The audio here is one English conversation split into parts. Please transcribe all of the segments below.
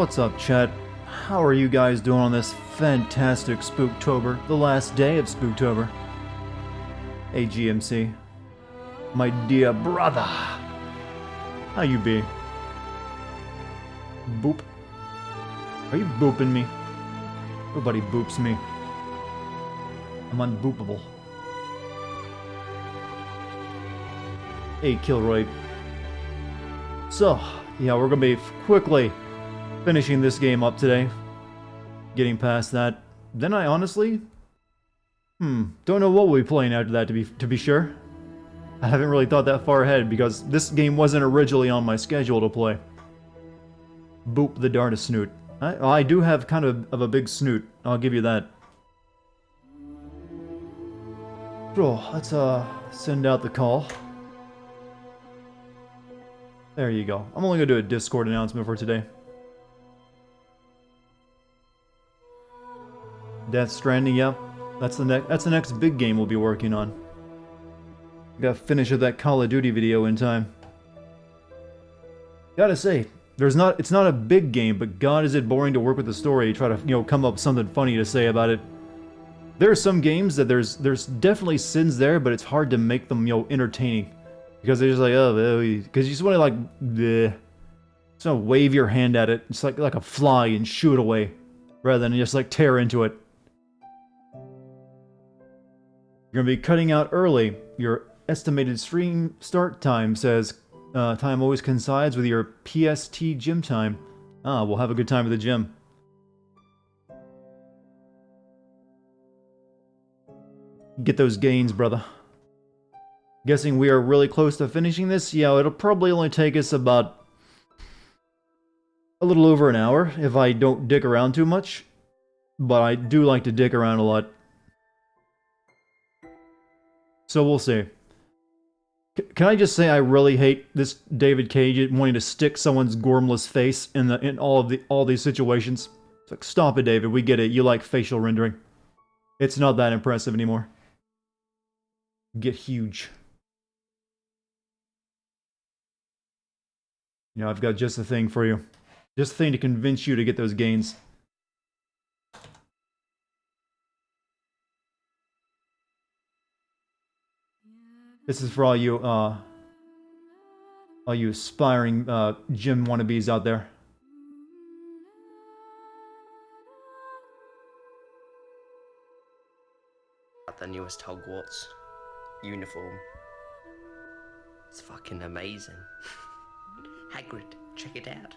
What's up, chat? How are you guys doing on this fantastic Spooktober, the last day of Spooktober? Hey, GMC. My dear brother. How you be? Boop. Are you booping me? Nobody boops me. I'm unboopable. Hey, Kilroy. So, yeah, we're gonna be quickly finishing this game up today. Getting past that. Then I honestly... don't know what we'll be playing after that, to be sure. I haven't really thought that far ahead, because this game wasn't originally on my schedule to play. Boop the Darta snoot. I do have kind of a big snoot, I'll give you that. So, let's send out the call. There you go. I'm only gonna do a Discord announcement for today. Death Stranding, yeah. That's the next big game we'll be working on. Gotta finish up that Call of Duty video in time. Gotta say, it's not a big game, but God is it boring to work with the story, try to, come up with something funny to say about it. There are some games that there's definitely sins there, but it's hard to make them, entertaining. Because they're just like, because you just want to bleh. Just want to wave your hand at it, just like a fly and shoo it away, rather than just like tear into it. You're gonna be cutting out early. Your estimated stream start time says time always coincides with your PST gym time. Ah, we'll have a good time at the gym. Get those gains, brother. Guessing we are really close to finishing this. Yeah, it'll probably only take us about a little over an hour if I don't dick around too much. But I do like to dick around a lot. So we'll see. Can I just say I really hate this David Cage wanting to stick someone's gormless face in all these situations. It's like, stop it, David. We get it. You like facial rendering. It's not that impressive anymore. Get huge. I've got just the thing for you. Just the thing to convince you to get those gains. This is for all you aspiring gym wannabes out there. The newest Hogwarts uniform. It's fucking amazing. Hagrid, check it out.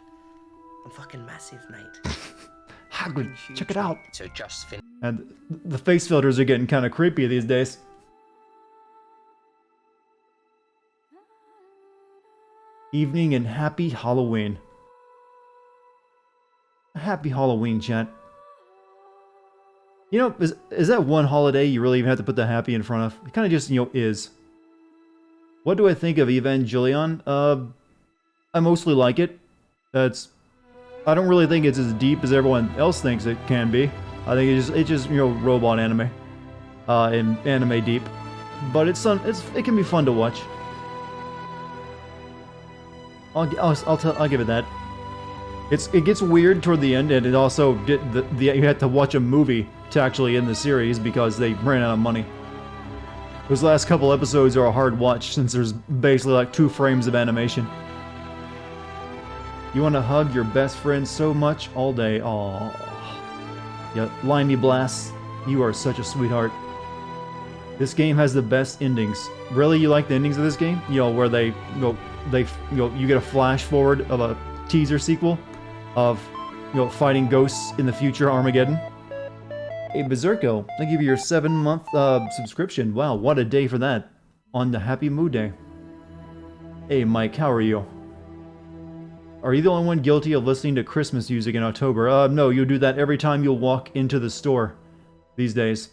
I'm fucking massive, mate. Hagrid, check it out. So just And the face filters are getting kind of creepy these days. Evening and happy Halloween. Happy Halloween, chat. Is that one holiday you really even have to put the happy in front of? It kind of just, is. What do I think of Evangelion? I mostly like it. I don't really think it's as deep as everyone else thinks it can be. I think it's just robot anime. And anime deep. But it can be fun to watch. I'll give it that. It gets weird toward the end, and it also you had to watch a movie to actually end the series because they ran out of money. Those last couple episodes are a hard watch since there's basically like 2 frames of animation. You want to hug your best friend so much all day. Aww. Yeah, Limey Blast, you are such a sweetheart. This game has the best endings. Really, you like the endings of this game? Where you get a flash forward of a teaser sequel of fighting ghosts in the future Armageddon. Hey Berserko, thank you for your 7-month subscription. Wow, what a day for that. On the Happy Mood Day. Hey Mike, how are you? Are you the only one guilty of listening to Christmas music in October? No, you do that every time you'll walk into the store these days.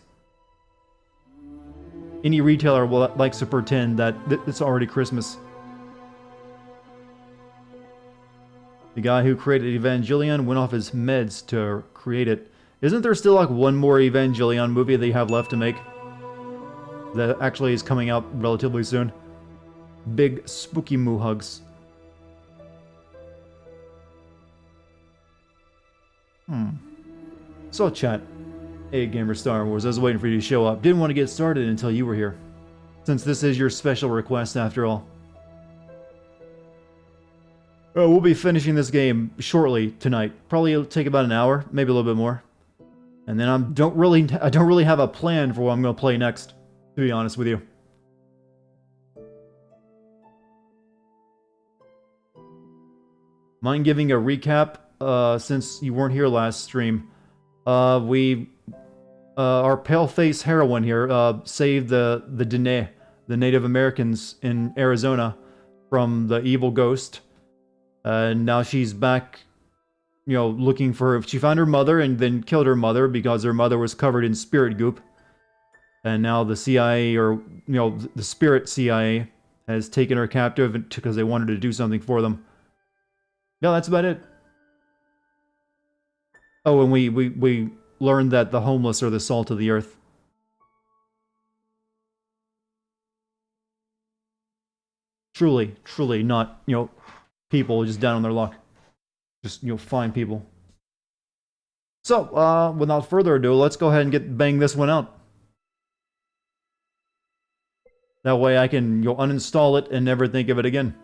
Any retailer likes to pretend that it's already Christmas. The guy who created Evangelion went off his meds to create it. Isn't there still like one more Evangelion movie they have left to make? That actually is coming out relatively soon. Big spooky moo hugs. So chat. Hey, Gamer Star Wars, I was waiting for you to show up. Didn't want to get started until you were here. Since this is your special request after all. We'll be finishing this game shortly tonight. Probably it'll take about an hour, maybe a little bit more. And then I don't really have a plan for what I'm going to play next, to be honest with you. Mind giving a recap, since you weren't here last stream? Our pale-face heroine here, saved the Dene, the Native Americans in Arizona, from the evil ghost. And now she's back, you know, looking for... She found her mother and then killed her mother because her mother was covered in spirit goop. And now the CIA, or, you know, the spirit CIA, has taken her captive because they wanted to do something for them. No, that's about it. Oh, and we learned that the homeless are the salt of the earth. Truly, truly not, you know, people just down on their luck. Just, you know, fine people. So, without further ado, let's go ahead and bang this one out. That way I can, you know, uninstall it and never think of it again.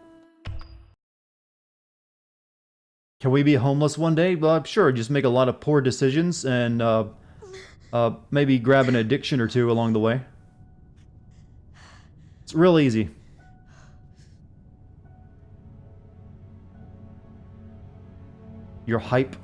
Can we be homeless one day? Well, sure, just make a lot of poor decisions and maybe grab an addiction or two along the way. It's real easy. Your hype.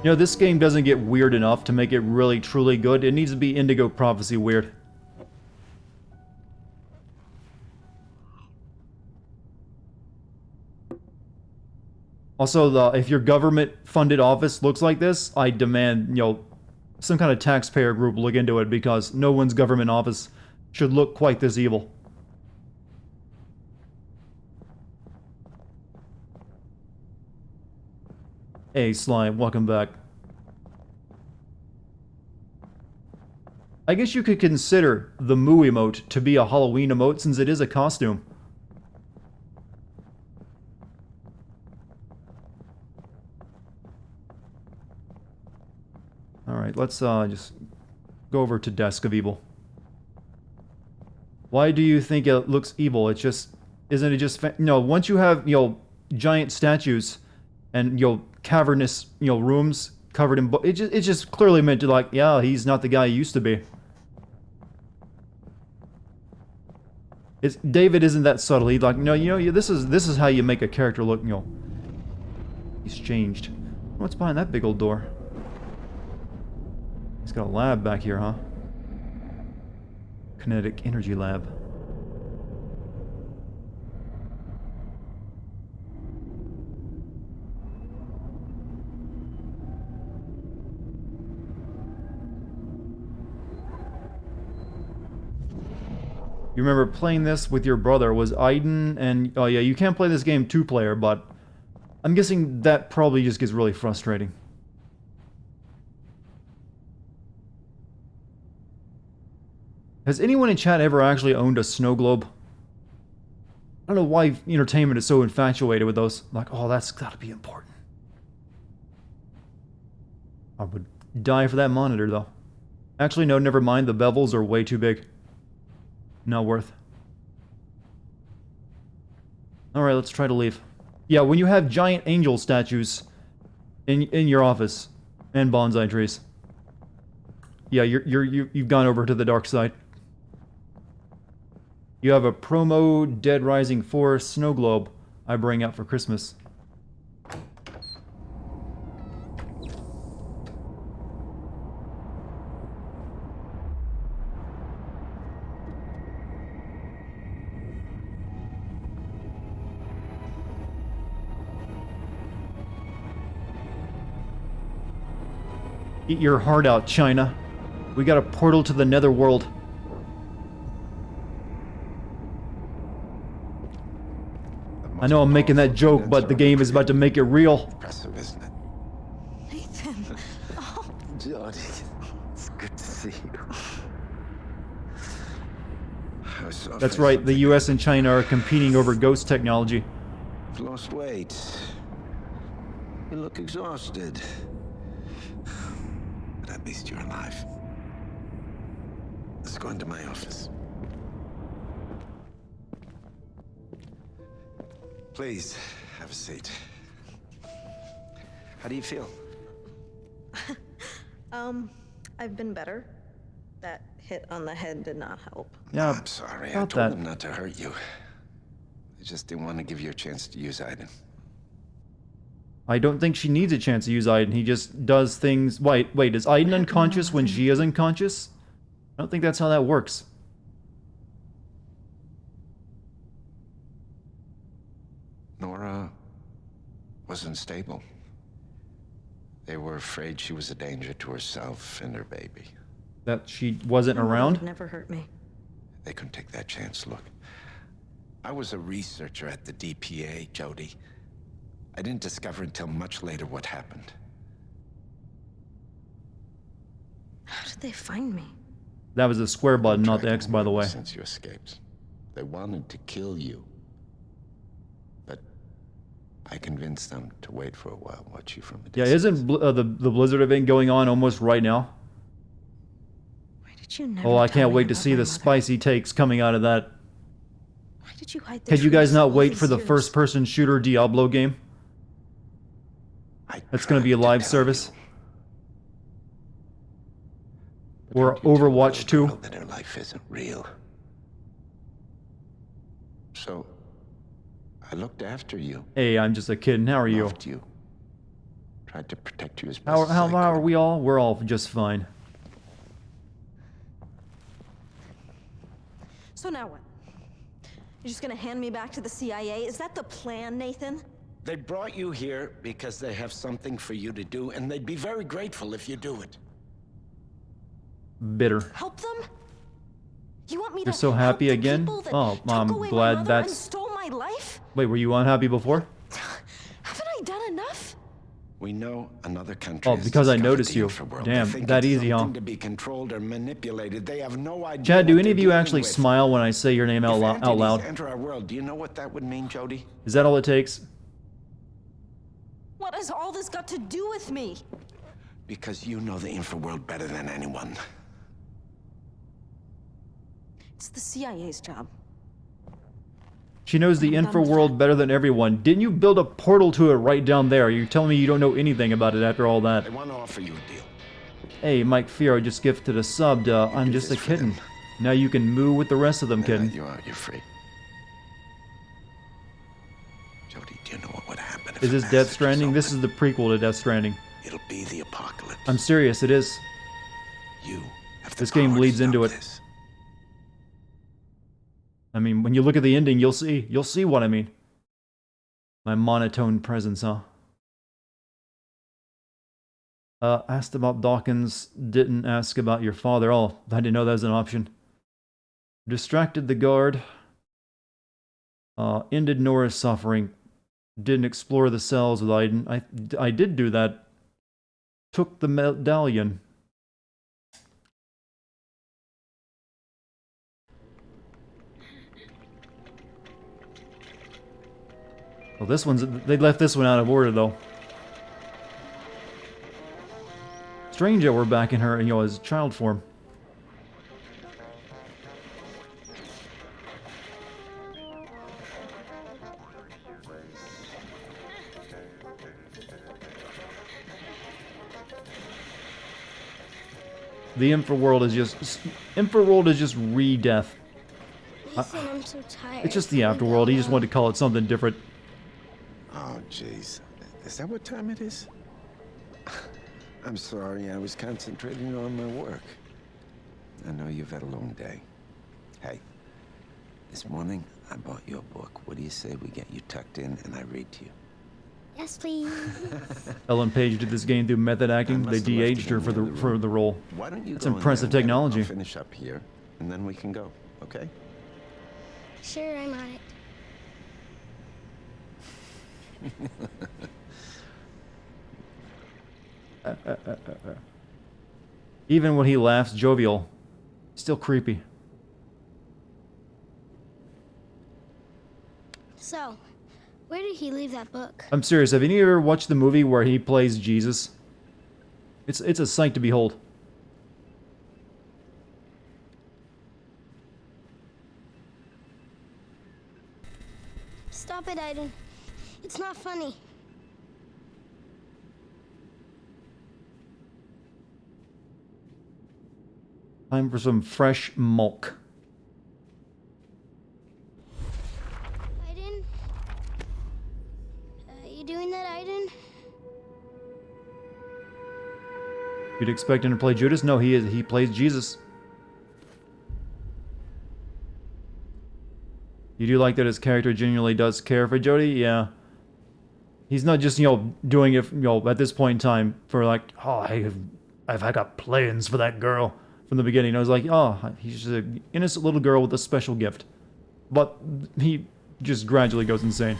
You know, this game doesn't get weird enough to make it really, truly good. It needs to be Indigo Prophecy weird. Also, if your government-funded office looks like this, I demand, you know, some kind of taxpayer group look into it, because no one's government office should look quite this evil. Hey, Slime, welcome back. I guess you could consider the Moo emote to be a Halloween emote, since it is a costume. Alright, let's just go over to Desk of Evil. Why do you think it looks evil? It's just... Isn't it just... No, once you have, you know, giant statues and, you know, cavernous, you know, rooms covered in... It's just clearly meant to, like, yeah, he's not the guy he used to be. David isn't that subtle. He's like, no, you know, this is how you make a character look, you know... He's changed. What's behind that big old door? He's got a lab back here, huh? Kinetic energy lab. You remember playing this with your brother, was Aiden, and... Oh yeah, you can't play this game two-player, but... I'm guessing that probably just gets really frustrating. Has anyone in chat ever actually owned a snow globe? I don't know why entertainment is so infatuated with those. Like, oh, that's gotta be important. I would die for that monitor, though. Actually, no, never mind. The bevels are way too big. Not worth. Alright, let's try to leave. Yeah, when you have giant angel statues in your office and bonsai trees. Yeah, you've gone over to the dark side. You have a promo Dead Rising 4 snow globe I bring out for Christmas. Eat your heart out, China. We got a portal to the netherworld. I know I'm making that joke, but the game is about to make it real. Impressive, isn't it? Nathan. Oh, Jody, it's good to see you. I was so That's afraid right, the something US and China are competing over ghost technology. You've lost weight. You look exhausted. But at least you're alive. Let's go into my office. Please, have a seat. How do you feel? I've been better. That hit on the head did not help. Yeah, I'm sorry. I about told that. him not to hurt you. I just didn't want to give you a chance to use Aiden. I don't think she needs a chance to use Aiden. He just does things. Wait, is Aiden unconscious when she is unconscious? I don't think that's how that works. Nora wasn't stable. They were afraid she was a danger to herself and her baby. That she wasn't My mom around? would never hurt me. They couldn't take that chance. Look, I was a researcher at the DPA, Jody. I didn't discover until much later what happened. How did they find me? That was the square button, not the Tracking X, by the way. Since you escaped, they wanted to kill you. But I convinced them to wait for a while, watch you from a Yeah, distance. isn't the blizzard event going on almost right now? Why did you never Oh, I tell can't me wait to about see my the mother? spicy takes coming out of that. Why did you hide the Could you guys truth not all wait these for the years? first-person shooter Diablo game? I That's going to be a tried live tell service. you. Or Don't you tell Overwatch the 2. little girl that her life isn't real. So, I looked after you. Hey, I'm just a kid, and how are you? Loved you. Tried to protect you as best How as I are could. we all? We're all just fine. So now what? You're just gonna hand me back to the CIA? Is that the plan, Nathan? They brought you here because they have something for you to do, and they'd be very grateful if you do it. Bitter. Help them? You want me You're to so help happy the again? people that Oh, took I'm away my glad mother that's- and stole my life? Wait, were you unhappy before? Haven't I done enough? We know another country. Oh, has because I discovered noticed the you. infraworld. Damn, They think that it's easy, huh? something to be controlled or manipulated. They have no idea. Chad, do what any of they're you dealing actually with. smile when I say your name out, If out entities loud? enter our world, do you know what that would mean, Jody? Is that all it takes? What has all this got to do with me? Because you know the infraworld better than anyone. It's the CIA's job. She knows the I'm done with infraworld that. better than everyone. Didn't you build a portal to it right down there? You're telling me you don't know anything about it after all that. They want to offer you a deal. Hey, Mike Fierro just gifted a sub to I'm do just a this for kitten. them. Now you can moo with the rest of them, They let kitten. you out, you're free. Jody, do you know what would happen if Is a this Death passage Stranding? was This is open? the prequel to Death Stranding. It'll be the apocalypse. I'm serious, it is. You have the This game power to leads stop into it. this. I mean, when you look at the ending, you'll see what I mean. My monotone presence, huh? Asked about Dawkins, didn't ask about your father. Oh, I didn't know that was an option. Distracted the guard. Ended Nora's suffering. Didn't explore the cells with Aiden. I did do that. Took the medallion. Well, this one's... They left this one out of order, though. Strange that we're back in her, as child form. The infraworld is just re-death. Nathan, I'm so tired. It's just the Can we afterworld. He go just now? wanted to call it something different. Oh, jeez. Is that what time it is? I'm sorry, I was concentrating on my work. I know you've had a long day. Hey, this morning I bought you a book. What do you say we get you tucked in and I read to you? Yes, please. Ellen Page did this game through method acting. I They must have left de-aged it her in for the the other for room. the role. Why don't you That's go in impressive there and get it? technology. I'll finish up here, and then we can go, okay? Sure, I'm on it. Even when he laughs jovial, still creepy. So, where did he leave that book? I'm serious, have any of you ever watched the movie where he plays Jesus? It's a sight to behold. Stop it, Aiden. It's not funny. Time for some fresh milk. Aiden? You doing that, Aiden? You'd expect him to play Judas? No, he plays Jesus. You do like that his character genuinely does care for Jodie? Yeah. He's not just, doing it, at this point in time for like, oh, I've got plans for that girl from the beginning. I was like, oh, he's just an innocent little girl with a special gift. But he just gradually goes insane.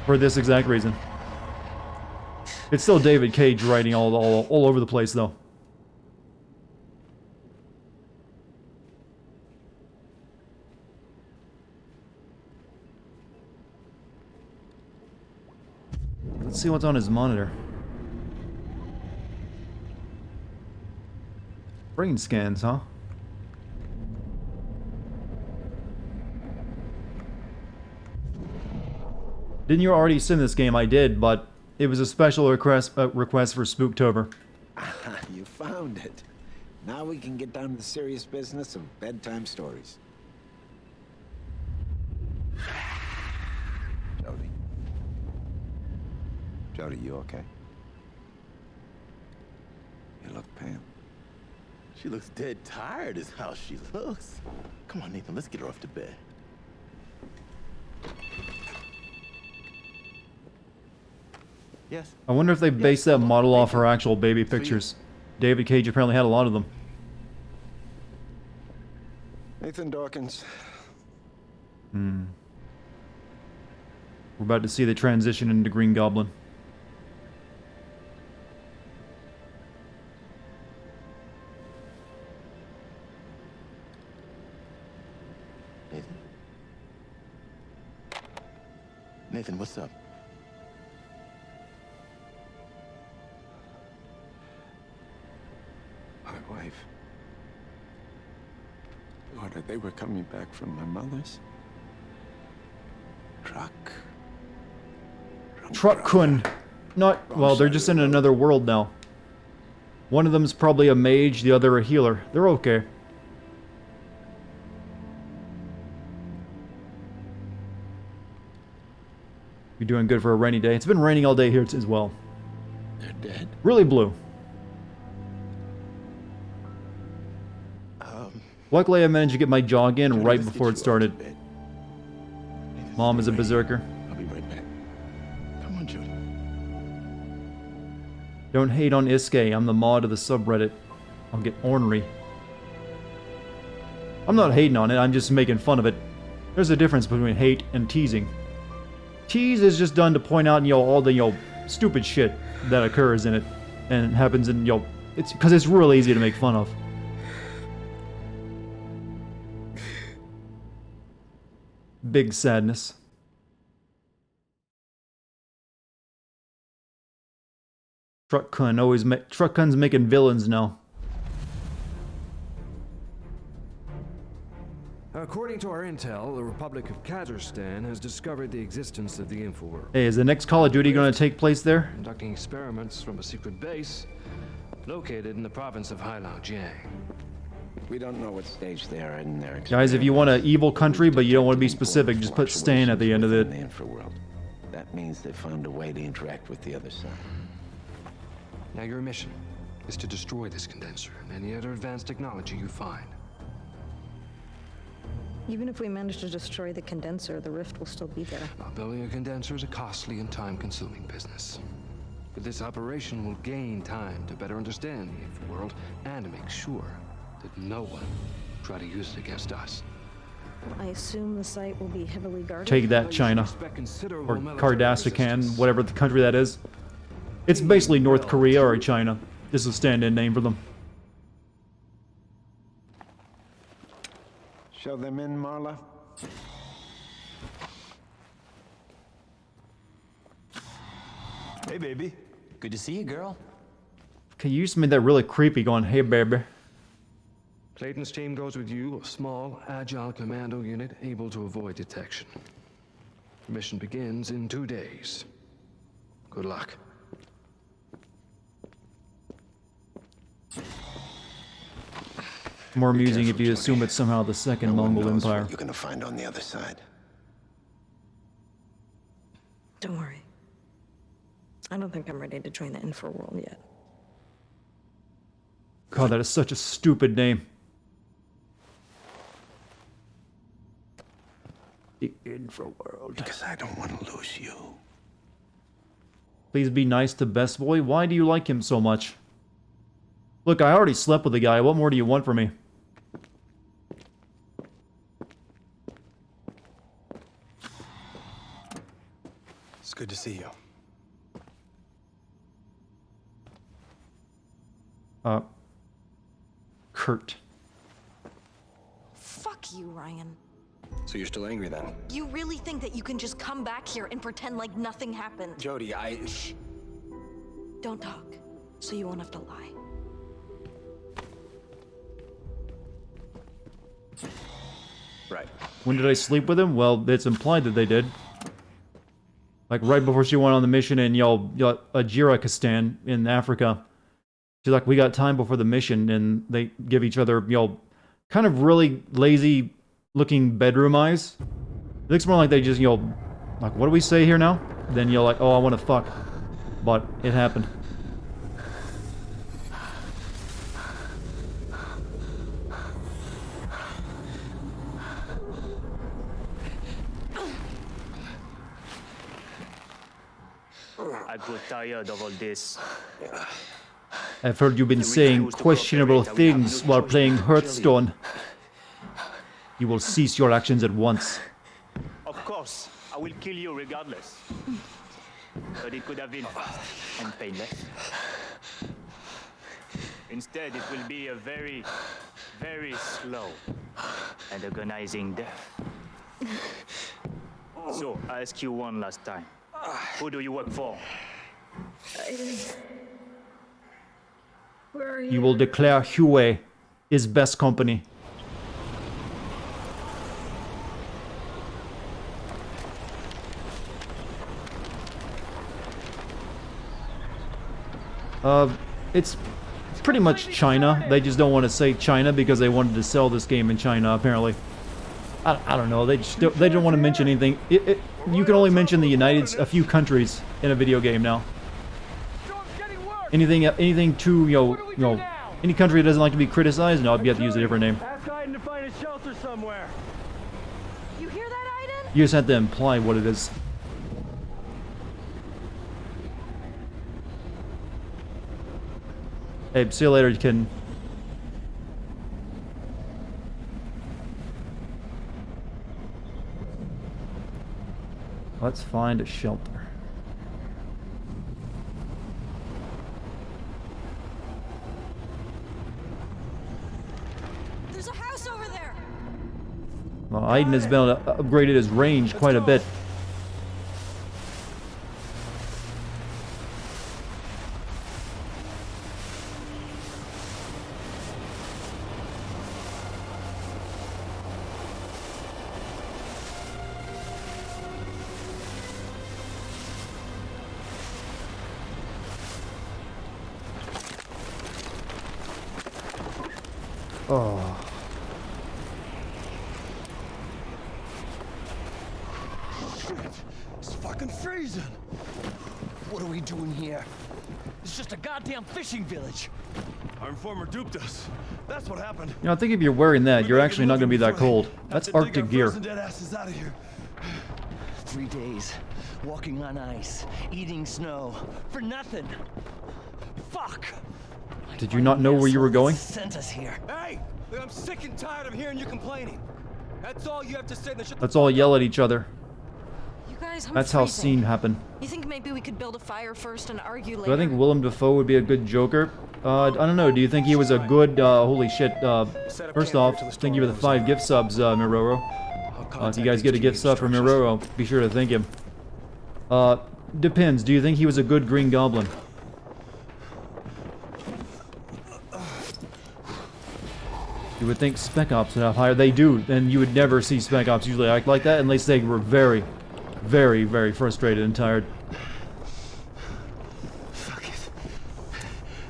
For this exact reason. It's still David Cage writing all over the place, though. Let's see what's on his monitor. Brain scans, huh? Didn't you already send this game? I did, but it was a special request for Spooktober. You found it. Now we can get down to the serious business of bedtime stories. Jodie. Jodie, you okay? You look pale. She looks dead tired is how she looks. Come on, Nathan, let's get her off to bed. Yes? I wonder if they based that model off her actual baby pictures. David Cage apparently had a lot of them. Nathan Dawkins. We're about to see the transition into Green Goblin. Nathan? Nathan, what's up? My wife. Daughter, they were coming back from my mother's. Truck-kun. Not, well, they're just in another world now. One of them's probably a mage, the other a healer. They're okay. You're doing good for a rainy day. It's been raining all day here as well. They're dead. Really blue. Luckily, I managed to get my jog in right before it started. Mom is a berserker. I'll be right back. Come on, Jodie. Don't hate on Iske. I'm the mod of the subreddit. I'll get ornery. I'm not hating on it. I'm just making fun of it. There's a difference between hate and teasing. Tease is just done to point out, all the, stupid shit that occurs in it and happens in, it's because it's real easy to make fun of. Big sadness. Truck-kun's making villains now. According to our intel, the Republic of Kazakhstan has discovered the existence of the Infowar, Hey, is the next Call of Duty going to take place there? conducting experiments from a secret base located in the province of Heilongjiang. We don't know what stage they are in their Guys, if you want an evil country but you don't want to be specific, just put Stan at the end of it. within the infraworld. That means they found a way to interact with the other side. Now your mission is to destroy this condenser and any other advanced technology you find. Even if we manage to destroy the condenser, the rift will still be there. Now, building a condenser is a costly and time-consuming business. But this operation will gain time to better understand the Infraworld and to make sure that no one try to use it against us. I assume the site will be heavily guarded. Take that, China. Or Dartigan, whatever the country that is. It's basically North Korea or China. This is a stand-in name for them. Show them in, Marla. Hey, baby. Good to see you, girl. Okay, you just made that really creepy going, hey, baby. Clayton's team goes with you, a small, agile commando unit able to avoid detection. The mission begins in 2 days. Good luck. More amusing if you assume it's somehow the second No one Mongol knows Empire. what you're gonna find on the other side. Don't worry. I don't think I'm ready to join the Infraworld yet. God, that is such a stupid name. The Infraworld. Because I don't want to lose you. Please be nice to Best Boy. Why do you like him so much? Look, I already slept with the guy. What more do you want from me? It's good to see you. Kurt. Fuck you, Ryan. So you're still angry then? You really think that you can just come back here and pretend like nothing happened? Jody, Shh. Don't talk, so you won't have to lie. Right. When did I sleep with him? Well, it's implied that they did. Like right before she went on the mission in Ajirakistan in Africa. She's like, we got time before the mission, and they give each other, kind of really lazy looking bedroom eyes. It looks more like they just, like, what do we say here now? Then you're like, oh, I want to fuck. But it happened. I got tired of all this. I've heard you've been saying questionable things while playing Hearthstone. You will cease your actions at once. Of course, I will kill you regardless. But it could have been fast and painless. Instead, it will be a very, very slow and agonizing death. So, I ask you one last time. Who do you work for? Where are you? You will declare Hue is best company. It's pretty much China. They just don't want to say China because they wanted to sell this game in China, apparently. I don't know. They don't want to mention anything. You can only mention a few countries in a video game now. Anything too, any country that doesn't like to be criticized, no, you have to use a different name. Ask Aiden to find a shelter somewhere. You hear that, Aiden? You just have to imply what it is. Hey, see you later, kid. Let's find a shelter. There's a house over there. Well, Aiden has been upgraded his range quite a bit. Oh. It's fucking freezing. What are we doing here? It's just a goddamn fishing village. Our informer duped us. That's what happened. I think if you're wearing that, you're actually not going to be that cold. That's Arctic gear. Dead asses out of here. 3 days, walking on ice, eating snow, for nothing. Fuck. Did you not know where you were going? Sent us here. Hey, I'm sick and tired of hearing you complaining. That's all you have to say. Let's all yell at each other. You guys, I'm That's how freezing. scene happened. You think maybe we could build a fire first and argue later? Do I think Willem Dafoe would be a good Joker? I don't know. Do you think he was a good, holy shit, first off, thank you for the 5 gift subs, Miroro. If you guys get a gift sub from Miroro, be sure to thank him. Depends. Do you think he was a good Green Goblin? You would think Spec Ops would have higher. They do, and you would never see Spec Ops usually act like that unless they were very, very, very frustrated and tired. Fuck it.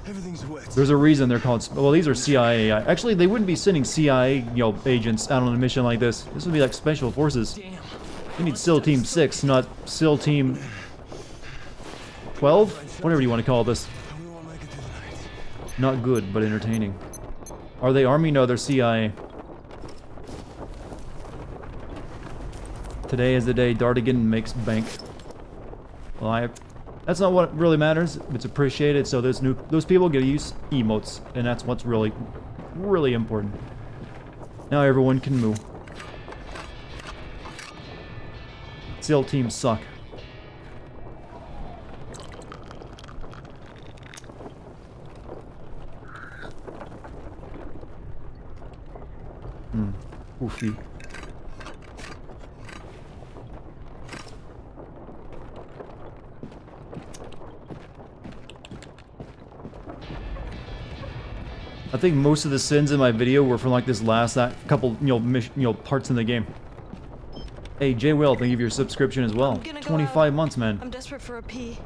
Everything's wet. There's a reason they're called. Well, these are CIA. Actually, they wouldn't be sending CIA, agents out on a mission like this. This would be like special forces. Damn. You need SEAL Team 6, not SEAL Team 12? Whatever you want to call this. We won't make it through the night. Not good, but entertaining. Are they Army? No, they're CIA. Today is the day Dartigan makes bank. Well, that's not what really matters. It's appreciated, so those people get to use emotes, and that's what's really, really important. Now everyone can move. SEAL teams suck. Oofy. I think most of the sins in my video were from like this last couple, parts in the game. Hey, Jay Will, thank you for your subscription as well. 25 months, man. I'm desperate for a pee.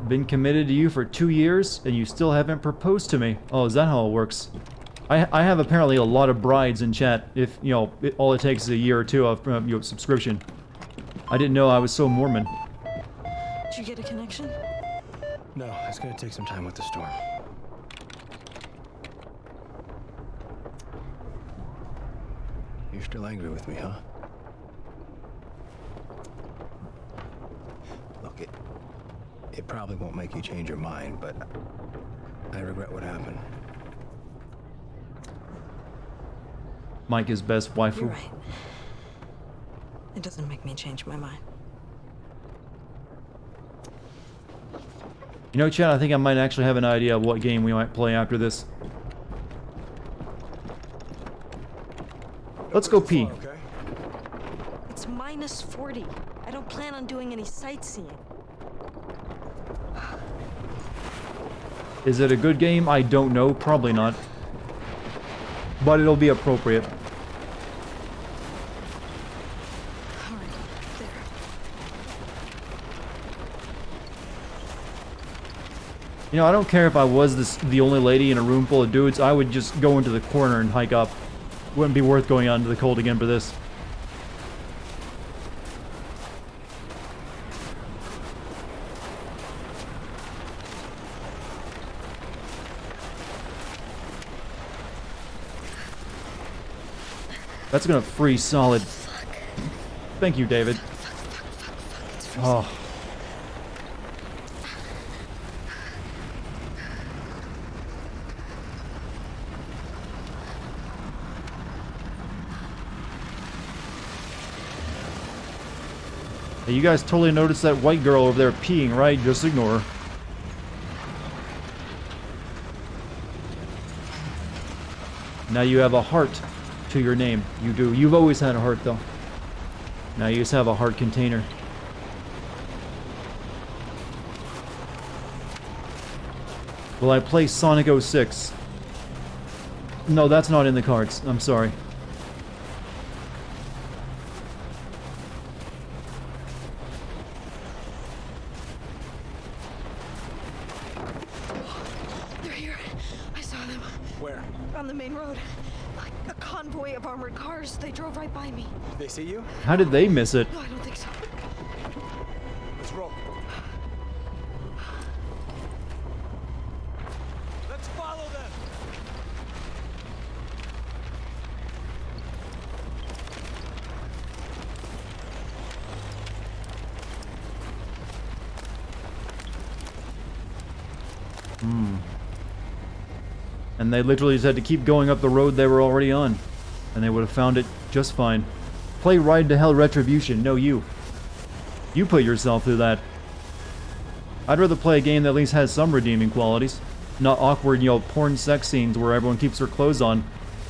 Been committed to you for 2 years, and you still haven't proposed to me. Oh, is that how it works? I have apparently a lot of brides in chat. If all it takes is a year or two of subscription. I didn't know I was so Mormon. Did you get a connection? No, it's gonna take some time with the storm. You're still angry with me, huh? Look, it probably won't make you change your mind, but I regret what happened. Mike is best waifu. You're right. It doesn't make me change my mind. You know, Chad, I think I might actually have an idea of what game we might play after this. Let's go pee. It's -40. I don't plan on doing any sightseeing. Is it a good game? I don't know. Probably not. But it'll be appropriate. Alright, there. I don't care if I was the only lady in a room full of dudes. I would just go into the corner and hike up. Wouldn't be worth going out into the cold again for this. That's gonna freeze solid. Thank you, David. Oh. Hey, you guys totally noticed that white girl over there peeing, right? Just ignore her. Now you have a heart to your name. You do. You've always had a heart, though. Now you just have a heart container. Will I play Sonic 06? No, that's not in the cards. I'm sorry. They're here. I saw them. Where? On the main road. Like a convoy of armored cars. They drove right by me. They see you? How did they miss it? No, I don't think so. Let's roll. Let's follow them. And they literally just had to keep going up the road they were already on. And they would have found it just fine. Play Ride to Hell Retribution. No, you. You put yourself through that. I'd rather play a game that at least has some redeeming qualities. Not awkward, you know, porn sex scenes where everyone keeps their clothes on.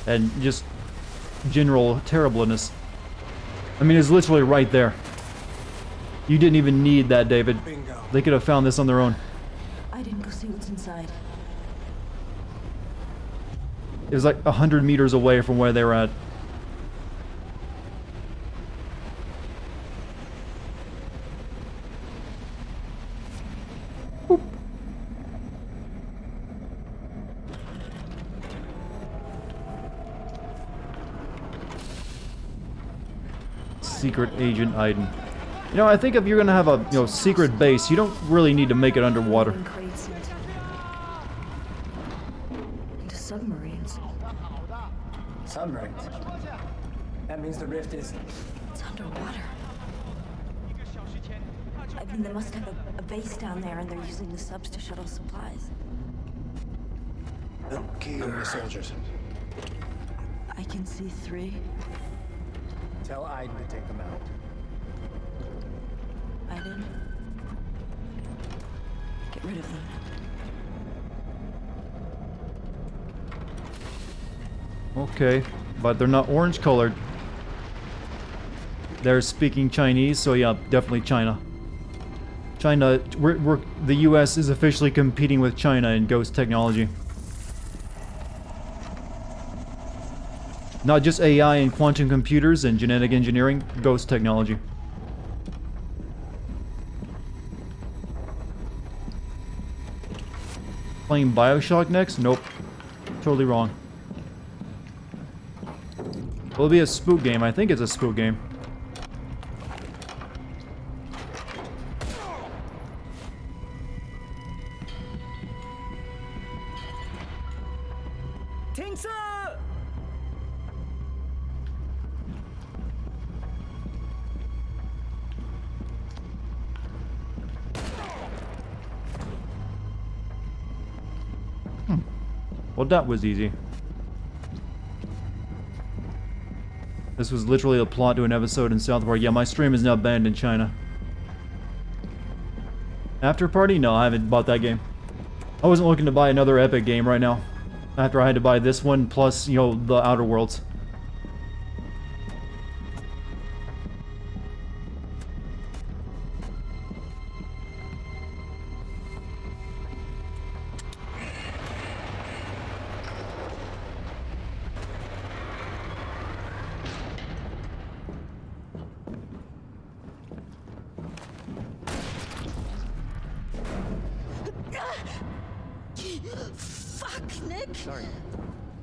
And just general terribleness. I mean, it's literally right there. You didn't even need that, David. Bingo. They could have found this on their own. I didn't go see what's inside. It was like 100 meters away from where they were at. Boop. Secret Agent Iden. You know, I think if you're gonna have a, secret base, you don't really need to make it underwater. Crates into submarines. Submarines. That means the rift is... It's underwater. I mean, they must have a base down there, and they're using the subs to shuttle supplies. How many soldiers? I can see 3. Tell Iden to take them out. Iden. Get rid of them. Okay, but they're not orange colored. They're speaking Chinese, so yeah, definitely China. China, the US is officially competing with China in ghost technology. Not just AI and quantum computers and genetic engineering, ghost technology. Playing BioShock next? Nope. Totally wrong. Will it be a spook game? I think it's a spook game. Well, that was easy. This was literally a plot to an episode in South Park. Yeah, my stream is now banned in China. After Party? No, I haven't bought that game. I wasn't looking to buy another Epic game right now. After I had to buy this one, plus, the Outer Worlds. Fuck, Nick. Sorry.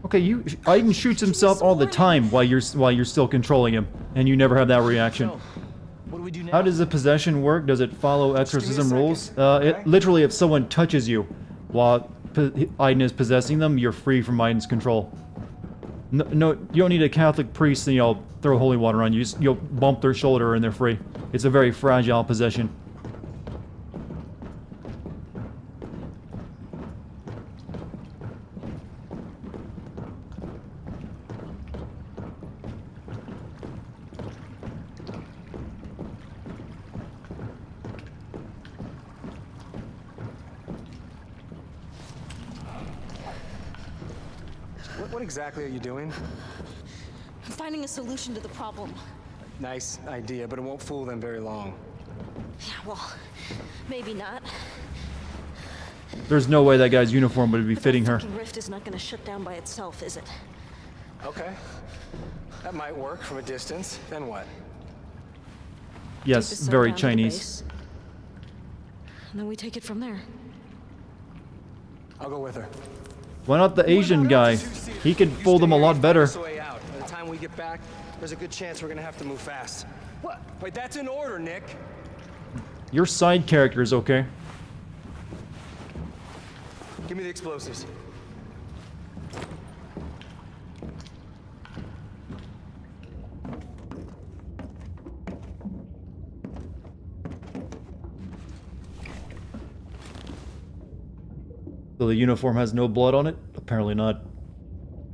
Okay, Aiden shoots himself all the time while you're still controlling him, and you never have that reaction. So, what do we do now? How does the possession work? Does it follow exorcism rules? It literally, if someone touches you while Aiden is possessing them, you're free from Aiden's control. No, you don't need a Catholic priest to throw holy water on you. You'll bump their shoulder and they're free. It's a very fragile possession. What exactly are you doing? I'm finding a solution to the problem. Nice idea, but it won't fool them very long. Yeah, well, maybe not. There's no way that guy's uniform would be fitting her. The rift is not going to shut down by itself, is it? Okay. That might work from a distance. Then what? Yes, Take the sub very down to the Chinese. base, and then we take it from there. I'll go with her. Why not the Asian guy? He could fool them a lot better. Way out. By the time we get back, there's a good chance we're gonna have to move fast. What? Wait, that's in order, Nick. Your side character is okay. Give me the explosives. So the uniform has no blood on it? Apparently not.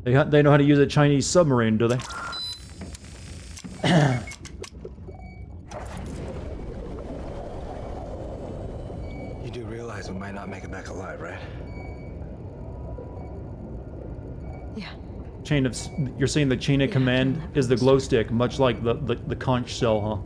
They know how to use a Chinese submarine, do they? You do realize we might not make it back alive, right? Yeah. You're saying the chain of command is the glow stick, much like the conch shell, huh?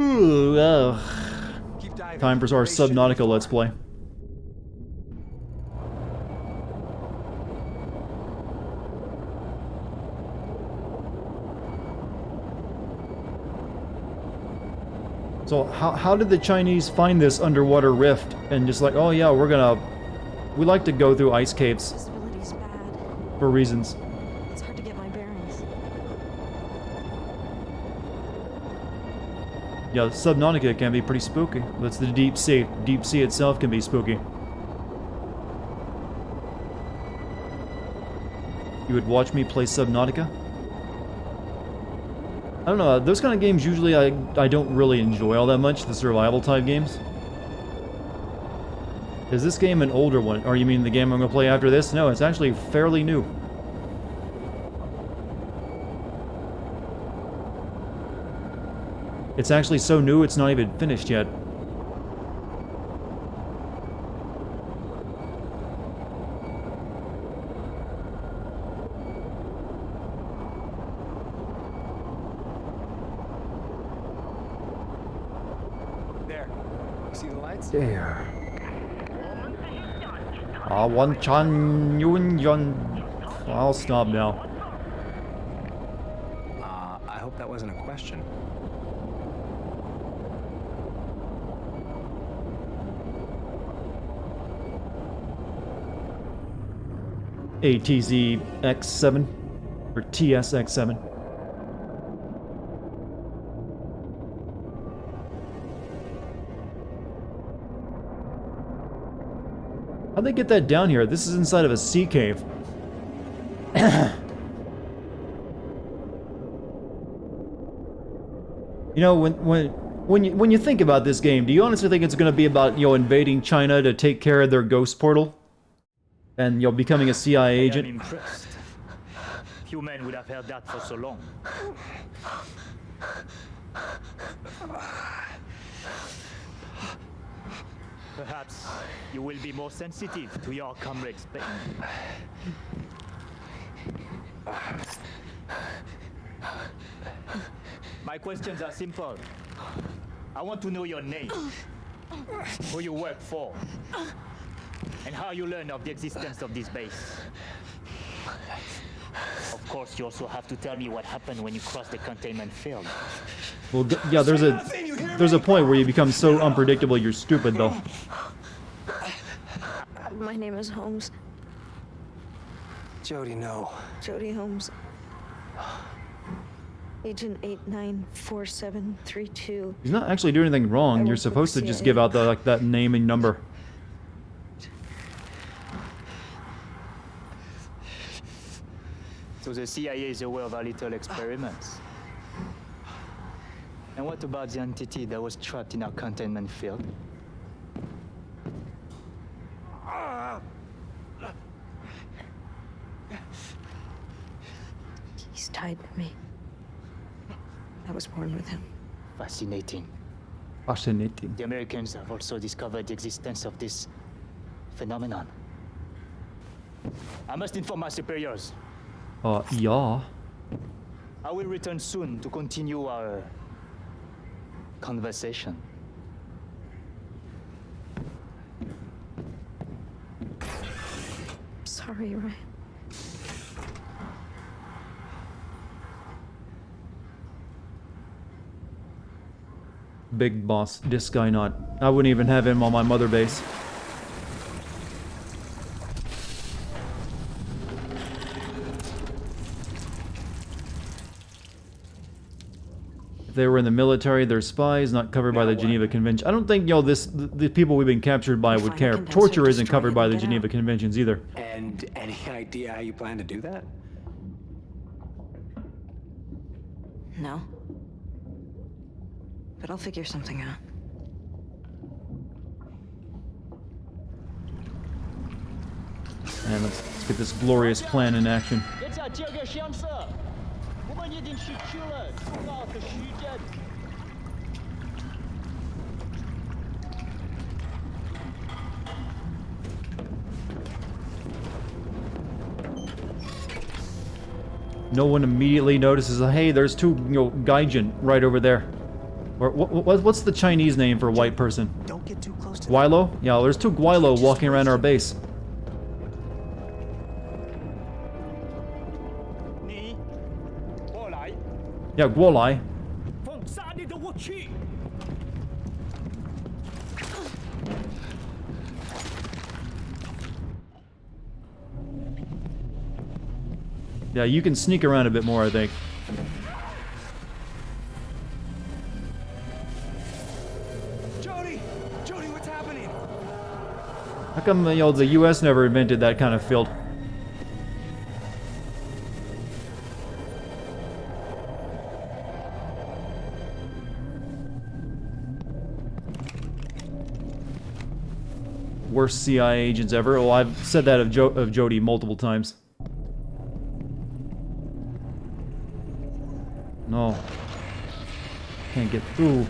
Ooh, time for our Subnautica Let's Play. So how did the Chinese find this underwater rift and just like, oh yeah, we like to go through ice caves Visibility's bad. for reasons. It's hard to get my bearings. Yeah, Subnautica can be pretty spooky. That's the deep sea. Deep sea itself can be spooky. You would watch me play Subnautica? I don't know, those kind of games usually I don't really enjoy all that much, the survival type games. Is this game an older one? Or you mean the game I'm going to play after this? No, it's actually fairly new. It's actually so new it's not even finished yet. There. You see the lights? There. Wan Chan Yun Yun. I'll stop now. I hope that wasn't a question. ATZ X7 or TSX7. How'd they get that down here? This is inside of a sea cave. You know, when you think about this game, do you honestly think it's going to be about, you know, invading China to take care of their ghost portal? And, you know, becoming a CIA agent? I'm impressed. Few men would have heard that for so long. Perhaps you will be more sensitive to your comrades' pain. My questions are simple. I want to know your name, who you work for, and how you learn of the existence of this base. Of course, you also have to tell me what happened when you crossed the containment field. Well, yeah, there's a point where you become so unpredictable you're stupid, though. My name is Holmes. Jody, no. Jody Holmes. Agent 894732. He's not actually doing anything wrong. You're supposed to just give out the, like, that name and number. So the CIA is aware of our little experiments. And what about the entity that was trapped in our containment field? He's tied to me. I was born with him. Fascinating. Fascinating. The Americans have also discovered the existence of this phenomenon. I must inform my superiors. Yeah. I will return soon to continue our conversation. Sorry, Ryan. Big boss. This guy not. I wouldn't even have him on my mother base. If they were in the military, they're spies, not covered by the Geneva Convention. I don't think, you know, the people we've been captured by would care. Torture isn't covered by the Geneva Conventions either. And any idea how you plan to do that? No. But I'll figure something out. And let's get this glorious plan in action. 一架接个相色，我们已经取出了重要的时间。No one immediately notices, hey, there's two, gaijin right over there. Or what's the Chinese name for a white person? Don't get too close to Guilo? Yeah, there's two Guilo walking around our base. 你过来， Yeah, Guolai. 奉杀你的武器。 Yeah, you can sneak around a bit more, I think. Jody! Jody, what's happening? How come, the US never invented that kind of field? Worst CIA agents ever. Well, I've said that of Jody multiple times. No. Can't get through.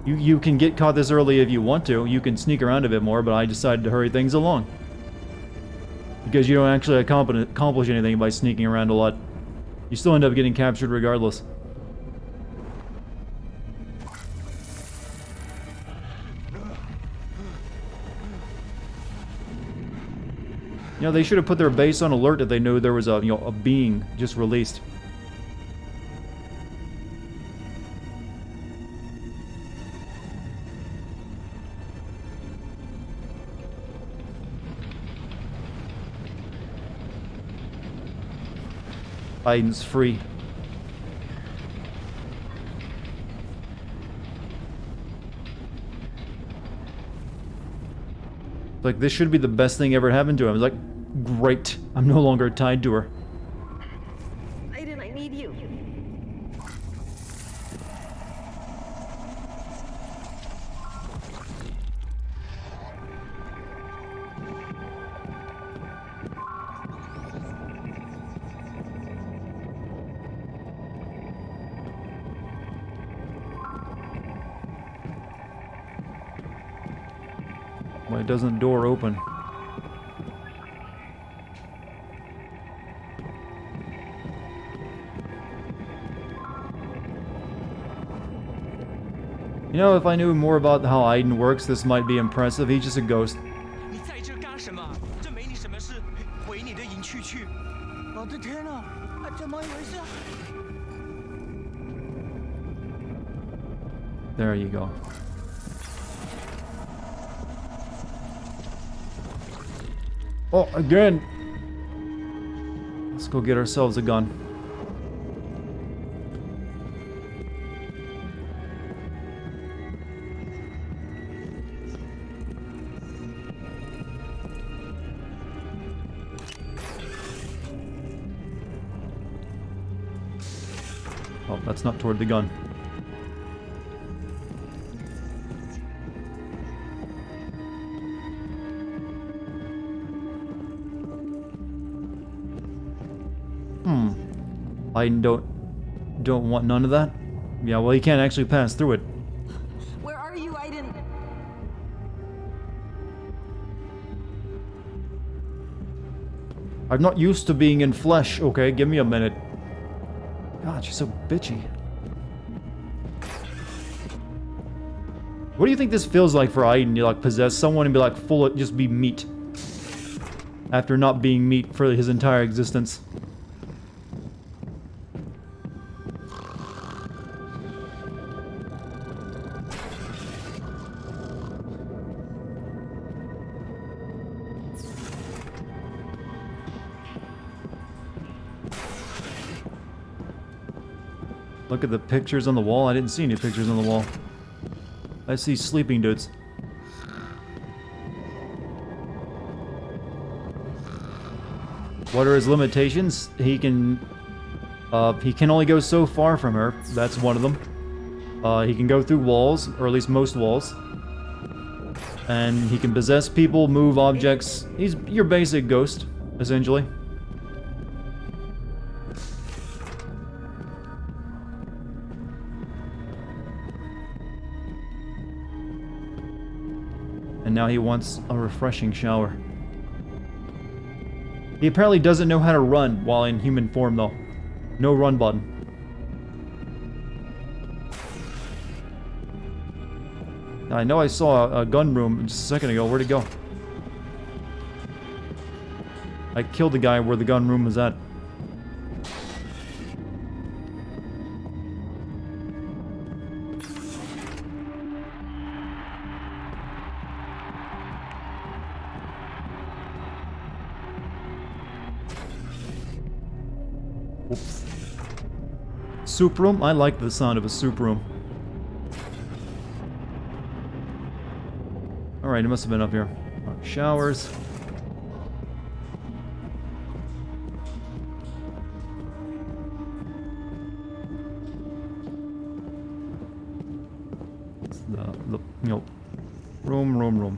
You can get caught this early if you want to. You can sneak around a bit more, but I decided to hurry things along. Because you don't actually accomplish anything by sneaking around a lot. You still end up getting captured regardless. You know, they should have put their base on alert if they knew there was a being just released. Biden's free. Like, this should be the best thing ever happened to him. It's like, great. I'm no longer tied to her. Aiden, I need you. Why doesn't the door open? You know, if I knew more about how Aiden works, this might be impressive. He's just a ghost. 你在这干什么？这没你什么事。回你的营区去。我的天啊！怎么回事？ There you go. Oh, again! Let's go get ourselves a gun. Oh, that's not toward the gun. I don't want none of that. Yeah, well, you can't actually pass through it. Where are you, Aiden? I'm not used to being in flesh. Okay, give me a minute. God, she's so bitchy. What do you think this feels like for Aiden? You like possess someone and be like full of just be meat after not being meat for his entire existence. Look at the pictures on the wall. I didn't see any pictures on the wall. I see sleeping dudes. What are his limitations? He can He can only go so far from her. That's one of them. He can go through walls, or at least most walls. And he can possess people, move objects. He's your basic ghost, essentially. And now he wants a refreshing shower. He apparently doesn't know how to run while in human form, though. No run button. I know I saw a gun room just a second ago. Where'd it go? I killed the guy where the gun room was at. Oops. Soup room? I like the sound of a soup room. Alright, it must have been up here. Showers. The you know, room.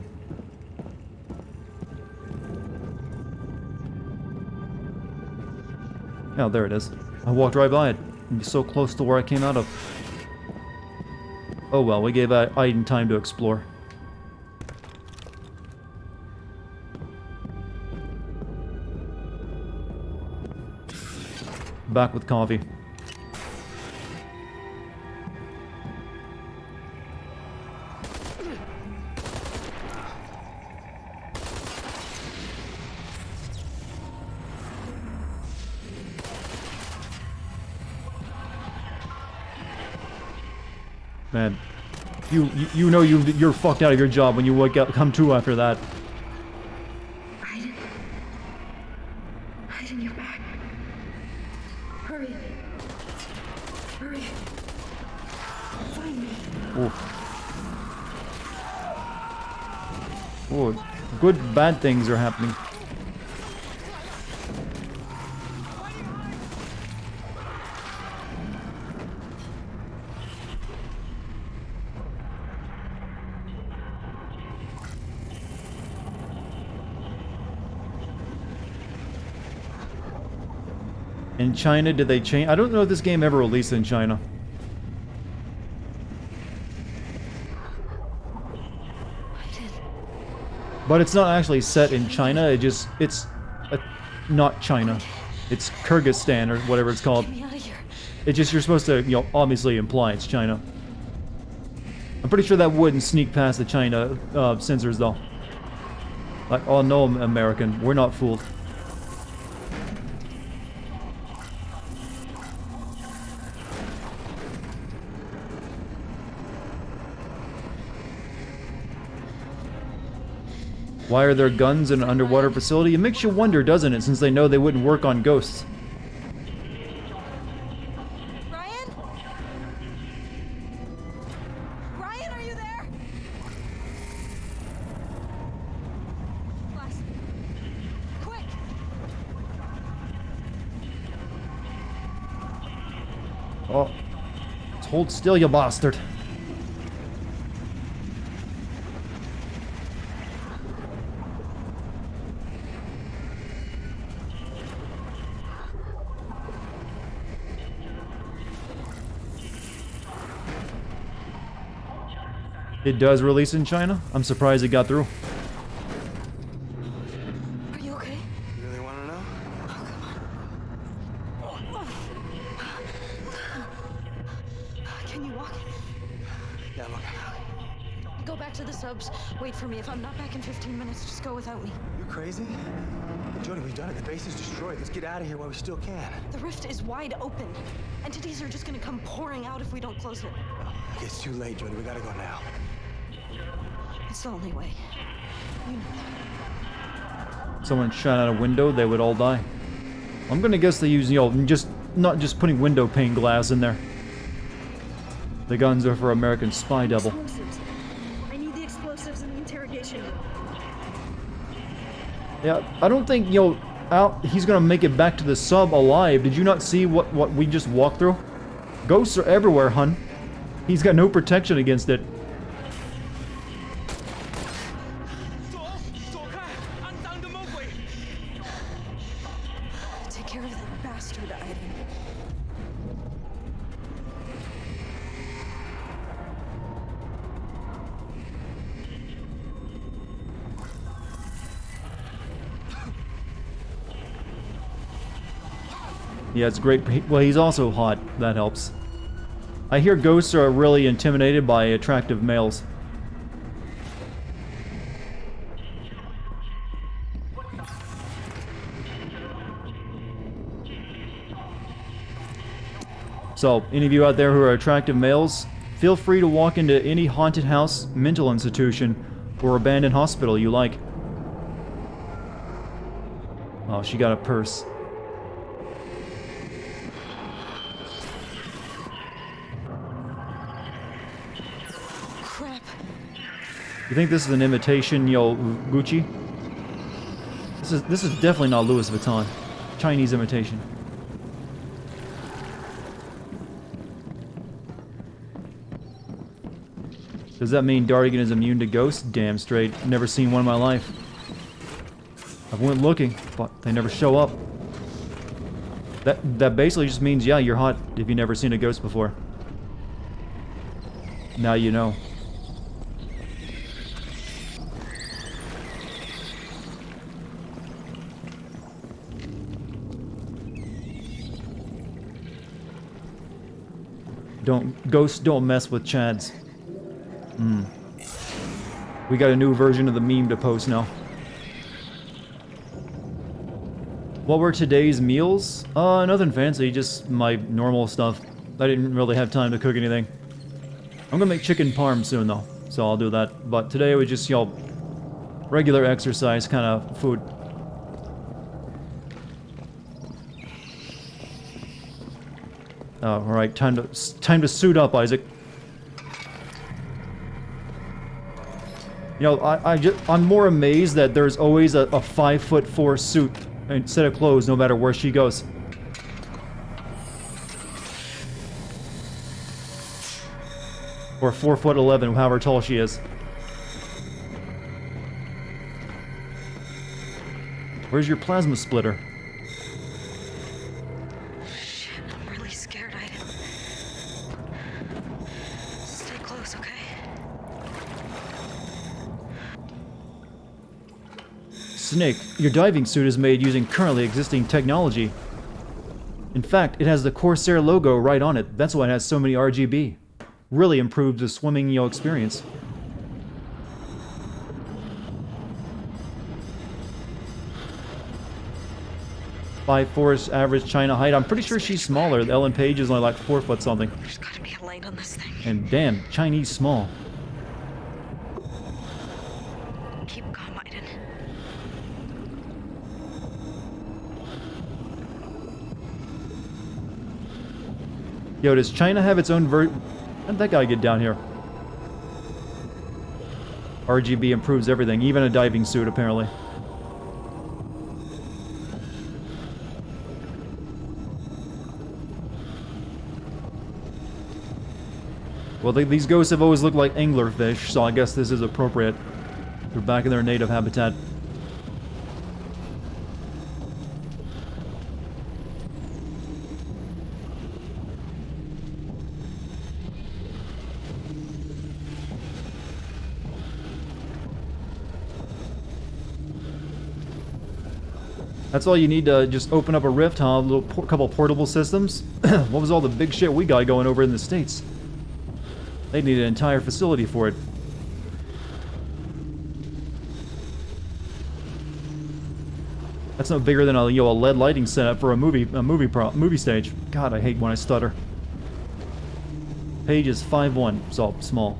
Oh, there it is. I walked right by it. It's so close to where I came out of. Oh well, we gave Aiden time to explore. Back with coffee. Man, you know you're fucked out of your job when you wake up, come to after that. Aiden, you're back. Hurry. Hurry. Find me. Oh, good bad things are happening. In China, did they change? I don't know if this game ever released in China. But it's not actually set in China, it's not China. It's Kyrgyzstan or whatever it's called. It's just, you're supposed to, you know, obviously imply it's China. I'm pretty sure that wouldn't sneak past the China censors though. Like, oh no, American, we're not fooled. Why are there guns in an underwater facility? It makes you wonder, doesn't it, since they know they wouldn't work on ghosts. Ryan? Ryan, are you there? Glass. Quick! Oh. Hold still, you bastard. It does release in China? I'm surprised it got through. Are you okay? You really want to know? Can you walk? Yeah, I'm okay. Go back to the subs. Wait for me. If I'm not back in 15 minutes, just go without me. You crazy? Jody, we've done it. The base is destroyed. Let's get out of here while we still can. The rift is wide open. Entities are just gonna come pouring out if we don't close it. It's too late, Jody. We gotta go now. It's the only way. You know that. Someone shot out a window, they would all die. I'm gonna guess they use, you know, not just putting window pane glass in there. The guns are for American Spy Devil. Explosives. I need the explosives in the interrogation room. Yeah, I don't think, you know, out. He's gonna make it back to the sub alive. Did you not see what we just walked through? Ghosts are everywhere, hun. He's got no protection against it. Take care of that bastard, Aiden. Yeah, it's great. Well, he's also hot. That helps. I hear ghosts are really intimidated by attractive males. So, any of you out there who are attractive males, feel free to walk into any haunted house, mental institution, or abandoned hospital you like. Oh, she got a purse. Crap. You think this is an imitation, yo, Gucci? This is definitely not Louis Vuitton. Chinese imitation. Does that mean Dartigan is immune to ghosts? Damn straight. Never seen one in my life. I went looking, but they never show up. That basically just means, yeah, you're hot if you've never seen a ghost before. Now you know. Ghosts don't mess with Chads. We got a new version of the meme to post now. What were today's meals? Nothing fancy, just my normal stuff. I didn't really have time to cook anything. I'm gonna make chicken parm soon though, so I'll do that. But today was just, you know, regular exercise kind of food. Alright, time to suit up, Isaac. You know, I'm more amazed that there's always a 5'4" suit and set of clothes no matter where she goes. Or 4'11", however tall she is. Where's your plasma splitter? Shit, I'm really scared, Aiden. Stay close, okay? Snake, your diving suit is made using currently existing technology. In fact, it has the Corsair logo right on it. That's why it has so many RGB. Really improves the swimming, you know, experience. Five 5'4" average China height. I'm pretty sure she's smaller. Ellen Page is only like 4 foot something. There's gotta be a light on this thing. And damn, Chinese small. Keep calm, Aiden. Yo, does China have its own How'd that guy get down here? RGB improves everything, even a diving suit, apparently. Well, these ghosts have always looked like anglerfish, so I guess this is appropriate. They're back in their native habitat. That's all you need to just open up a rift, huh? A couple portable systems? What was all the big shit we got going over in the States? They need an entire facility for it. That's no bigger than a LED lighting setup for a movie stage. God, I hate when I stutter. Page is 5'1", so small.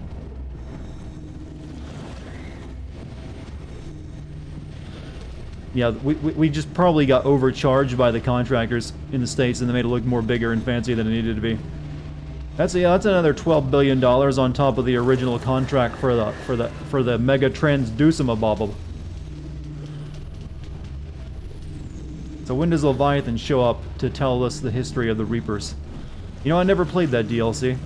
Yeah, we just probably got overcharged by the contractors in the States, and they made it look more bigger and fancy than it needed to be. That's another $12 billion on top of the original contract for the mega transducima bobble. So when does Leviathan show up to tell us the history of the Reapers? You know, I never played that DLC.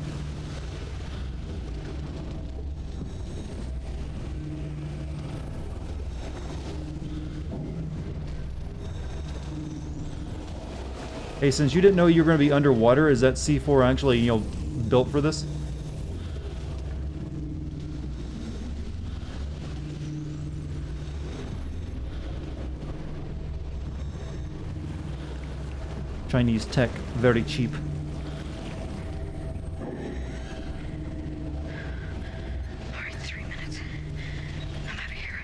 Hey, since you didn't know you were going to be underwater, is that C4 actually, you know, built for this? Chinese tech, very cheap. Alright, 3 minutes. I'm out of here.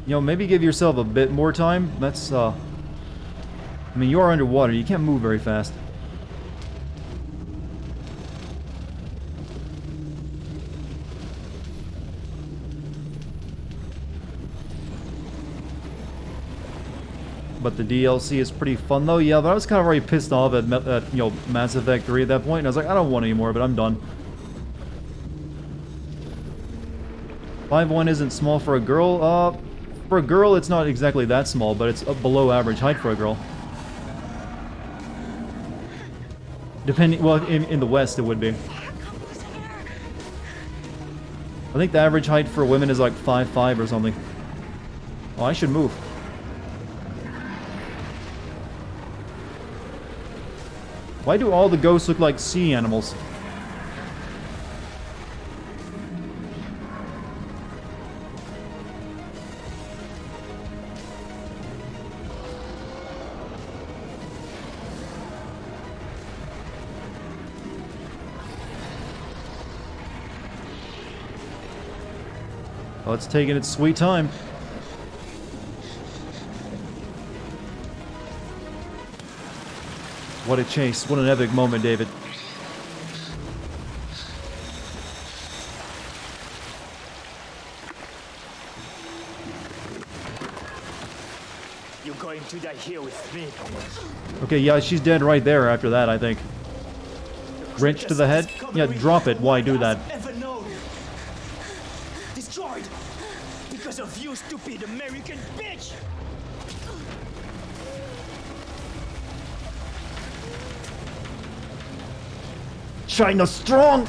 You know, maybe give yourself a bit more time. That's, I mean, you are underwater. You can't move very fast. But the DLC is pretty fun, though. Yeah, but I was kind of already pissed off at you know, Mass Effect 3 at that point. And I was like, I don't want any more, but I'm done. 5'1" isn't small for a girl. For a girl, it's not exactly that small, but it's below average height for a girl. Depending, well, in the West it would be. I think the average height for women is like 5'5" or something. Oh, I should move. Why do all the ghosts look like sea animals? Oh, it's taking its sweet time. What a chase. What an epic moment, David. You're going to die here with me. Okay, yeah, she's dead right there after that, I think. Wrench to the head? Yeah, drop it. Why do that? Ever known. Destroyed because of you, stupid American bitch. China strong!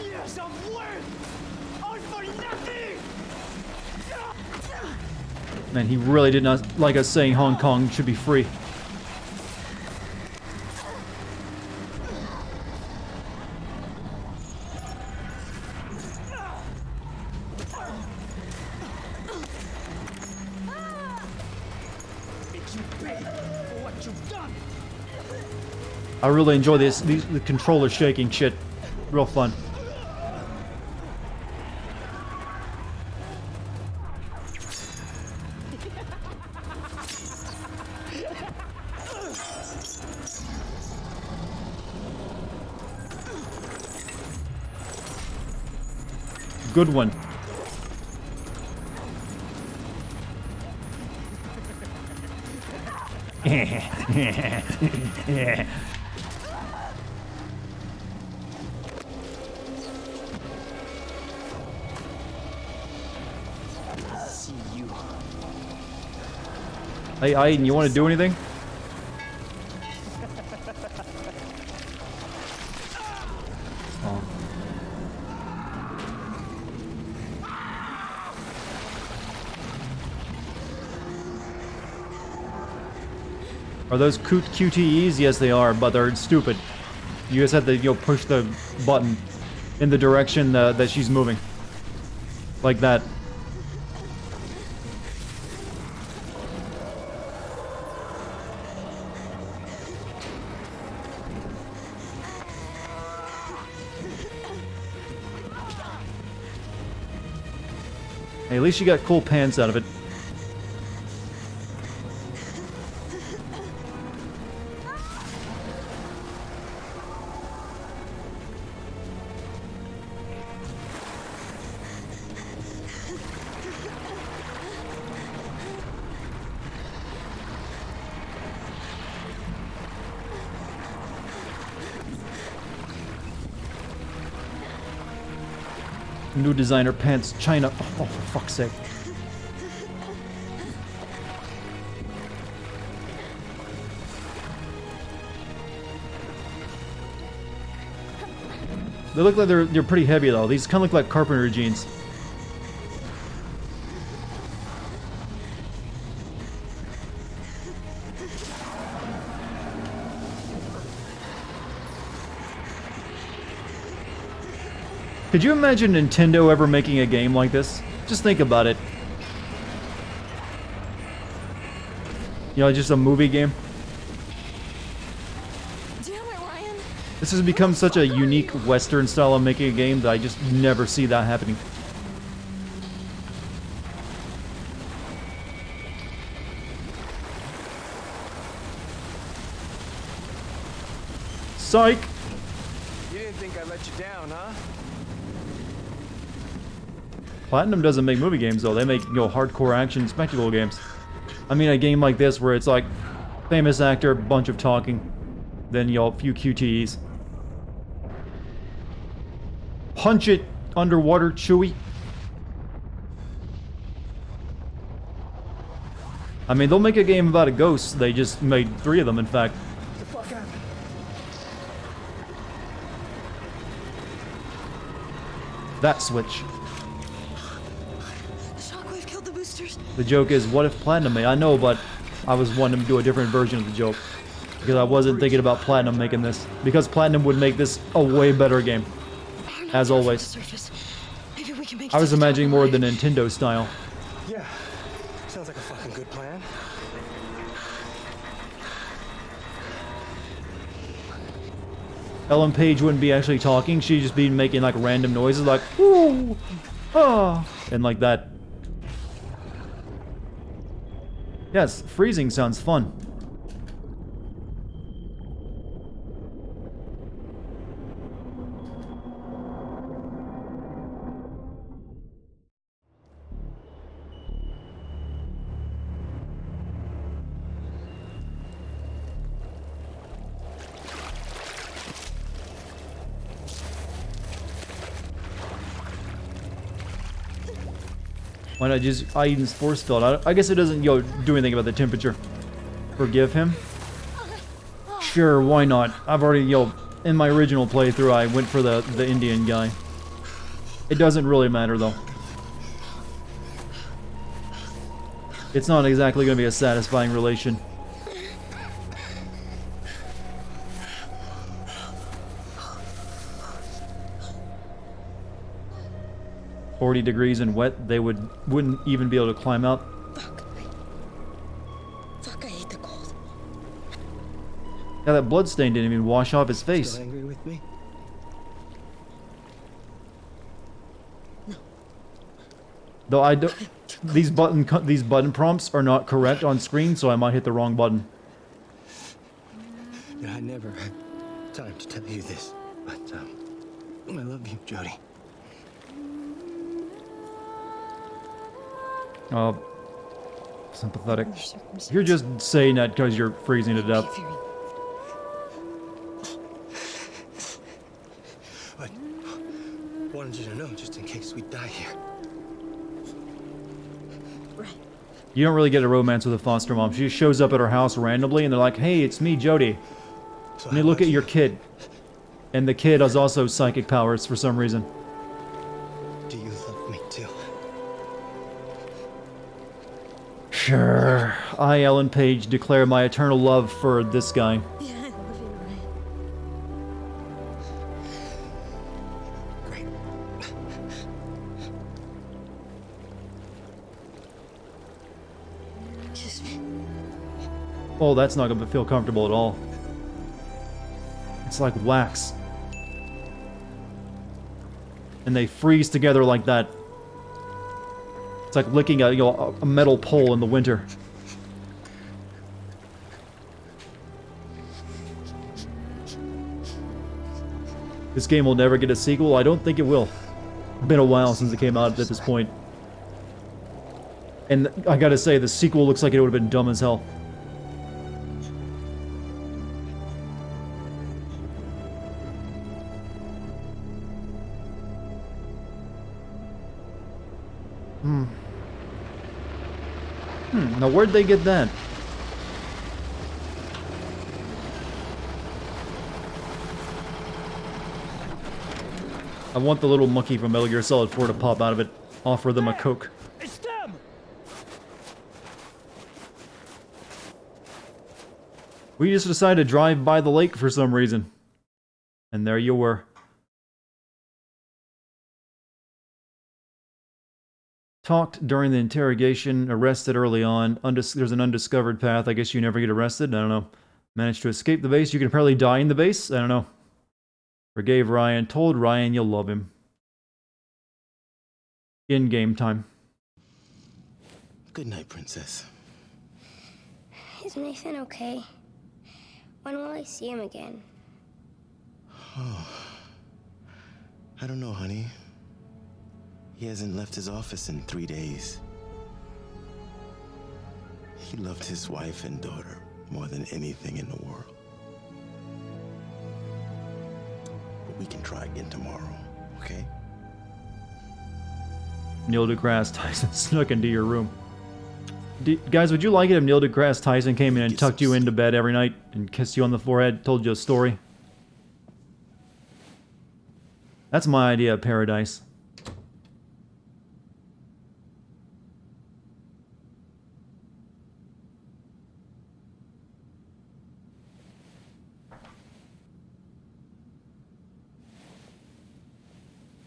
Years of work, all for nothing. Man, he really did not like us saying Hong Kong should be free. Make you pay for what you've done. I really enjoy this, the controller shaking shit. Real fun. Good one. See you. Hey, Aiden, you want to do anything? Oh. Are those QTEs? Yes, they are, but they're stupid. You just have to, you know, push the button in the direction that she's moving. Like that. Hey, at least you got cool pants out of it. New designer pants, China. Oh, for fuck's sake. They look like they're pretty heavy though. These kind of look like carpenter jeans. Could you imagine Nintendo ever making a game like this? Just think about it. You know, just a movie game. Damn it, Ryan. This has become such a unique Western style of making a game that I just never see that happening. Psych! You didn't think I'd let you down, huh? Platinum doesn't make movie games though, they make, you know, hardcore action spectacle games. I mean a game like this where it's like, famous actor, bunch of talking, then, you know, a few QTEs. Punch it, underwater Chewie. I mean, they'll make a game about a ghost, they just made 3 of them in fact. That switch. Shockwave killed the boosters. The joke is, what if Platinum made? I know, but I was wanting to do a different version of the joke. Because I wasn't thinking about Platinum making this. Because Platinum would make this a way better game. As always. Maybe we can make I was imagining more the Nintendo style. Yeah. Sounds like a fucking good plan. Ellen Page wouldn't be actually talking, she'd just be making like random noises like, ooh, ah, and like that. Yes, freezing sounds fun. Why not just Aiden's force field? I guess it doesn't, you know, do anything about the temperature. Forgive him? Sure, why not? I've already, you know, in my original playthrough, I went for the Indian guy. It doesn't really matter, though. It's not exactly going to be a satisfying relation. .40 degrees and wet, they wouldn't even be able to climb out. Fuck, I hate the cold. Yeah, that blood stain didn't even wash off his face. Still angry with me? Though I don't, these button prompts are not correct on screen, so I might hit the wrong button. Yeah, I never had time to tell you this, but I love you, Jody. Sympathetic. You're just saying that because you're freezing to death. But wanted you to know just in case we die here. Right. You don't really get a romance with a foster mom. She just shows up at her house randomly and they're like, hey, it's me, Jody. So And they look at your kid. And the kid has also psychic powers for some reason. Do you love me too? Sure. I, Ellen Page, declare my eternal love for this guy. Yeah, I love you, Ryan. Great. Kiss me. Oh, that's not going to feel comfortable at all. It's like wax. And they freeze together like that. It's like licking a, you know, a metal pole in the winter. This game will never get a sequel? I don't think it will. It's been a while since it came out at this point. And I gotta say, the sequel looks like it would have been dumb as hell. Now where'd they get that? I want the little monkey from Metal Gear Solid 4 to pop out of it. Offer them a Coke. It's them! We just decided to drive by the lake for some reason. And there you were. Talked during the interrogation, arrested early on. There's an undiscovered path. I guess you never get arrested. I don't know. Managed to escape the base. You can apparently die in the base. I don't know. Forgave Ryan. Told Ryan you'll love him. In game time. Good night, Princess. Is Nathan okay? When will I see him again? Oh. I don't know, honey. He hasn't left his office in 3 days. He loved his wife and daughter more than anything in the world. But we can try again tomorrow, okay? Neil deGrasse Tyson snuck into your room. Guys, would you like it if Neil deGrasse Tyson came in and tucked you into bed every night and kissed you on the forehead, told you a story? That's my idea of paradise.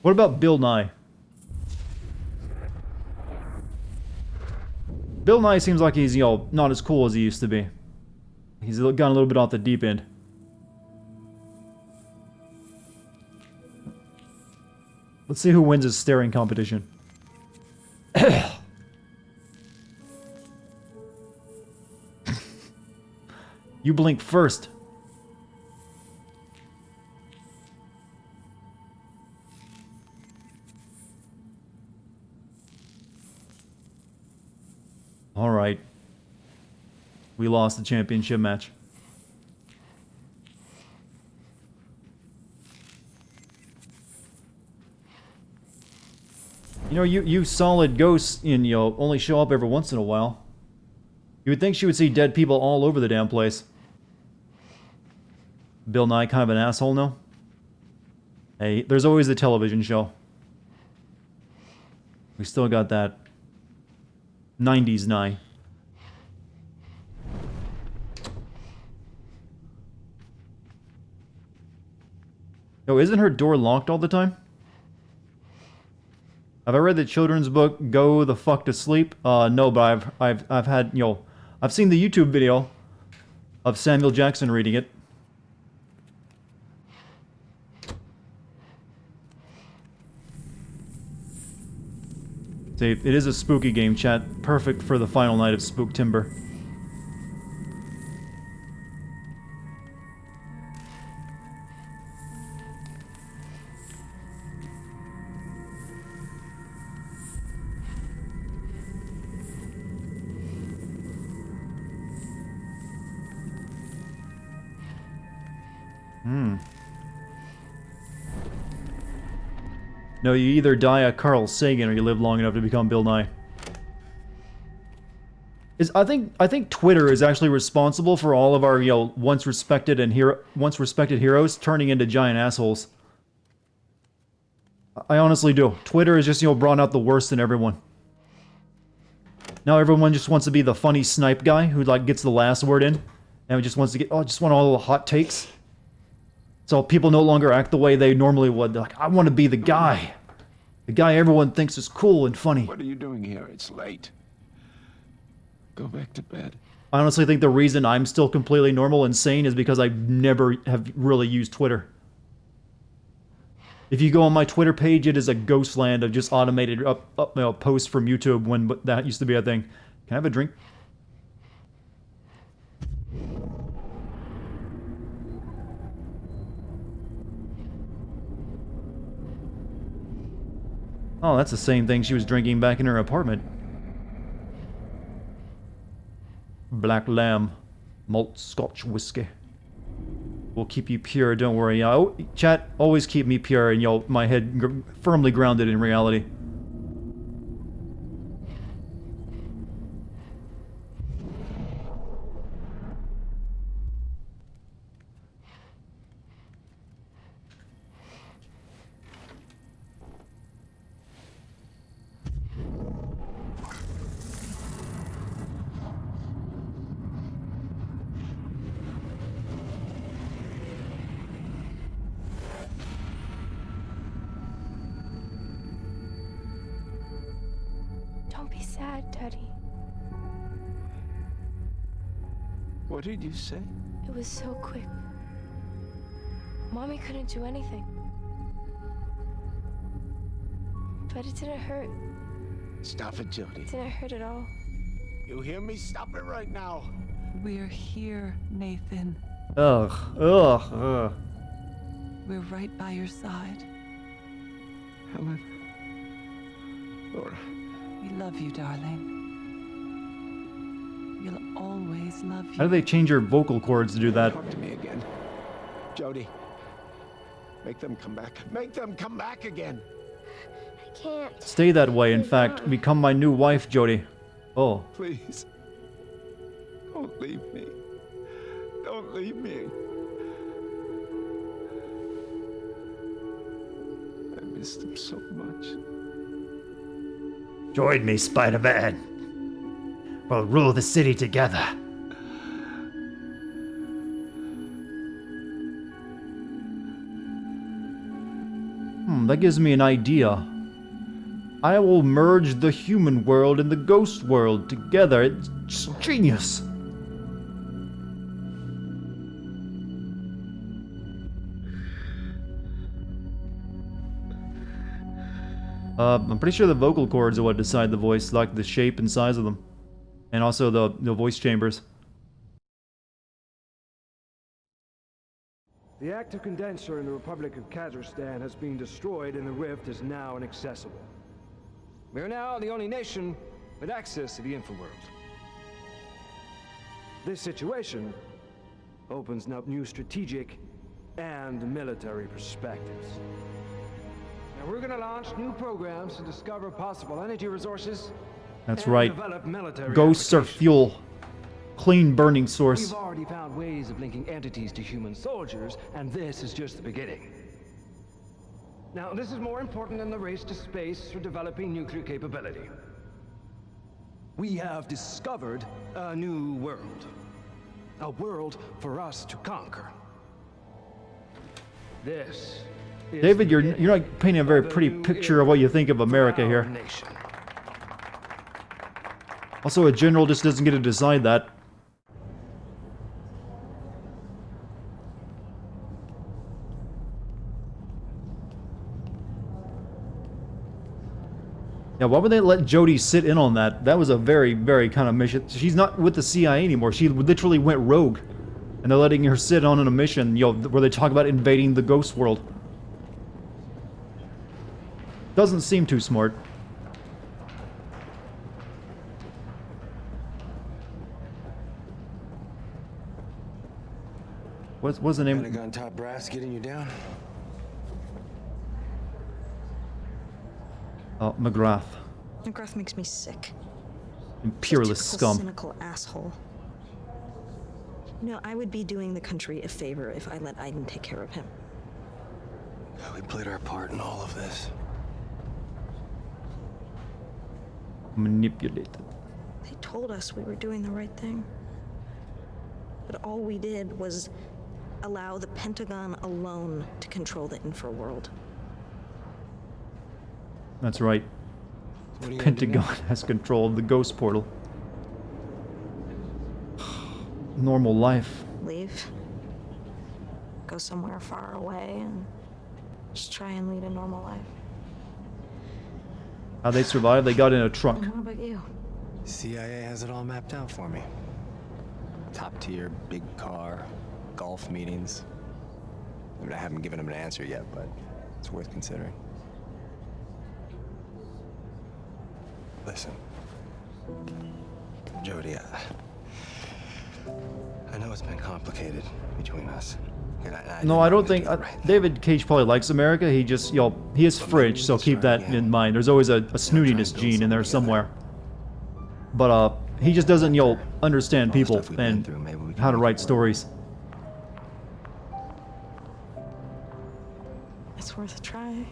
What about Bill Nye? Bill Nye seems like he's, you know, not as cool as he used to be. He's gone a little bit off the deep end. Let's see who wins his staring competition. You blink first. Alright. We lost the championship match. You know, you solid ghosts, and you know, only show up every once in a while. You would think she would see dead people all over the damn place. Bill Nye kind of an asshole, no? Hey, there's always the television show. We still got that 90s Nye. Oh, isn't her door locked all the time? Have I read the children's book Go the Fuck to Sleep? No, but I've had, you know, I've seen the YouTube video of Samuel Jackson reading it. See, it is a spooky game, chat. Perfect for the final night of Spooktimber. No, you either die a Carl Sagan or you live long enough to become Bill Nye. I think Twitter is actually responsible for all of our, you know, once respected heroes turning into giant assholes. I honestly do. Twitter has just, you know, brought out the worst in everyone. Now everyone just wants to be the funny snipe guy who like gets the last word in, and just wants to get just want all the hot takes. So people no longer act the way they normally would. They're like, I want to be the guy everyone thinks is cool and funny. What are you doing here? It's late. Go back to bed. I honestly think the reason I'm still completely normal and sane is because I never have really used Twitter. If you go on my Twitter page, it is a ghost land of just automated posts from YouTube when that used to be a thing. Can I have a drink? Oh, that's the same thing she was drinking back in her apartment. Black Lamb, malt Scotch whiskey. Will keep you pure, don't worry. Chat, always keep me pure and my head firmly grounded in reality. Don't be sad, Daddy. What did you say? It was so quick. Mommy couldn't do anything. But it didn't hurt. Stop it, Jody. It didn't hurt at all. You hear me? Stop it right now. We're here, Nathan. Ugh. Ugh. We're right by your side. Helen. Laura. We love you, darling. We'll always love you. How do they change your vocal cords to do that? Talk to me again. Jody. Make them come back. Make them come back again. I can't. Stay that way, in fact. Become my new wife, Jody. Oh. Please. Don't leave me. Don't leave me. I miss them so much. Join me, Spider-Man. We'll rule the city together. That gives me an idea. I will merge the human world and the ghost world together. It's just genius. I'm pretty sure the vocal cords are what decide the voice, like the shape and size of them. And also the voice chambers. The active condenser in the Republic of Kazakhstan has been destroyed and the rift is now inaccessible. We are now the only nation with access to the Infraworld. This situation opens up new strategic and military perspectives. Now we're going to launch new programs to discover possible energy resources. That's and right. develop military Ghosts are fuel. Clean burning source. We've already found ways of linking entities to human soldiers, and this is just the beginning. Now, this is more important than the race to space or developing nuclear capability. We have discovered a new world. A world for us to conquer. This is David, you're not painting a very pretty picture of what you think of America here. nation. Also, a general just doesn't get to decide that. Yeah, why would they let Jody sit in on that? That was a very, very kind of mission. She's not with the CIA anymore. She literally went rogue. And they're letting her sit on a mission, where they talk about invading the ghost world. Doesn't seem too smart. What's the name? Pentagon top brass getting you down? Oh, McGrath. McGrath makes me sick. Imperialist He's a typical scum. cynical asshole. You know, I would be doing the country a favor if I let Aiden take care of him. We played our part in all of this. Manipulated. They told us we were doing the right thing. But all we did was allow the Pentagon alone to control the infraworld. That's right. The Pentagon has control of the ghost portal. Normal life. Leave. Go somewhere far away and just try and lead a normal life. How they survived? They got in a truck. And what about you? CIA has it all mapped out for me. Top tier, big car, golf meetings. I mean, I haven't given him an answer yet, but it's worth considering. Listen, Jody, I know it's been complicated between us. And No, I don't think David Cage probably likes America. He just, he is French, so keep that in mind. There's always a snootiness gene in there somewhere. But he just doesn't, understand people and how to write stories. It's worth a try.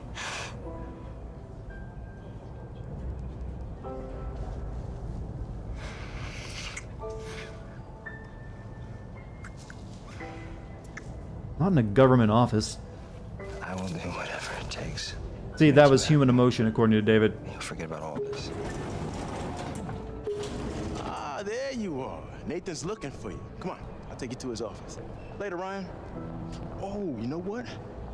Not in a government office. I will do whatever it takes. See, that was human emotion, according to David. You'll forget about all this. you are. Nathan's looking for you. Come on, I'll take you to his office. Later, Ryan. Oh, you know what?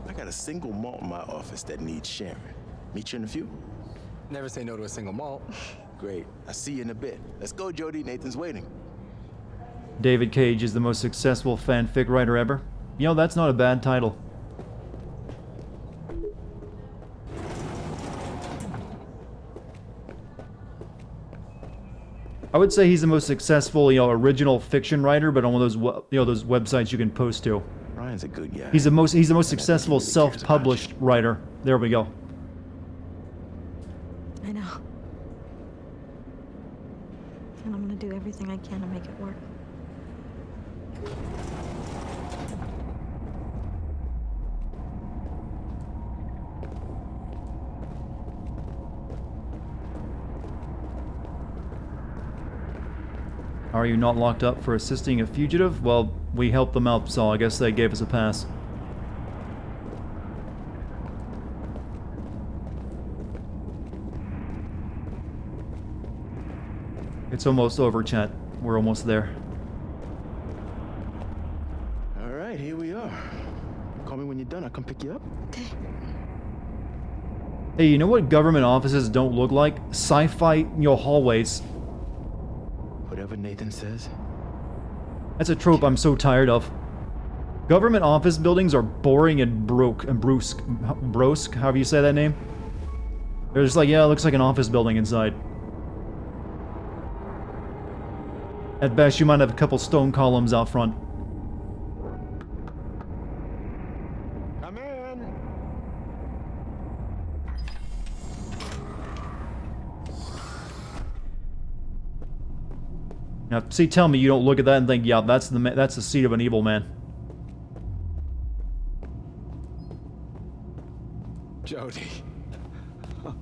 I got a single malt in my office that needs sharing. Meet you in a few. Never say no to a single malt. Great. I'll see you in a bit. Let's go, Jody. Nathan's waiting. David Cage is the most successful fanfic writer ever. You know, that's not a bad title. I would say he's the most successful, you know, original fiction writer, but on one of those, those websites you can post to. Ryan's a good guy. He's the most successful self-published writer. There we go. I know. And I'm gonna do everything I can to make it work. Are you not locked up for assisting a fugitive? Well, we helped them out, so I guess they gave us a pass. It's almost over, chat. We're almost there. All right, here we are. Call me when you're done. I'll come pick you up. Okay. Hey, you know what government offices don't look like? Sci-fi, hallways. Whatever Nathan says. That's a trope I'm so tired of. Government office buildings are boring and brusque, however you say that name. They're just like, yeah, it looks like an office building inside. At best, you might have a couple stone columns out front. Come in. Now, see, tell me you don't look at that and think, yeah, that's the seat of an evil man. Jody. I'm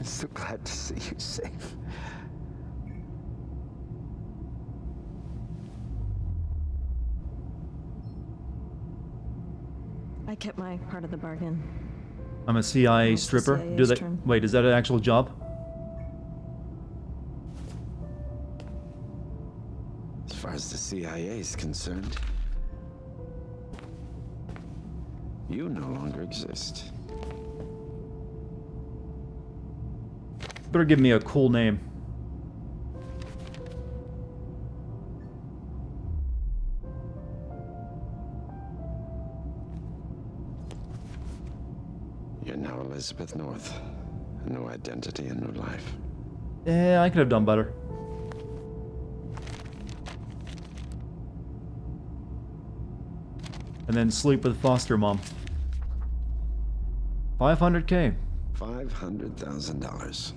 so glad to see you safe. I kept my part of the bargain. I'm a CIA stripper. Do they? Wait, is that an actual job? As far as the CIA is concerned, you no longer exist. Better give me a cool name. You're now Elizabeth North. A new identity, a new life. Yeah, I could have done better. And then sleep with foster mom. 500K. $500,000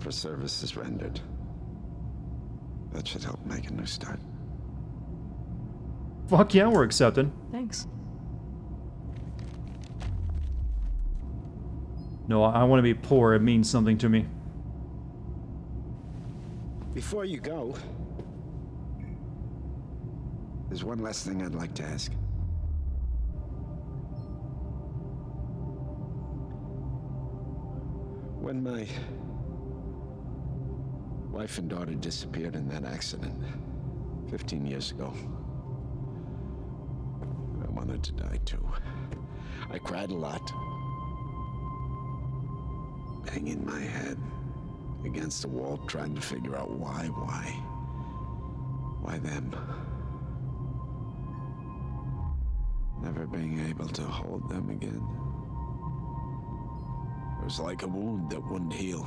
for services rendered. That should help make a new start. Fuck yeah, we're accepting. Thanks. No, I want to be poor. It means something to me. Before you go, there's one last thing I'd like to ask. When my wife and daughter disappeared in that accident 15 years ago, I wanted to die too. I cried a lot, banging my head against the wall, trying to figure out why them? Never being able to hold them again. It was like a wound that wouldn't heal.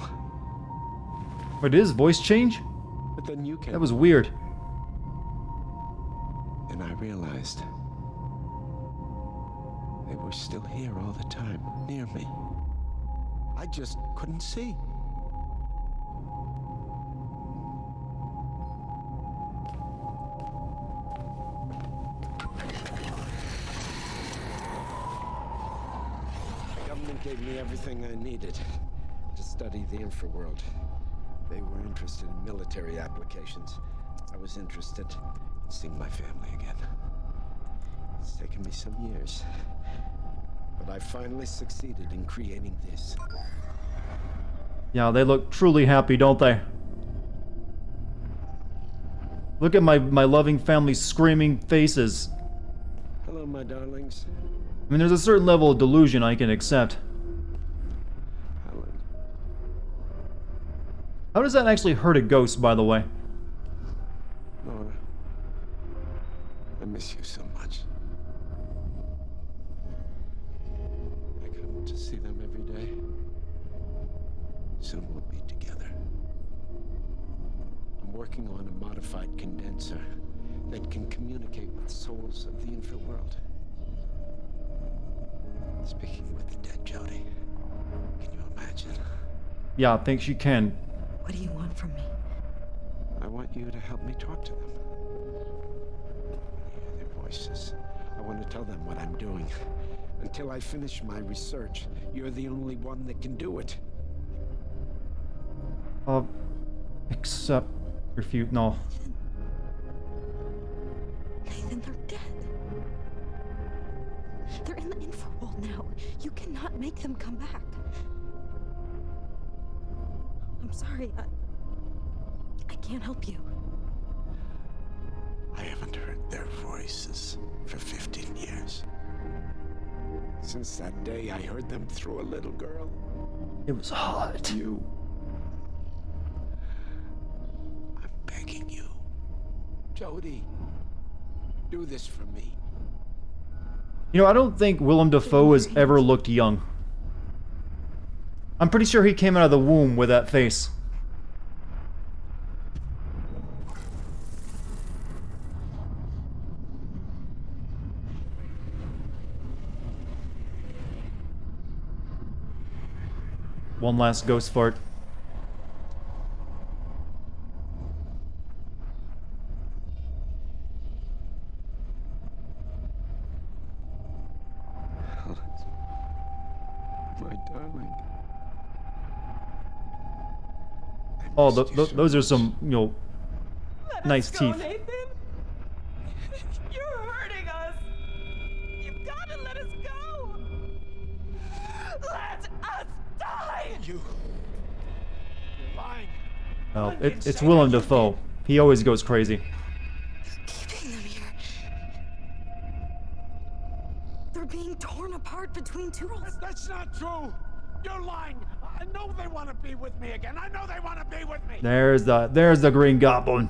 What, did his voice change? But then you came. That was weird. And I realized they were still here all the time, near me. I just couldn't see. The government gave me everything I needed to study the infraworld. They were interested in military applications. I was interested in seeing my family again. It's taken me some years, but I finally succeeded in creating this. Yeah, they look truly happy, don't they? Look at my loving family's screaming faces. Hello, my darlings. I mean, there's a certain level of delusion I can accept. Helen. How does that actually hurt a ghost, by the way? Laura. I miss you so much. I come to see them every day. Soon we'll be together. I'm working on a modified condenser that can communicate with souls of the infraworld. Speaking with the dead, Jody. Can you imagine? Yeah, I think she can. What do you want from me? I want you to help me talk to them. Hear their voices. I want to tell them what I'm doing. Until I finish my research, you're the only one that can do it. Accept, refute, no. Nathan, they're dead. They're in the infraworld now. You cannot make them come back. I'm sorry. I can't help you. I haven't heard their voices for 15 years. Since that day I heard them through a little girl. It was hot. You. I'm begging you. Jody, do this for me. You know, I don't think Willem Dafoe has ever looked young. I'm pretty sure he came out of the womb with that face. One last ghost fart. My darling. Oh, those are some, you know, nice teeth. Nathan. You're hurting us. You've got to let us go. Let us die. You're lying. Well, it's Willem Dafoe. He always goes crazy. Keeping them here. They're being torn apart between two worlds. That's not true. You're lying. I know they want to be with me again. I know they want to be with me. There's the Green Goblin.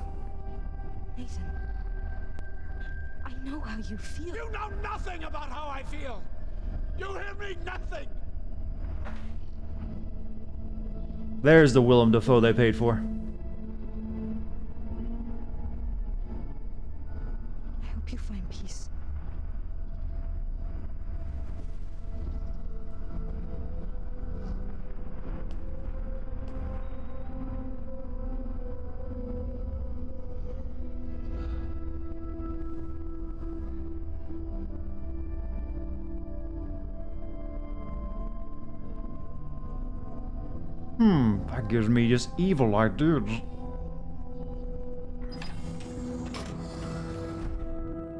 Nathan, I know how you feel. You know nothing about how I feel. You hear me? Nothing. There's the Willem Dafoe they paid for. I hope you find peace. That gives me just evil ideas.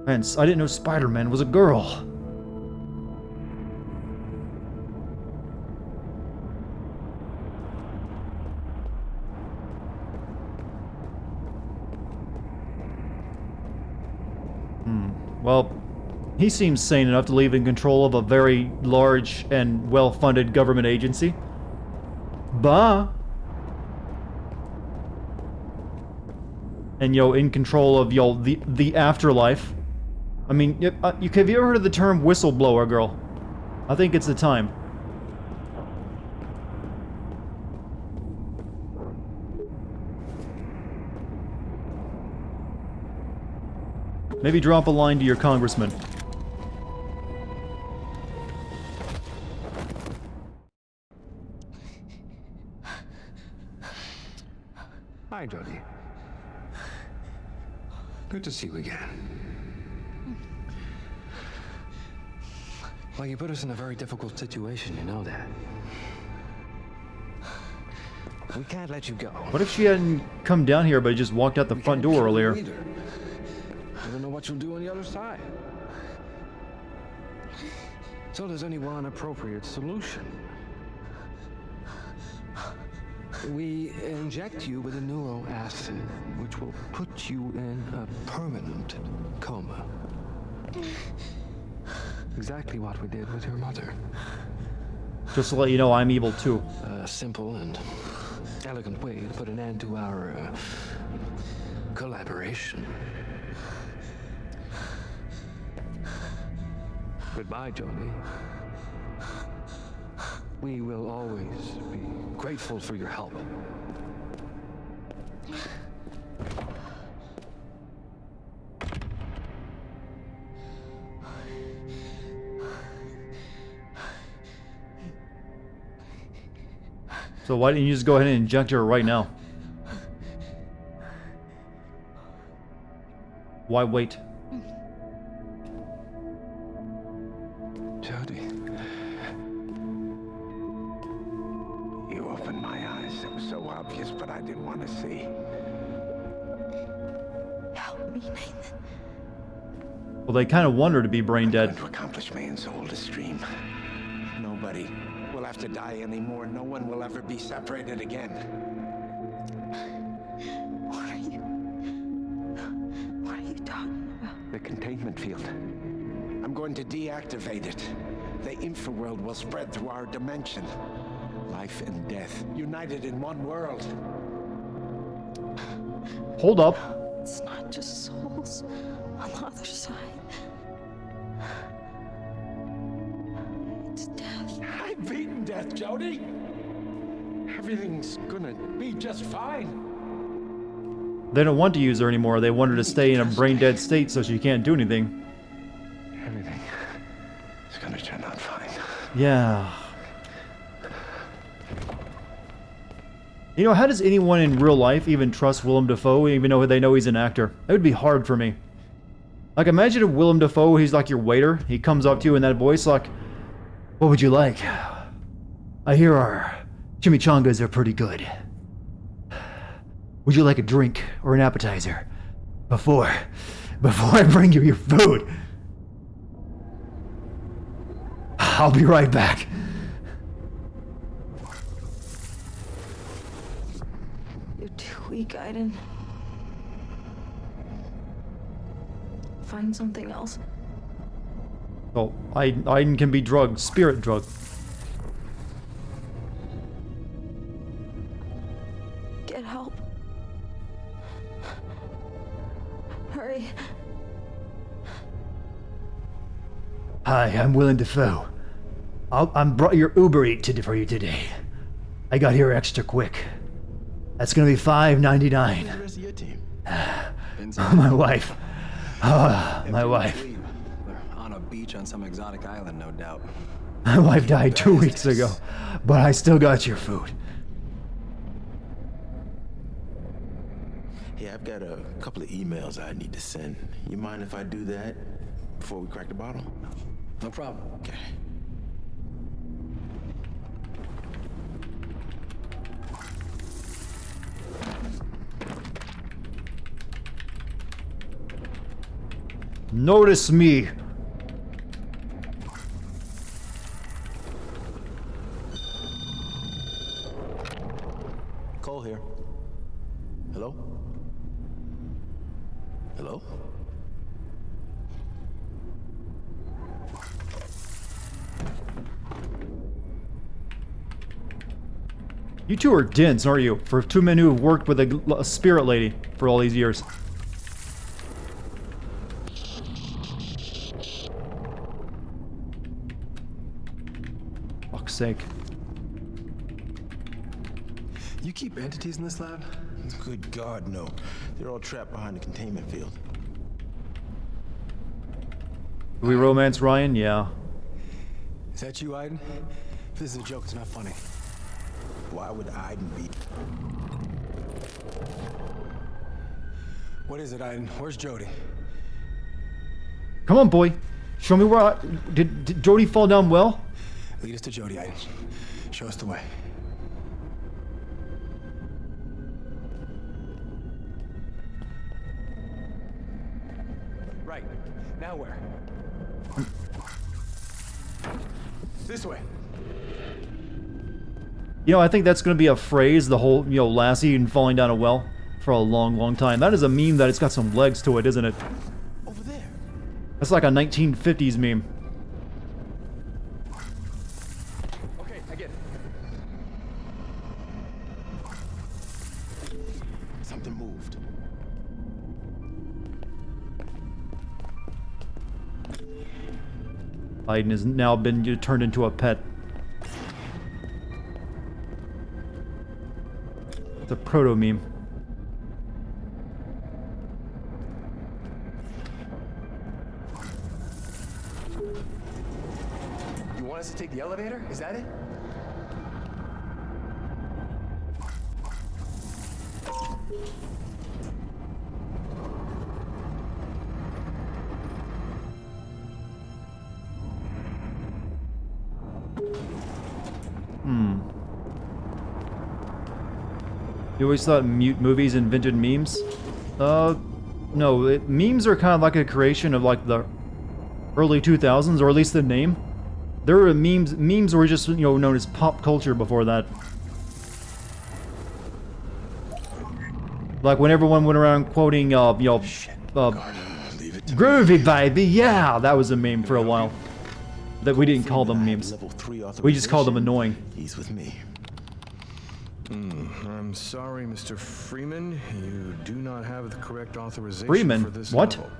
Hence, I didn't know Spider-Man was a girl. Well, he seems sane enough to leave in control of a very large and well-funded government agency. Bah. And, in control of, the afterlife. I mean, have you ever heard of the term whistleblower, girl? I think it's the time. Maybe drop a line to your congressman. Hi, Jody. Good to see you again. Well, you put us in a very difficult situation, you know that. We can't let you go. What if she hadn't come down here but just walked out the front door earlier? I don't know what you'll do on the other side. So there's only one appropriate solution. We inject you with a neuro acid, which will put you in a permanent coma. Exactly what we did with your mother. Just to let you know, I'm evil too. A simple and elegant way to put an end to our collaboration. Goodbye, Joni. We will always be grateful for your help. So why didn't you just go ahead and inject her right now? Why wait? Jody. You opened my eyes. It was so obvious, but I didn't want to see. Help me, Nathan. Well, they kind of want her to be brain dead. I'm going to accomplish man's oldest dream. Nobody will have to die anymore. No one will ever be separated again. What are you talking about? The containment field. I'm going to deactivate it. The infraworld will spread through our dimension. Life and death, united in one world. Hold up. It's not just souls on the other side. It's death. I've beaten death, Jody. Everything's gonna be just fine. They don't want to use her anymore. They want her to stay in a brain dead state so she can't do anything. Everything is gonna turn out fine. Yeah. You know, how does anyone in real life even trust Willem Dafoe, even though they know he's an actor? That would be hard for me. Like, imagine if Willem Dafoe, he's like your waiter. He comes up to you in that voice like, "What would you like? I hear our chimichangas are pretty good. Would you like a drink or an appetizer? Before I bring you your food. I'll be right back." You're too weak, Aiden. Find something else. Oh, Aiden can be drugged. Spirit drug. Get help. Hurry. Hi, I'm Willem Dafoe. I'm brought your Uber Eat for you today. I got here extra quick. That's gonna be $5.99. The rest of your team. My wife. My wife. They're on a beach on some exotic island, no doubt. My wife died 2 weeks ago, but I still got your food. Hey, I've got a couple of emails I need to send. You mind if I do that before we crack the bottle? No problem. Okay. Notice me. Cole here. Hello? Hello? You two are dense, aren't you? For two men who have worked with a spirit lady for all these years. Fuck's sake. You keep entities in this lab? Good God, no. They're all trapped behind the containment field. Do we romance Ryan? Yeah. Is that you, Aiden? If this is a joke, it's not funny. Why would Aiden be? What is it, Aiden? Where's Jody? Come on, boy. Show me where did Jody fall down well? Lead us to Jody, Aiden. Show us the way. Right. Now where? This way. You know, I think that's going to be a phrase, the whole, you know, Lassie and falling down a well for a long, long time. That is a meme that it's got some legs to it, isn't it? Over there. That's like a 1950s meme. Okay, I get it. Something moved. Biden has now been turned into a pet. It's a proto-meme. You want us to take the elevator? Is that it? You always thought mute movies invented memes? No. Memes are kind of like a creation of like the early 2000s, or at least the name. There were memes. Memes were just, you know, known as pop culture before that. Like when everyone went around quoting, you know, groovy baby, yeah, that was a meme for a while. That we didn't call them memes. We just called them annoying. He's with me. I'm sorry, Mr. Freeman. You do not have the correct authorization Freeman? for this What? level.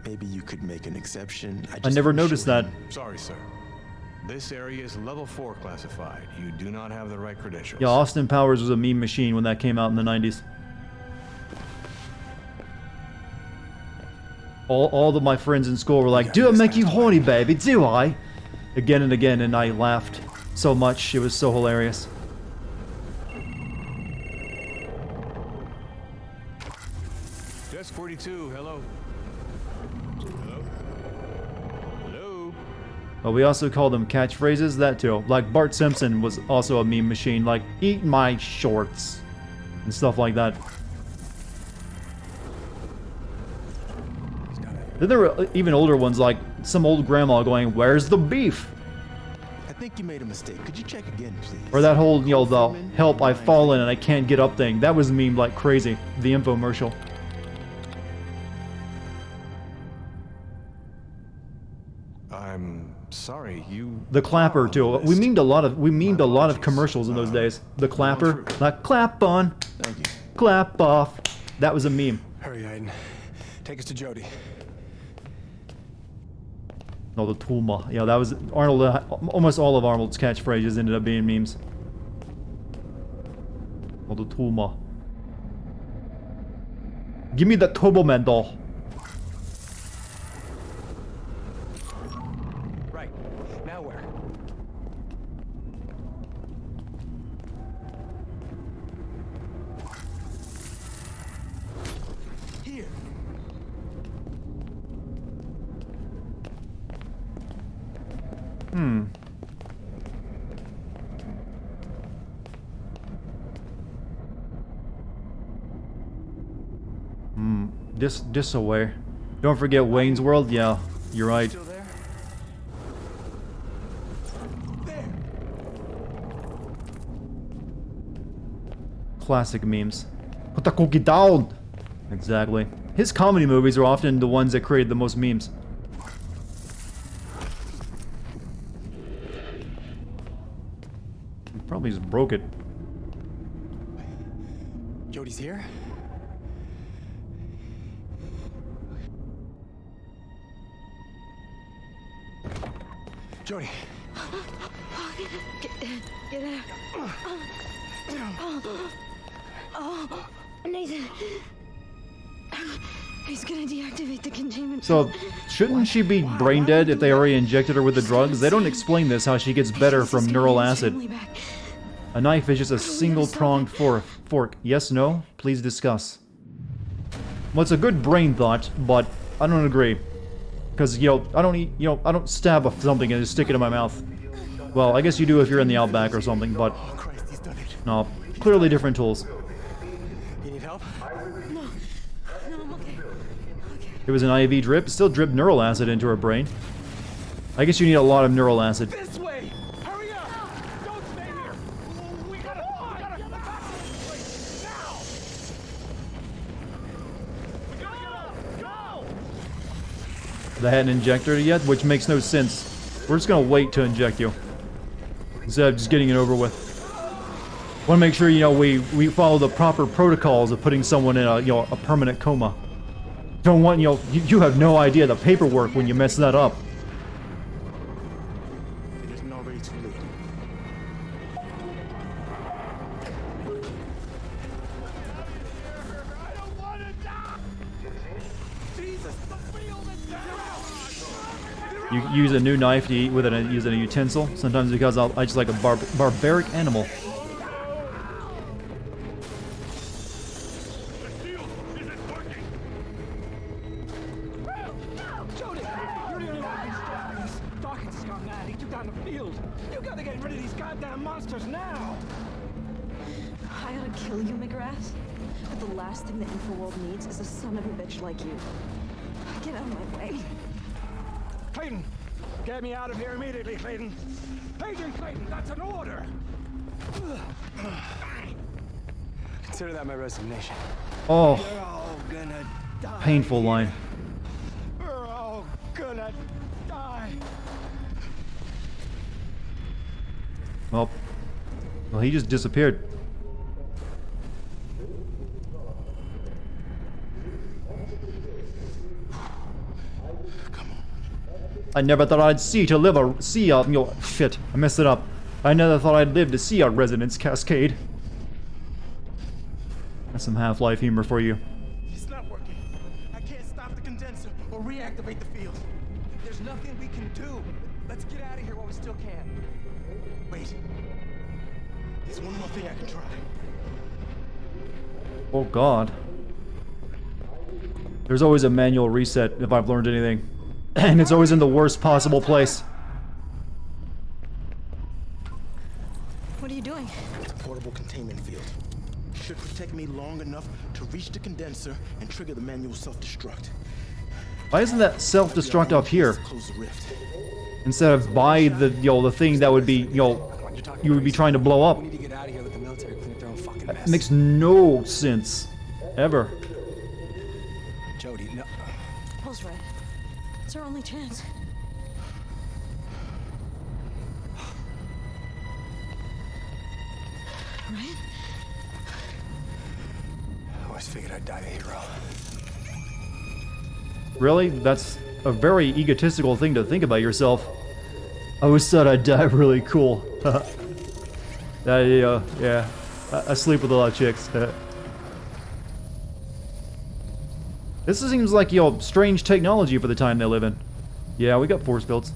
Maybe you could make an exception. I never noticed that. Sorry, sir. This area is level 4 classified. You do not have the right credentials. Yeah, Austin Powers was a meme machine when that came out in the 90s. All of my friends in school were like, do it make you horny, baby, do I? Again and again, and I laughed so much, it was so hilarious. Desk 42, hello. Hello? Hello? But we also call them catchphrases, that too. Like Bart Simpson was also a meme machine, like, eat my shorts, and stuff like that. Then there were even older ones, like some old grandma going, where's the beef? I think you made a mistake. Could you check again, please? Or that whole, you know, the help, I've fallen and I can't get up thing. That was memed like crazy. The infomercial. I'm sorry, you... The clapper too. We memed a lot of commercials in those days. The clapper, like clap on, Thank you. clap off. That was a meme. Hurry, Aiden. Take us to Jody. No, the Tulma. Yeah, that was Arnold. Almost all of Arnold's catchphrases ended up being memes. Oh, the Tulma. Give me that Turbo Man doll. Right. Now where? Here. This away. Don't forget Wayne's World. Yeah, you're right. Still there? Classic memes. Put the cookie down! Exactly. His comedy movies are often the ones that create the most memes. He probably just broke it. Jody's here? Jody. Get out. Oh, Nathan. he's gonna deactivate the containment. So, shouldn't she be brain dead if they already injected her with the drugs? They don't explain this, how she gets better from neural acid. A knife is just a single-pronged fork. Yes, no? Please discuss. Well, it's a good brain thought, but I don't agree. Because, you know, I don't eat, you know, I don't stab something and just stick it in my mouth. Well, I guess you do if you're in the outback or something, but... No, clearly different tools. You need help? No, I'm okay. It was an IV drip. It still dripped neural acid into her brain. I guess you need a lot of neural acid. This way! Hurry They hadn't injected it yet, which makes no sense. We're just gonna wait to inject you. Instead of just getting it over with. Want to make sure, you know, we follow the proper protocols of putting someone in a, you know, a permanent coma. Don't want, you know, you have no idea the paperwork when you mess that up. It isn't already too late. You use a new knife to eat with it and use a utensil. Sometimes because I just like a barbaric animal. Jody, you're the only one who's stopping this. Dartigan's just gone mad. He took down the field. You gotta get rid of these goddamn monsters now. I ought to kill you, McGrath. But the last thing the Infraworld needs is a son of a bitch like you. Get out of my way. Clayton, get me out of here immediately, Clayton. Agent Clayton, that's an order. Consider that my resignation. Oh, You're all gonna die. painful line. We're all gonna die. Well, he just disappeared. I never thought I'd see a, you know, shit, I messed it up. I never thought I'd live to see our resonance cascade. That's some Half-Life humor for you. It's not working. I can't stop the condenser or reactivate the field. There's nothing we can do. Let's get out of here while we still can. Wait. There's one more thing I can try. Oh god. There's always a manual reset if I've learned anything. And it's always in the worst possible place. What are you doing? It's a portable containment field. Should protect me long enough to reach the condenser and trigger the manual self-destruct. Why isn't that self-destruct up here? Close the rift. Instead of by the, you know, the thing that would be, you know, you would be trying to blow up. We need to get out of here. Let the military clean up their own fucking That mess. makes no sense. Ever. Jody, no. Paul's right. It's our only chance. Right? I always figured I'd die a hero. Really? That's a very egotistical thing to think about yourself. I always thought I'd die really cool. Yeah. I sleep with a lot of chicks. This seems like, you know, strange technology for the time they live in. Yeah, we got force fields.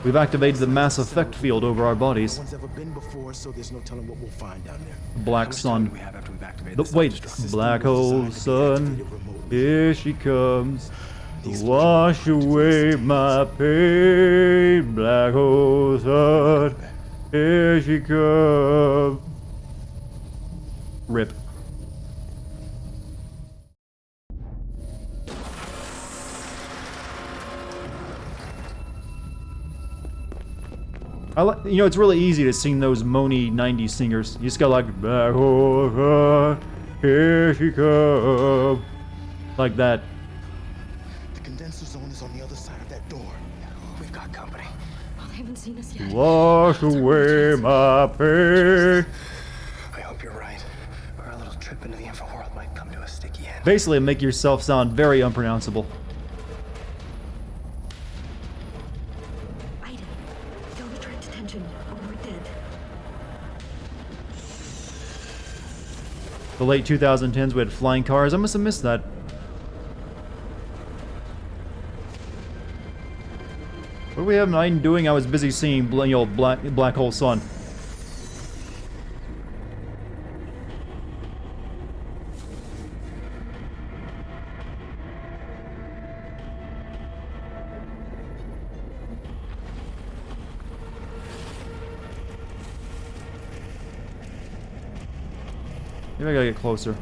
We've activated the mass effect field over our bodies. No one's ever been before, so there's no telling what we'll find down there. Black sun. We have after we've activated The, the wait, self-destruct black hole sun. Here she comes. To wash away my pain. Black hole sun. Here she comes. Rip. You know, it's really easy to sing those moany 90s singers. You just got like, black hole sun, here she comes. Like that. The condenser zone is on the other side of that door. We've got company. Oh, they haven't seen us yet. Wash away my pain. I hope you're right. Or a little trip into the Infraworld might come to a sticky end. Basically, make yourself sound very unpronounceable. Aiden, don't attract attention or we're dead. The late 2010s, we had flying cars. I must have missed that. What do we have Aiden doing? I was busy seeing, you know, black hole sun. Maybe I gotta get closer.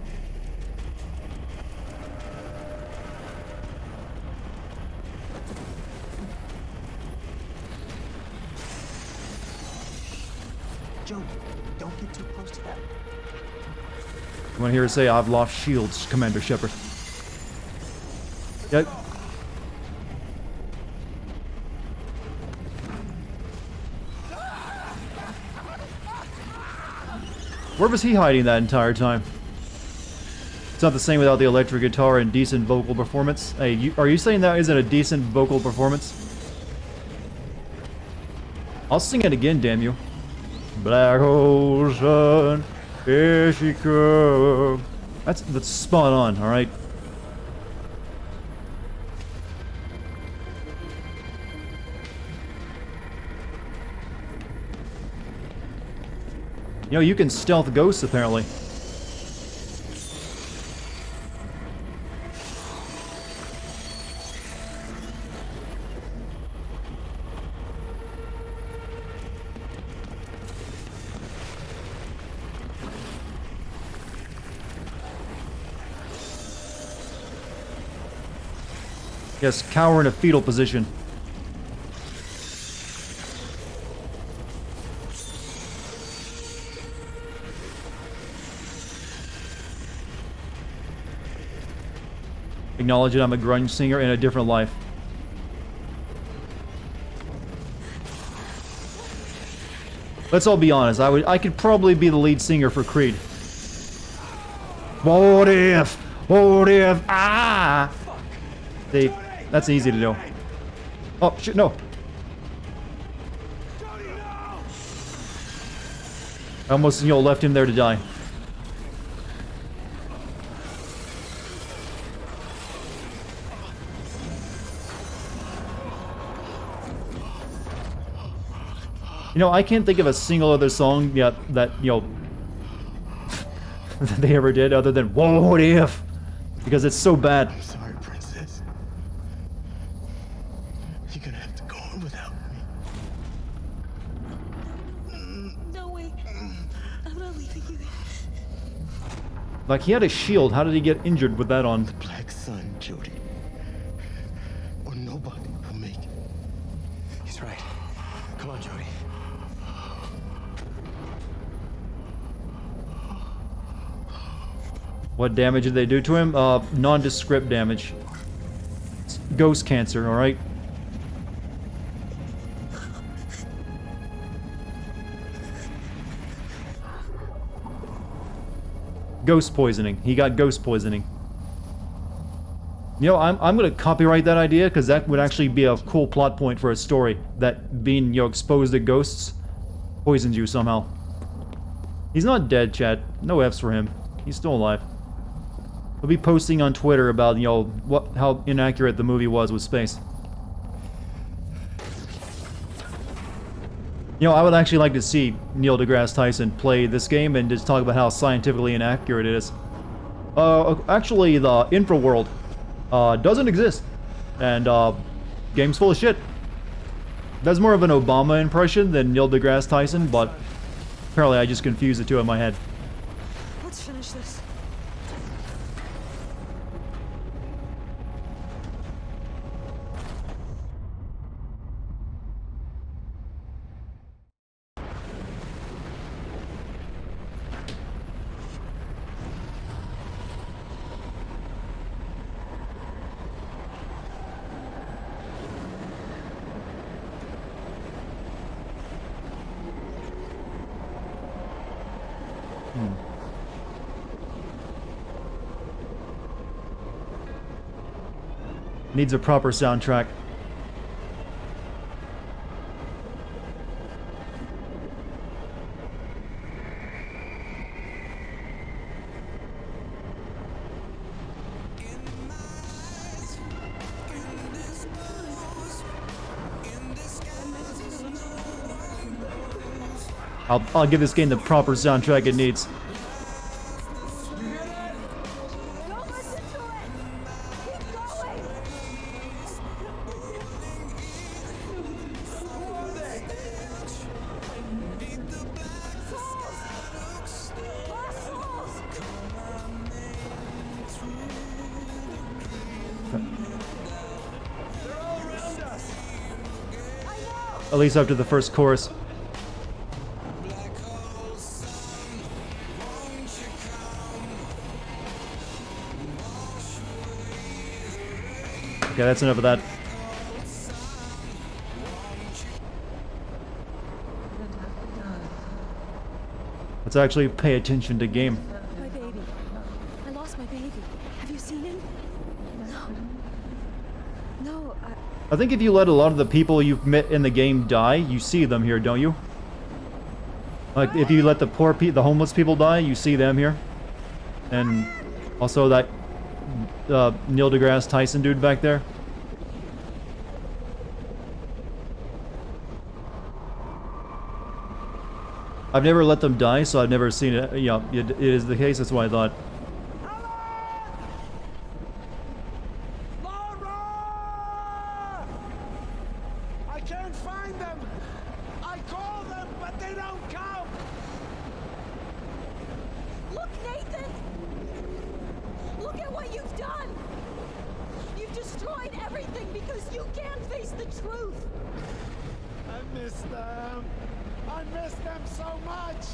Joe, don't get too close to that. You want to hear her say, "I've lost shields, Commander Shepard"? Yep. Where was he hiding that entire time? It's not the same without the electric guitar and decent vocal performance. Hey, are you saying that isn't a decent vocal performance? I'll sing it again, damn you. Black hole sun, here she comes. That's spot on, alright? You know, you can stealth ghosts, apparently. Yes, cower in a fetal position. Acknowledge that I'm a grunge singer in a different life. Let's all be honest, I could probably be the lead singer for Creed. What if? What if? Ah! See, that's easy to do. Oh, shit, no. I almost, left him there to die. I can't think of a single other song yet that, that they ever did other than "What If?" Because it's so bad. I'm sorry, Princess. You're gonna have to go on without me. No way. I'm not leaving you. Like, he had a shield. How did he get injured with that on? The Black Sun, Jody. Or nobody will make it. He's right. Come on, Jody. What damage did they do to him? Nondescript damage. It's ghost cancer, alright? Ghost poisoning. He got ghost poisoning. I'm gonna copyright that idea, because that would actually be a cool plot point for a story. That being, exposed to ghosts poisons you somehow. He's not dead, Chad. No F's for him. He's still alive. He'll be posting on Twitter about, how inaccurate the movie was with space. I would actually like to see Neil deGrasse Tyson play this game and just talk about how scientifically inaccurate it is. Actually, the infraworld doesn't exist. And, game's full of shit. That's more of an Obama impression than Neil deGrasse Tyson, but apparently I just confused the two in my head. Let's finish this. Needs a proper soundtrack. I'll give this game the proper soundtrack it needs. At least up to the first chorus. Okay, that's enough of that. Let's actually pay attention to game. My baby. I lost my baby. Have you seen him? No, I think if you let a lot of the people you've met in the game die, you see them here, don't you? Like, if you let the the homeless people die, you see them here. And also that Neil deGrasse Tyson dude back there. I've never let them die, so I've never seen it. Yeah, it is the case. That's why I thought. I can't find them. I call them, but they don't come. look, Nathan! Look at what you've done! You've destroyed everything because you can't face the truth! I miss them. I miss them so much.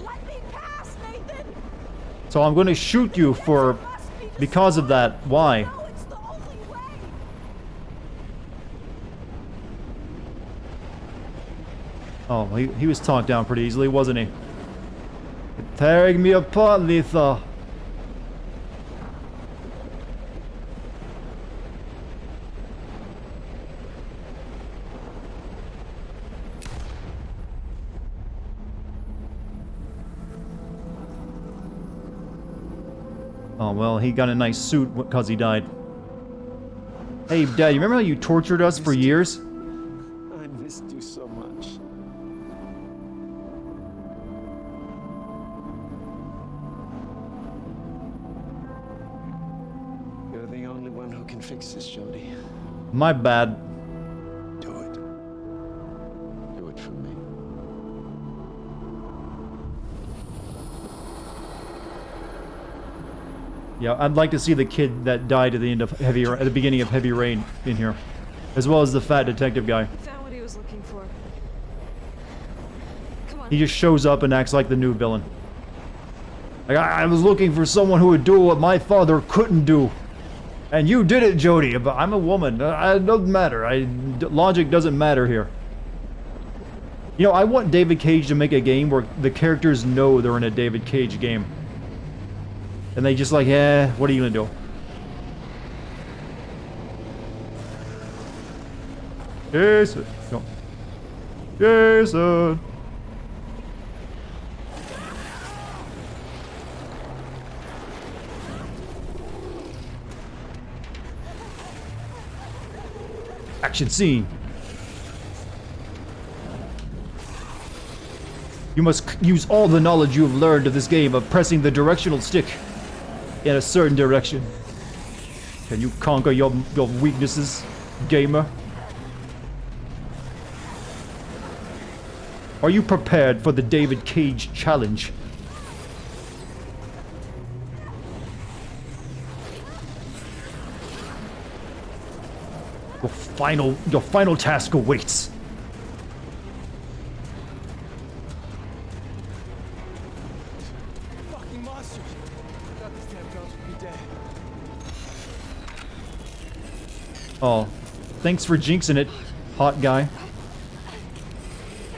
Let me pass, Nathan! So I'm going to shoot you for because of that. Why? No, it's the only way! Oh, he was talked down pretty easily, wasn't he? Tearing me apart, Letha. Oh, well, he got a nice suit because he died. Hey, Dad, you remember how you tortured us for years? I missed you so much. You're the only one who can fix this, Jody. My bad. Do it. Do it for me. Yeah, I'd like to see the kid that died at the end of at the beginning of Heavy Rain in here, as well as the fat detective guy. Found what he was looking for. Come on. He just shows up and acts like the new villain. Like, I was looking for someone who would do what my father couldn't do, and you did it, Jody. But I'm a woman. It doesn't matter. Logic doesn't matter here. You know, I want David Cage to make a game where the characters know they're in a David Cage game. And they just like, what are you gonna do? Jason. No. Jason. Action scene. You must use all the knowledge you have learned of this game of pressing the directional stick in a certain direction. Can you conquer your weaknesses, gamer? Are you prepared for the David Cage challenge? Your final task awaits. Fucking monsters. Got these damn guns would be dead. Oh, thanks for jinxing it, hot guy.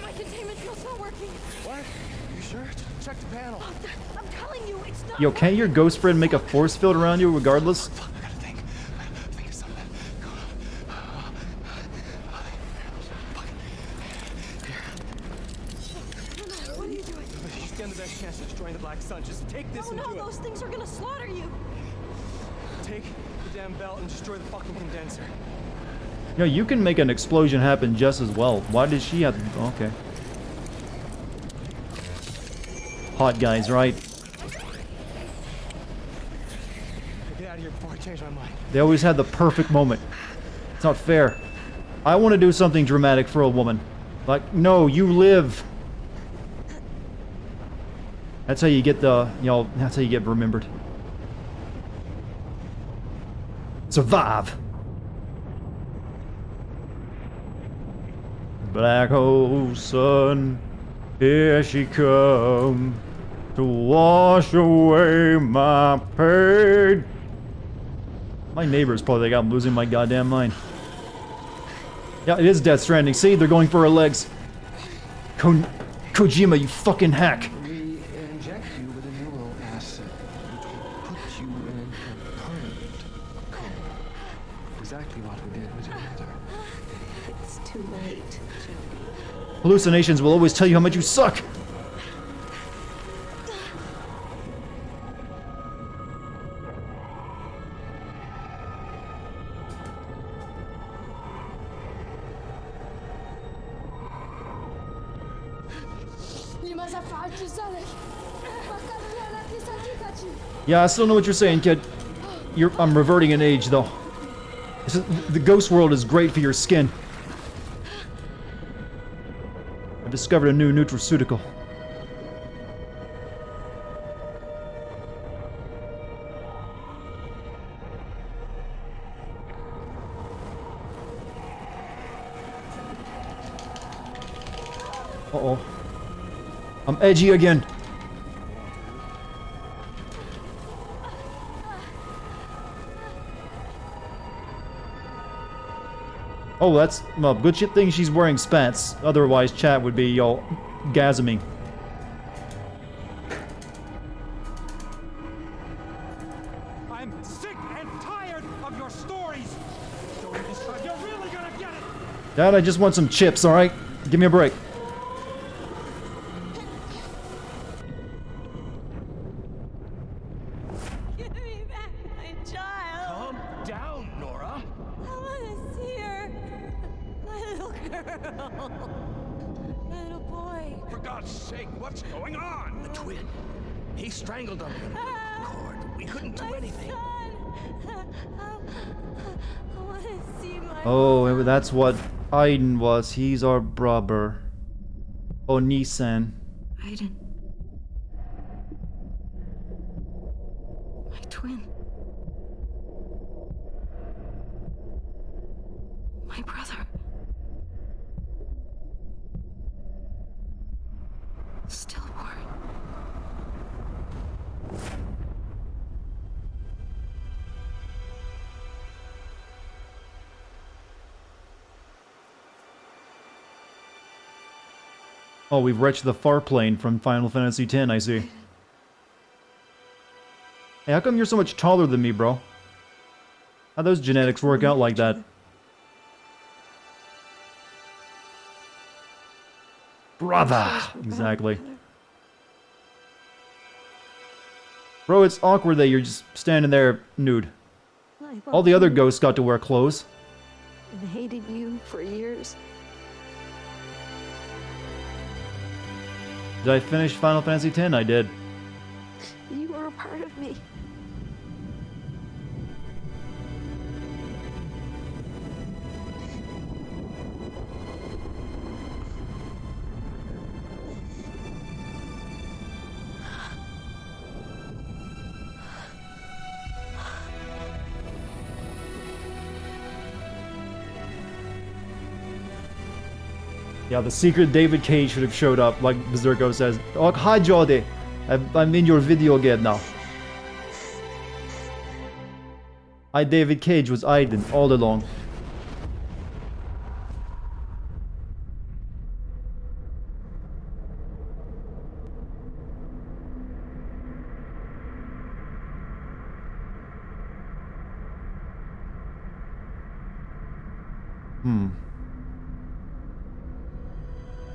My containment field's not working. What? You sure? Check the panel. I'm telling you, it's not. Yo, can't your ghost friend make a force field around you regardless? Think of something. What are you doing? You stand the best chance of destroying the Black Sun. Just take this and do it. Those things are gonna slaughter you. Take the damn belt and destroy the fucking condenser. You know, you can make an explosion happen just as well. Why does she have... Okay. Hot guys, right? Get out of here before I change my mind. They always had the perfect moment. It's not fair. I want to do something dramatic for a woman. Like, no, you live. That's how you get the, you know, that's how you get remembered. Survive. Black hole sun, here she come to wash away my pain. My neighbor's probably like, I'm losing my goddamn mind. Yeah, it is Death Stranding. See, they're going for her legs. Kojima, you fucking hack. We inject you with a neural acid, which will put you in a permanent coma. Exactly what we did with your mother. It's too late, Jody. Hallucinations will always tell you how much you suck. Yeah, I still know what you're saying, kid. I'm reverting in age, though. The ghost world is great for your skin. I've discovered a new nutraceutical. Uh-oh. I'm edgy again. Oh, that's, well, good shit thing she's wearing spats. Otherwise, chat would be all gasming. I'm sick and tired of your stories. Jody, this time you're really gonna get it. Dad, I just want some chips, alright? Give me a break. Give me back my child. Calm down, Nora. I want to see her. My little girl. My little boy. For God's sake, what's going on? The twin. He strangled him. Cord. We couldn't do anything. I want to see my Oh, that's what Aiden was. He's our brother. Oh, Nissan. Aiden. My twin. My brother. Stillborn. Oh, we've reached the far plane from Final Fantasy X, I see. Hey, how come you're so much taller than me, bro? How'd those genetics work out like that? Brother! Exactly. Bro, it's awkward that you're just standing there nude. All the other ghosts got to wear clothes. And hated you for years. Did I finish Final Fantasy X? I did. You were a part of me. Yeah, the secret David Cage should have showed up, like Berserko says. Oh, hi Jody! I'm in your video again now. David Cage was Aiden all along.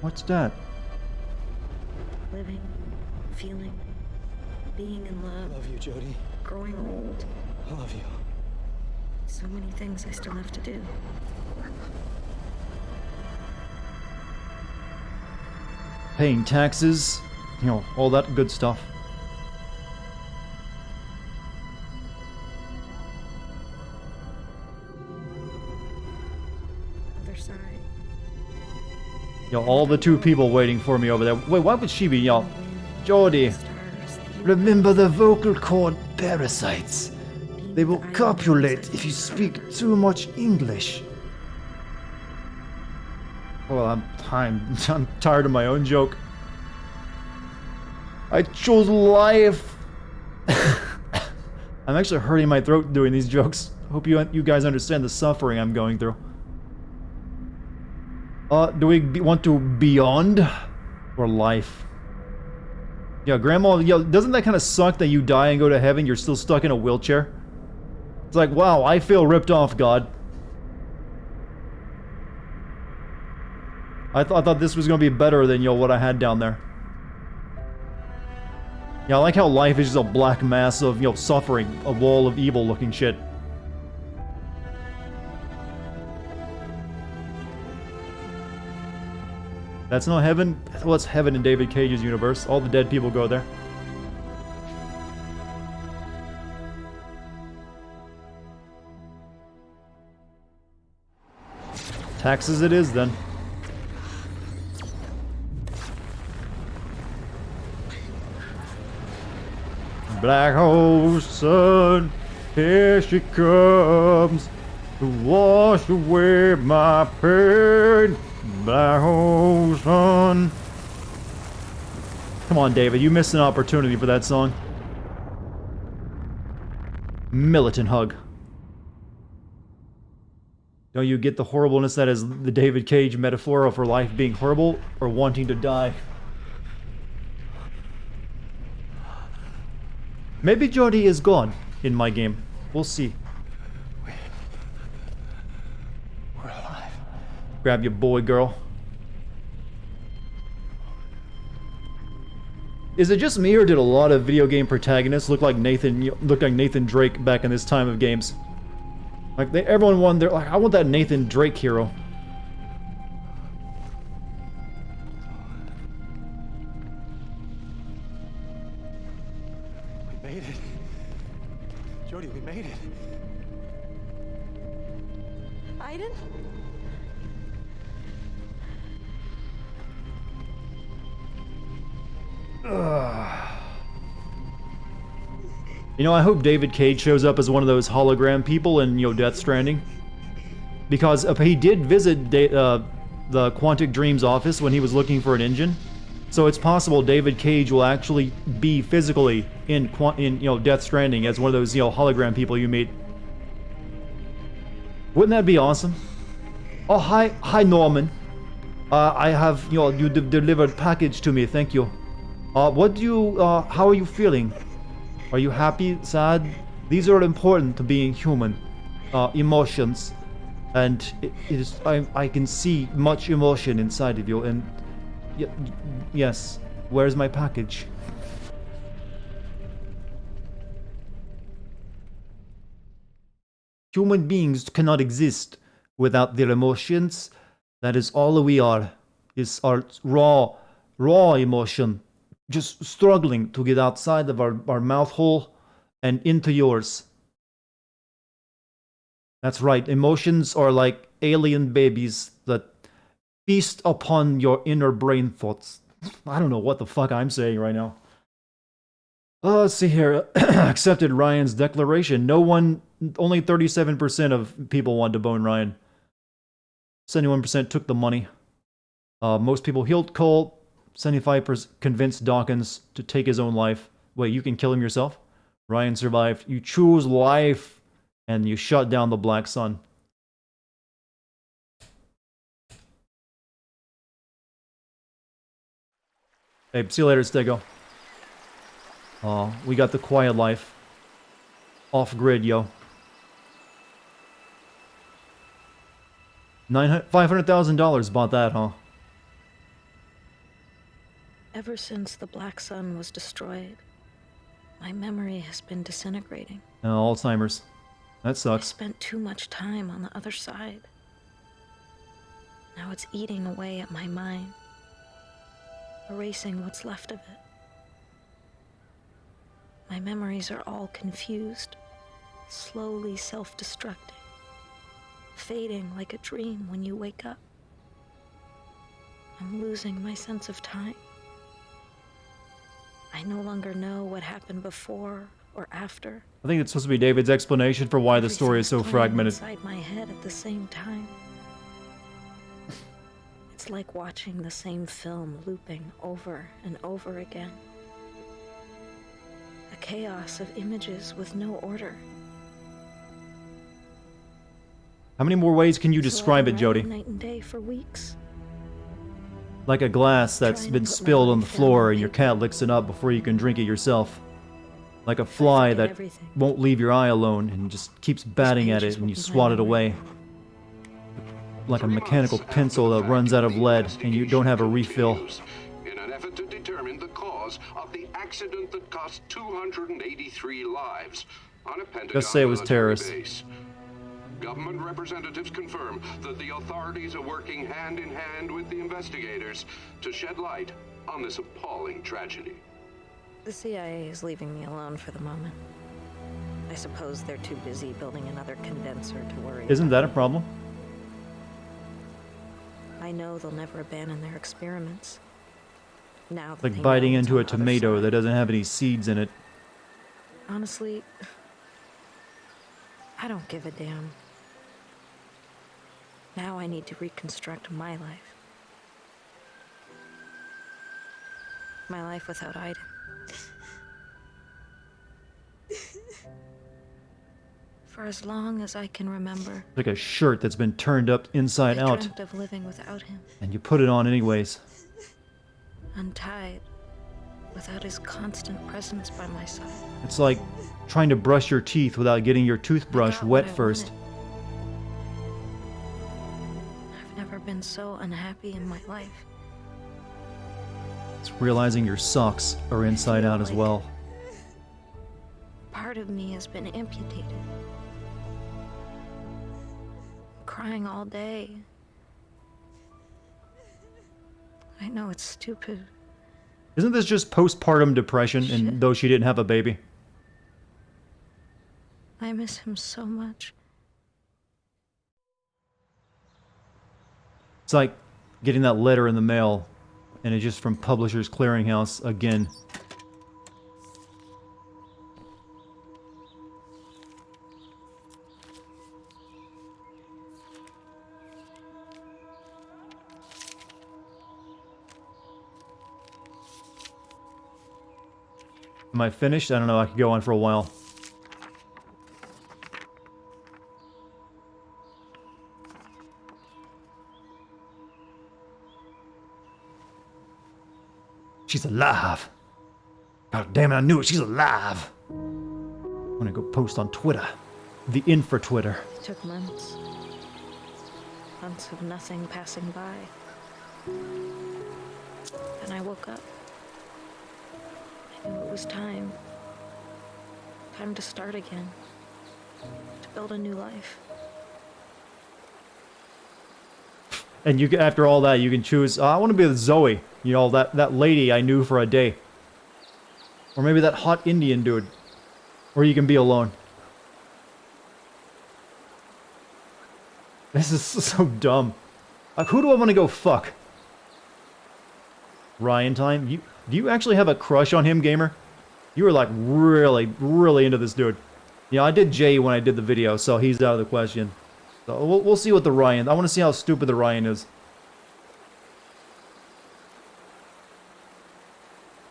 What's that? Living, feeling, being in love. I love you, Jody. Growing old. I love you. So many things I still have to do. Paying taxes, you know, all that good stuff. Other side. Yo, all the two people waiting for me over there. Wait, why would she be, yo? Jody, remember the vocal cord parasites. They will copulate if you speak too much English. Well, I'm tired of my own joke. I chose life. I'm actually hurting my throat doing these jokes. Hope you guys understand the suffering I'm going through. Do we want to beyond or life? Yeah, Grandma, yeah, doesn't that kind of suck that you die and go to heaven, you're still stuck in a wheelchair? It's like, wow, I feel ripped off, God. I thought this was gonna be better than, you know, what I had down there. Yeah, I like how life is just a black mass of, you know, suffering, a wall of evil looking shit. That's not heaven? Well, it's heaven in David Cage's universe. All the dead people go there. Taxes it is, then. Black hole sun, here she comes to wash away my pain. Black hole sun. Come on, David, you missed an opportunity for that song. Militant hug. Don't you get the horribleness that is the David Cage metaphor for life being horrible or wanting to die? Maybe Jody is gone in my game. We'll see. We're alive. Grab your boy, girl. Is it just me, or did a lot of video game protagonists look like Nathan Drake back in this time of games? Like everyone wanted their, like, I want that Nathan Drake hero. We made it. Jody, we made it. Aiden? You know, I hope David Cage shows up as one of those hologram people in, you know, Death Stranding. Because he did visit the Quantic Dream's office when he was looking for an engine. So it's possible David Cage will actually be physically in you know, Death Stranding as one of those, you know, hologram people you meet. Wouldn't that be awesome? Oh, hi Norman. I have, you know, you delivered package to me, thank you. What do you, how are you feeling? Are you happy, sad? These are important to being human. Emotions. And I can see much emotion inside of you, and yes, where's my package? Human beings cannot exist without their emotions. That is all we are. Is our raw emotion. Just struggling to get outside of our mouth hole and into yours. That's right, emotions are like alien babies that feast upon your inner brain thoughts. I don't know what the fuck I'm saying right now. Let's see here. Accepted Ryan's declaration. No one, only 37% of people wanted to bone Ryan. 71% took the money. Most people healed Cole. 75% convinced Dawkins to take his own life. Wait, you can kill him yourself? Ryan survived. You choose life, and you shut down the Black Sun. Hey, see you later, Stego. We got the quiet life. Off-grid, yo. $500,000 bought that, huh? Ever since the Black Sun was destroyed, my memory has been disintegrating. Alzheimer's. That I sucks. spent too much time on the other side. Now it's eating away at my mind, erasing what's left of it. My memories are all confused, slowly self-destructing, fading like a dream when you wake up. I'm losing my sense of time. I no longer know what happened before or after. I think it's supposed to be David's explanation for why the story is so fragmented. Inside my head at the same time. It's like watching the same film looping over and over again. A chaos of images with no order. How many more ways can you So describe I've it, been Jody? writing night and day for weeks. Like a glass that's Trying to been put my spilled on the life down floor on and your paper. cat licks it up before you can drink it yourself. Like a fly forget that everything. won't leave your eye alone and just keeps batting at pages it and will you be my swat it memory. away. Like a mechanical pencil that runs out of lead and you don't have a refill. In an effort to determine the cause of the accident that cost 283 lives on a Pentagon Just say it was military terrorists. base. Government representatives confirm that the authorities are working hand in hand with the investigators to shed light on this appalling tragedy. The CIA is leaving me alone for the moment. I suppose they're too busy building another condenser to worry Isn't about. that a problem? I know they'll never abandon their experiments. Now that Like they know biting what's into on a the other tomato side. that doesn't have any seeds in it. Honestly, I don't give a damn. Now I need to reconstruct my life. My life without Aiden. For as long as I can remember, Like a shirt that's been turned up inside I out dreamt of living without him, and you put it on anyways. untied, without his constant presence by my side. It's like trying to brush your teeth without getting your toothbrush got what wet I first. I've never been so unhappy in my life. It's realizing your socks are inside out as well. Part of me has been amputated. Crying all day. I know it's stupid. Isn't this just postpartum depression, and though she didn't have a baby? I miss him so much. It's like getting that letter in the mail, and it's just from Publishers Clearinghouse again. Am I finished? I don't know, I could go on for a while. She's alive. God damn it, I knew it, she's alive. I'm gonna go post on Twitter. The Infra Twitter. It took months. Months of nothing passing by. Then I woke up. I knew it was time. Time to start again. To build a new life. And you, after all that, you can choose, I want to be with Zoe. You know, that lady I knew for a day. Or maybe that hot Indian dude. Or you can be alone. This is so dumb. Who do I want to go fuck? Ryan time? Do you actually have a crush on him, gamer? You were like really, really into this dude. Yeah, I did Jay when I did the video, so he's out of the question. So we'll see what the Ryan... I want to see how stupid the Ryan is.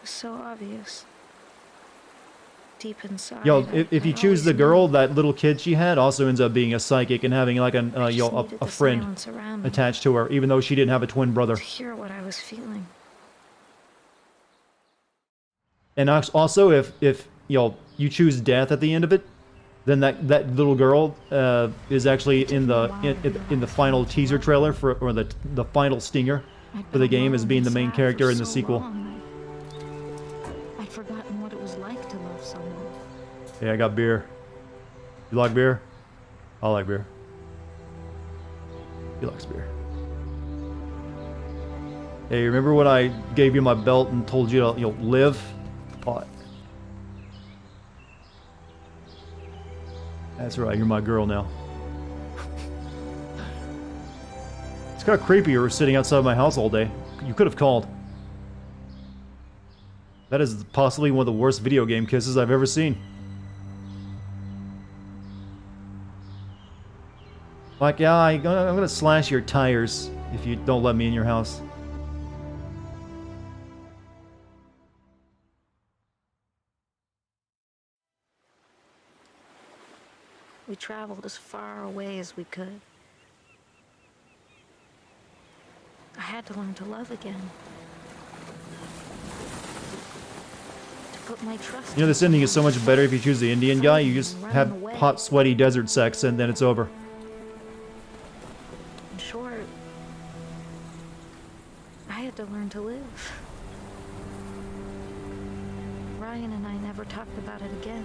It's so obvious. Deep inside. Yo, if you choose the girl, that little kid she had also ends up being a psychic and having like a friend attached to her, even though she didn't have a twin brother. To hear what I was feeling. And also, if you choose death at the end of it, then that little girl is actually in the final teaser trailer or the final stinger for the game as being the main character in the sequel. I'd forgotten what it was like to love someone. Yeah, I got beer. You like beer? I like beer. He likes beer. Hey, remember when I gave you my belt and told you to live? What? That's right, you're my girl now. It's kind of creepy you were sitting outside my house all day. You could have called. That is possibly one of the worst video game kisses I've ever seen. Like, yeah, I'm gonna slash your tires if you don't let me in your house. We traveled as far away as we could. had to learn to love again. To put my trust. You know, this ending is so much better if you choose the Indian guy. You just have away. hot, sweaty desert sex, and then it's over. In short, I had to learn to live. Ryan and I never talked about it again.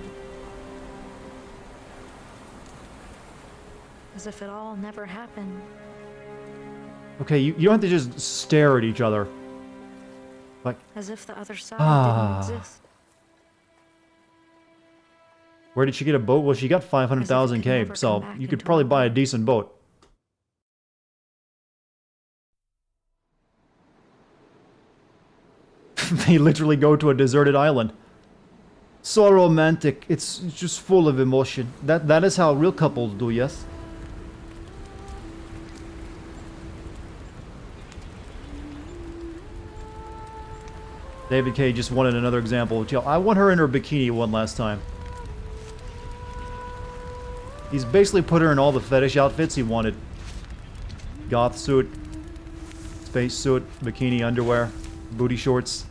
As if it all never happened. Okay, you don't have to just stare at each other. Like, As if the other side Ah. didn't exist. where did she get a boat? Well, she got 500,000 K, never so come back you could into probably our buy a decent boat. They literally go to a deserted island. So romantic. It's just full of emotion. That is how real couples do, yes? David K just wanted another example. I want her in her bikini one last time. He's basically put her in all the fetish outfits he wanted. Goth suit, space suit, bikini underwear, booty shorts.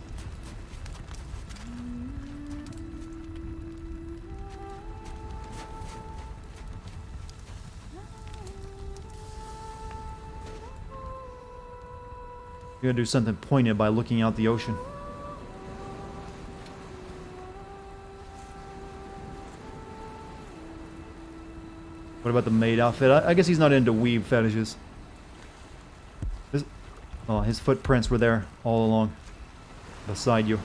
You're gonna do something poignant by looking out the ocean. What about the maid outfit? I guess he's not into weave fetishes. Oh, his footprints were there all along. Beside you.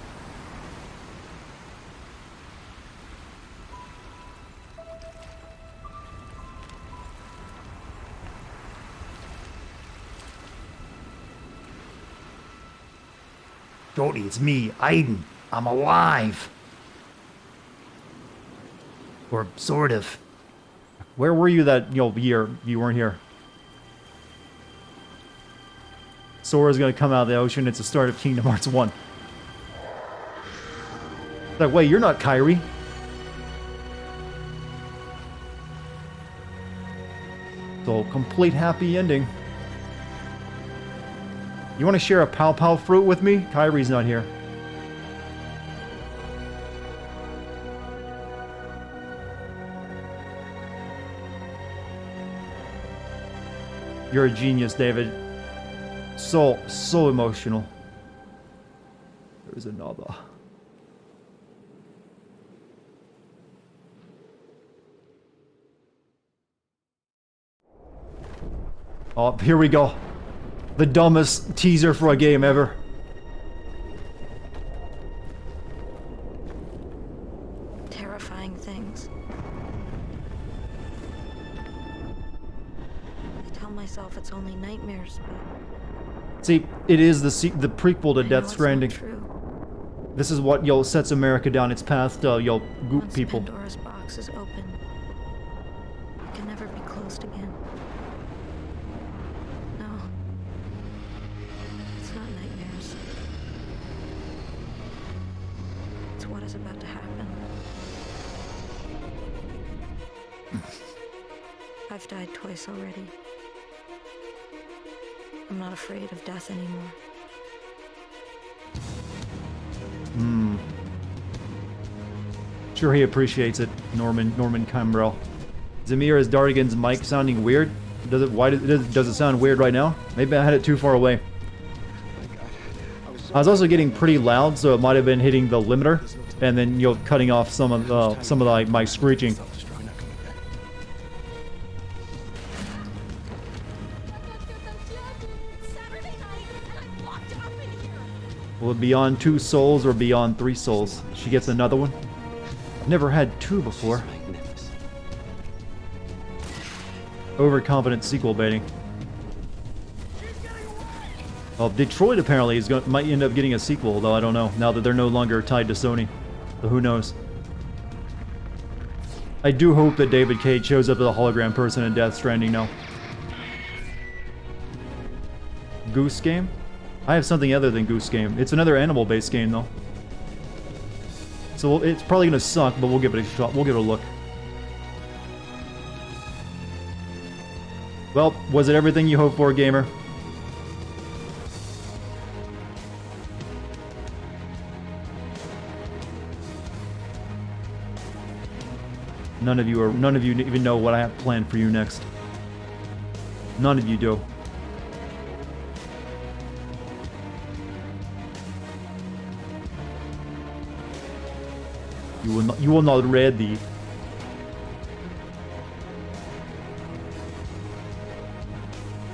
Jody, it's me, Aiden. I'm alive. Or sort of. Where were you that year you weren't here? Sora's gonna come out of the ocean. It's the start of Kingdom Hearts 1. It's like, wait, you're not Kairi. So, complete happy ending. You want to share a Pow Pow fruit with me? Kairi's not here. You're a genius, David. So emotional. There's another. Oh, here we go. The dumbest teaser for a game ever. Terrifying things. I tell myself it's only nightmares, but See, it is the prequel to Death it's not Stranding. true. This is what sets America down its path to goop Once people. Pandora's box is open, it can never be closed again. No, it's not nightmares. It's what is about to happen. I've died twice already. I'm not afraid of death anymore. Sure, he appreciates it, Norman Cambrell. Zamir, is Dartigan's mic sounding weird? Does it sound weird right now? Maybe I had it too far away. I was also getting pretty loud, so it might have been hitting the limiter, and then cutting off some of my screeching. Will it be on 2 souls or beyond 3 souls? She gets another one? I've never had 2 before. Overconfident sequel baiting. Well, Detroit apparently might end up getting a sequel, though I don't know, now that they're no longer tied to Sony. So who knows? I do hope that David Cage shows up as a hologram person in Death Stranding now. Goose Game? I have something other than Goose Game. It's another animal-based game, though. So it's probably gonna suck, but we'll give it a shot. We'll give it a look. Well, was it everything you hoped for, gamer? None of you even know what I have planned for you next. None of you do. You will not read the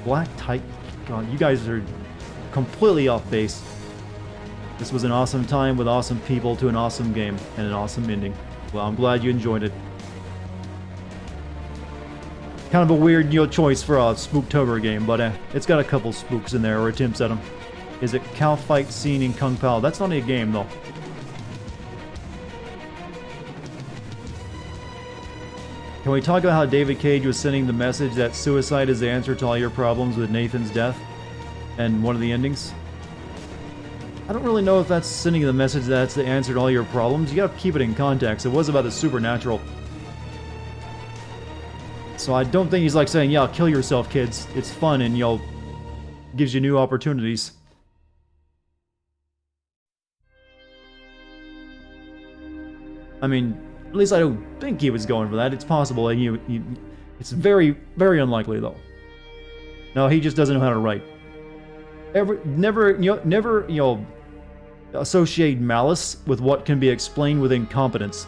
Black Titan. God, you guys are completely off base. This was an awesome time with awesome people to an awesome game and an awesome ending. Well, I'm glad you enjoyed it. Kind of a weird, choice for a Spooktober game, but it's got a couple spooks in there, or attempts at them. Is it Cow Fight Scene in Kung Pao? That's not a game, though. Can we talk about how David Cage was sending the message that suicide is the answer to all your problems with Nathan's death? And one of the endings? I don't really know if that's sending the message that's the answer to all your problems. You gotta keep it in context. It was about the supernatural. So I don't think he's like saying, yeah, kill yourself, kids. It's fun and, gives you new opportunities. I mean, at least I don't think he was going for that. It's possible. It's very, very unlikely, though. No, he just doesn't know how to write. Never associate malice with what can be explained with incompetence.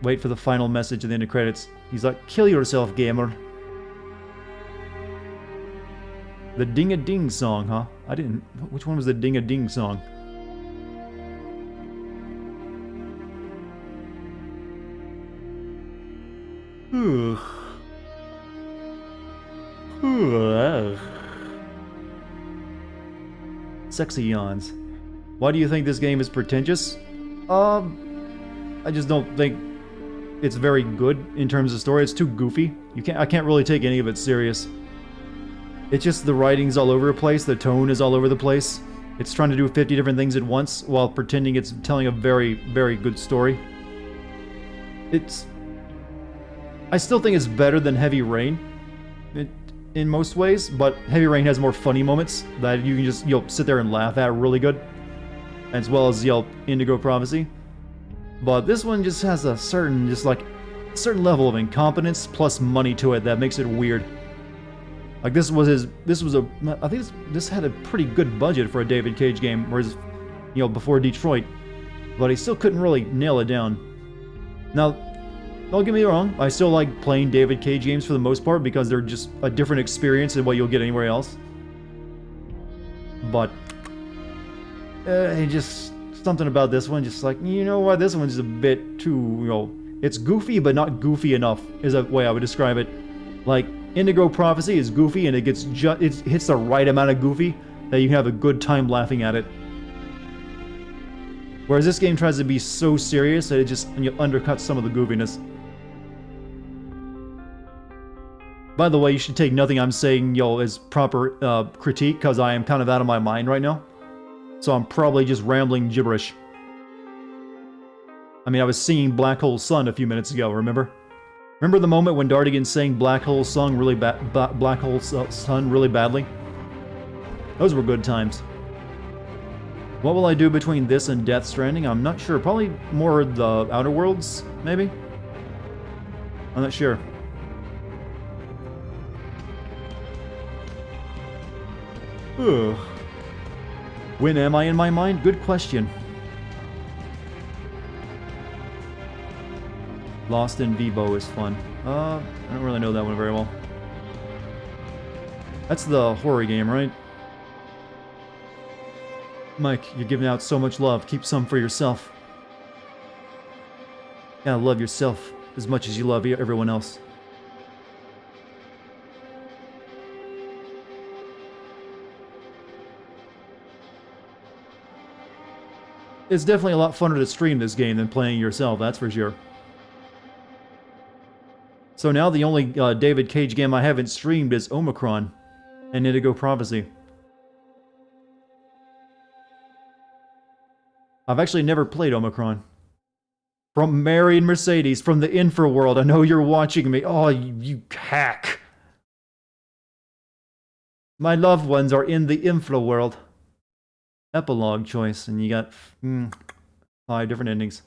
Wait for the final message at the end of credits. He's like, kill yourself, gamer. The Ding-a-Ding song, huh? I didn't... Which one was the Ding-a-Ding song? Sexy yawns. Why do you think this game is pretentious? I just don't think it's very good in terms of story. It's too goofy. I can't really take any of it serious. It's just the writing's all over the place, the tone is all over the place. It's trying to do 50 different things at once while pretending it's telling a very, very good story. I still think it's better than Heavy Rain in most ways, but Heavy Rain has more funny moments that you can just sit there and laugh at really good, as well as Indigo Prophecy. But this one just has a certain level of incompetence plus money to it that makes it weird. Like this had a pretty good budget for a David Cage game, whereas before Detroit, but he still couldn't really nail it down. Now, don't get me wrong, I still like playing David Cage games for the most part because they're just a different experience than what you'll get anywhere else. But just something about this one, just like, you know what, this one's a bit too, it's goofy but not goofy enough is a way I would describe it. Like, Indigo Prophecy is goofy and it hits the right amount of goofy that you can have a good time laughing at it. Whereas this game tries to be so serious that it just undercuts some of the goofiness. By the way, you should take nothing I'm saying, as proper critique, because I am kind of out of my mind right now. So I'm probably just rambling gibberish. I mean, I was singing Black Hole Sun a few minutes ago, remember? Remember the moment when Dartigan sang Black Hole Sun really badly? Those were good times. What will I do between this and Death Stranding? I'm not sure. Probably more the Outer Worlds, maybe? I'm not sure. Ugh. When am I in my mind? Good question. Lost in Vivo is fun. I don't really know that one very well. That's the horror game, right? Mike, you're giving out so much love. Keep some for yourself. You gotta love yourself as much as you love everyone else. It's definitely a lot funner to stream this game than playing yourself, that's for sure. So now the only David Cage game I haven't streamed is Omicron and Indigo Prophecy. I've actually never played Omicron. From Mary and Mercedes, from the Infraworld, I know you're watching me. Oh, you hack. My loved ones are in the Infraworld. Epilogue choice, and you got 5 different endings.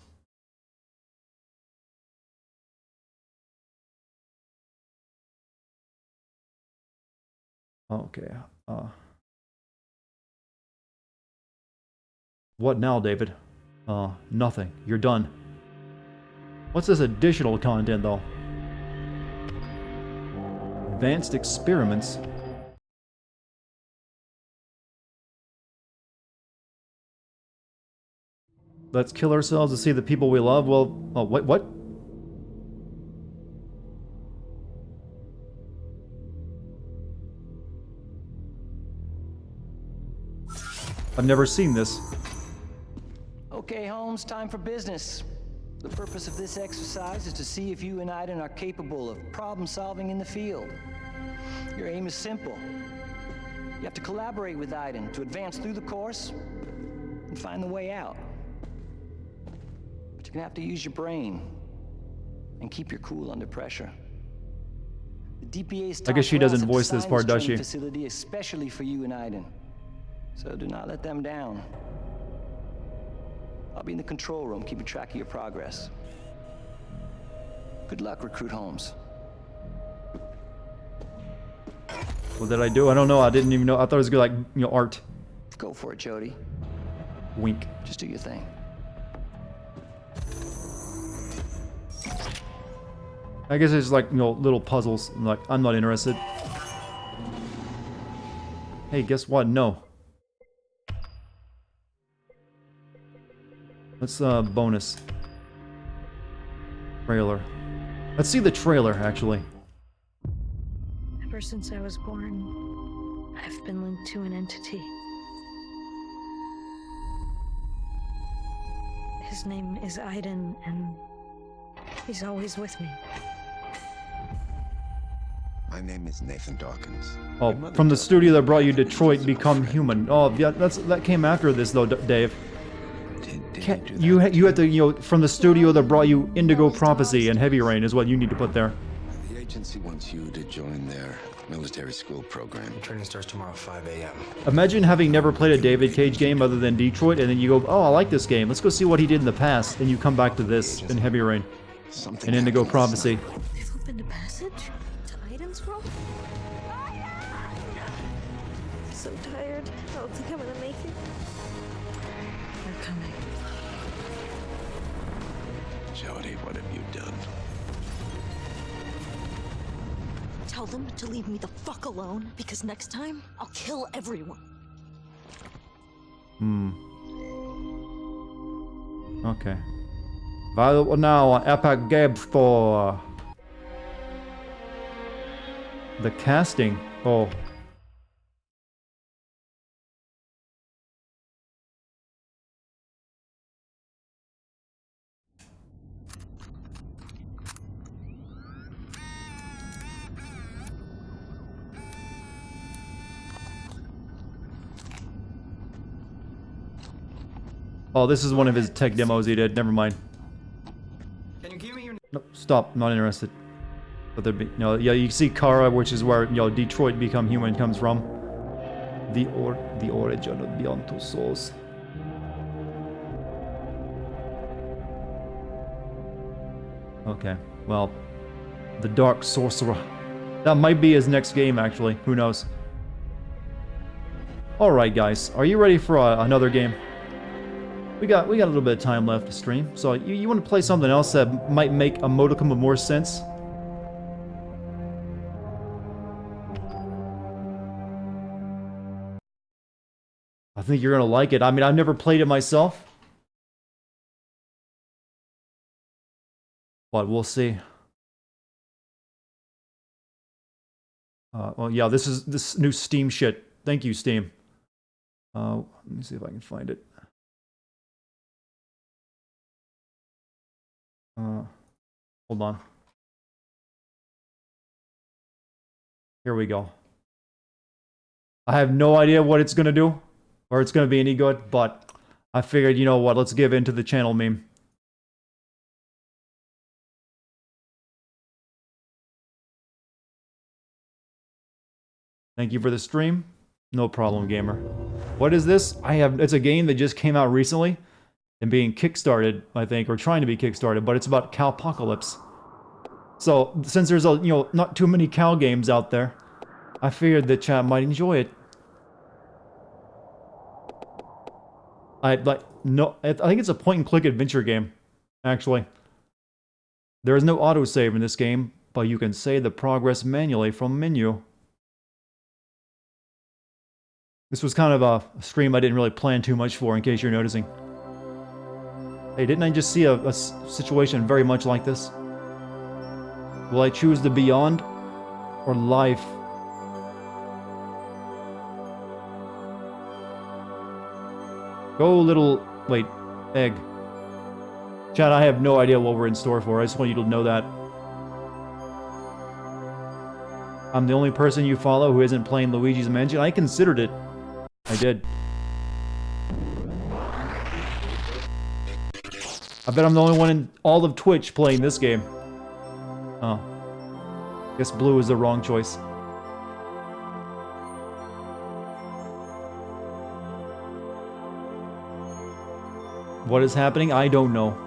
Okay. What now, David? Nothing. You're done. What's this additional content, though? Advanced experiments? Let's kill ourselves to see the people we love? Well, oh, what? I've never seen this. Okay, Holmes, time for business. The purpose of this exercise is to see if you and Iden are capable of problem solving in the field. Your aim is simple. You have to collaborate with Iden to advance through the course and find the way out. But you're gonna have to use your brain and keep your cool under pressure. The DPA's I guess she top brass doesn't have voice this designed part, does training she? Facility especially for you and Iden. So do not let them down. I'll be in the control room, keeping track of your progress. Good luck, Recruit Holmes. What did I do? I don't know. I didn't even know. I thought it was good, like, you know, art. Go for it, Jody. Wink. Just do your thing. I guess it's like, you know, little puzzles. I'm like, I'm not interested. Hey, guess what? No. Let's, bonus. Trailer. Let's see the trailer, actually. Ever since I was born, I've been linked to an entity. His name is Iden, and he's always with me. My name is Nathan Dawkins. Oh, from the studio that brought you Detroit Become Human. Oh, yeah, that came after this, though, Dave. You had to, you know, from the studio that brought you Indigo Prophecy and Heavy Rain is what you need to put there. The agency wants you to join their military school program. Training starts tomorrow at 5 a.m. Imagine having never played a David Cage game other than Detroit, and then you go, oh, I like this game. Let's go see what he did in the past. And you come back to this in Heavy Rain and Indigo Prophecy. They've opened a passage to Iden's world? So tired. I don't think I'm gonna make it. They're coming. Jody, what have you done? Tell them to leave me the fuck alone, because next time, I'll kill everyone. Okay. Available now on Epic Game Store. The casting. Oh. Oh, this is one of his tech demos he did. Never mind. Can you give me your... Nope, stop. Not interested. But there'd be, no, yeah, you see Kara, which is where, you know, Detroit Become Human comes from. The origin of Beyond Two Souls. Okay, well, the Dark Sorcerer. That might be his next game, actually. Who knows? Alright, guys. Are you ready for another game? We got a little bit of time left to stream. So, you want to play something else that might make a modicum of more sense? I think you're gonna like it. I mean, I've never played it myself. But we'll see. Well, yeah, this is this new Steam shit. Thank you, Steam. Let me see if I can find it. Hold on. Here we go. I have no idea what it's gonna do, or it's gonna be any good, but I figured, you know what, let's give in to the channel meme. Thank you for the stream. No problem, gamer. What is this? It's a game that just came out recently. and being kickstarted, I think, or trying to be kickstarted, but it's about Cowpocalypse. So, since there's a, not too many cow games out there, I figured the chat might enjoy it. I think it's a point-and-click adventure game, actually. There is no autosave in this game, but you can save the progress manually from menu. This was kind of a stream I didn't really plan too much for, in case you're noticing. Hey, didn't I just see a situation very much like this? Will I choose the Beyond or Life? Go little... wait, egg. Chad, I have no idea what we're in store for. I just want you to know that. I'm the only person you follow who isn't playing Luigi's Mansion. I considered it. I did. I bet I'm the only one in all of Twitch playing this game. Oh. Guess blue is the wrong choice. What is happening? I don't know.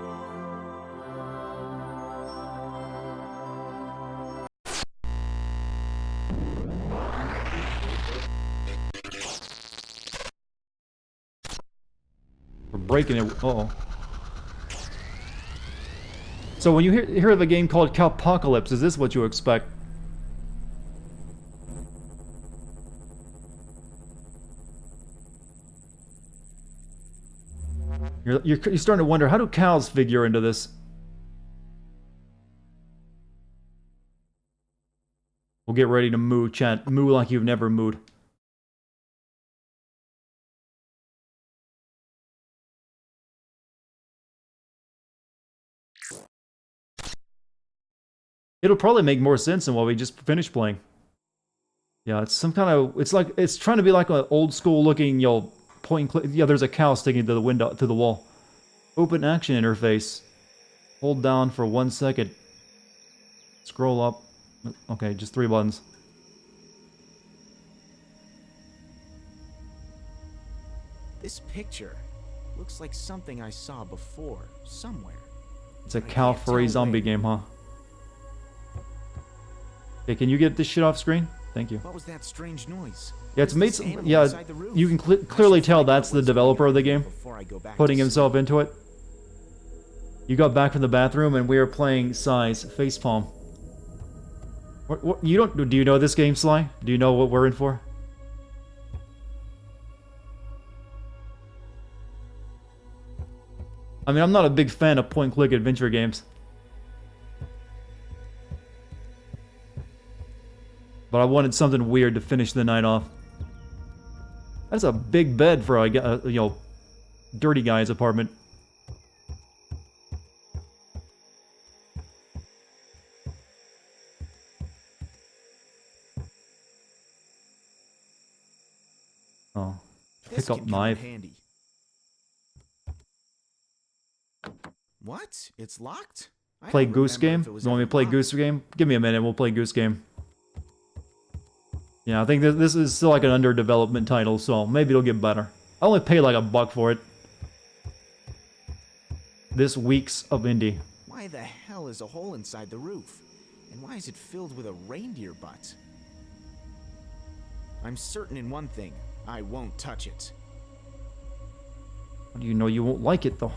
We're breaking it. Uh-oh. So when you hear of a game called Cowpocalypse, is this what you expect? You're starting to wonder, how do cows figure into this? We'll get ready to moo, chat. Moo like you've never mooed. It'll probably make more sense than what we just finished playing. Yeah, it's some kind of... it's trying to be like an old school looking, point and click. Yeah, there's a cow sticking to the window, to the wall. Open action interface. Hold down for 1 second. Scroll up. Okay, just 3 buttons. This picture looks like something I saw before, somewhere. It's a cow furry zombie game, huh? Okay, can you get this shit off screen? Thank you. What was that strange noise? Yeah, it's made some, yeah, you can clearly tell that's the developer of the game, putting himself into it. You got back from the bathroom and we were playing Sai's Facepalm. Do you know this game, Sly? Do you know what we're in for? I mean, I'm not a big fan of point-and-click adventure games. But I wanted something weird to finish the night off. That's a big bed for a dirty guy's apartment. Oh, pick up knife. What? It's locked? Play Goose Game? You want me to play Goose Game? Give me a minute, we'll play Goose Game. Yeah, I think this is still like an under development title, so maybe it'll get better. I only paid like $1 for it. This week's of indie. Why the hell is a hole inside the roof? And why is it filled with a reindeer butt? I'm certain in one thing. I won't touch it. How do you know you won't like it, though?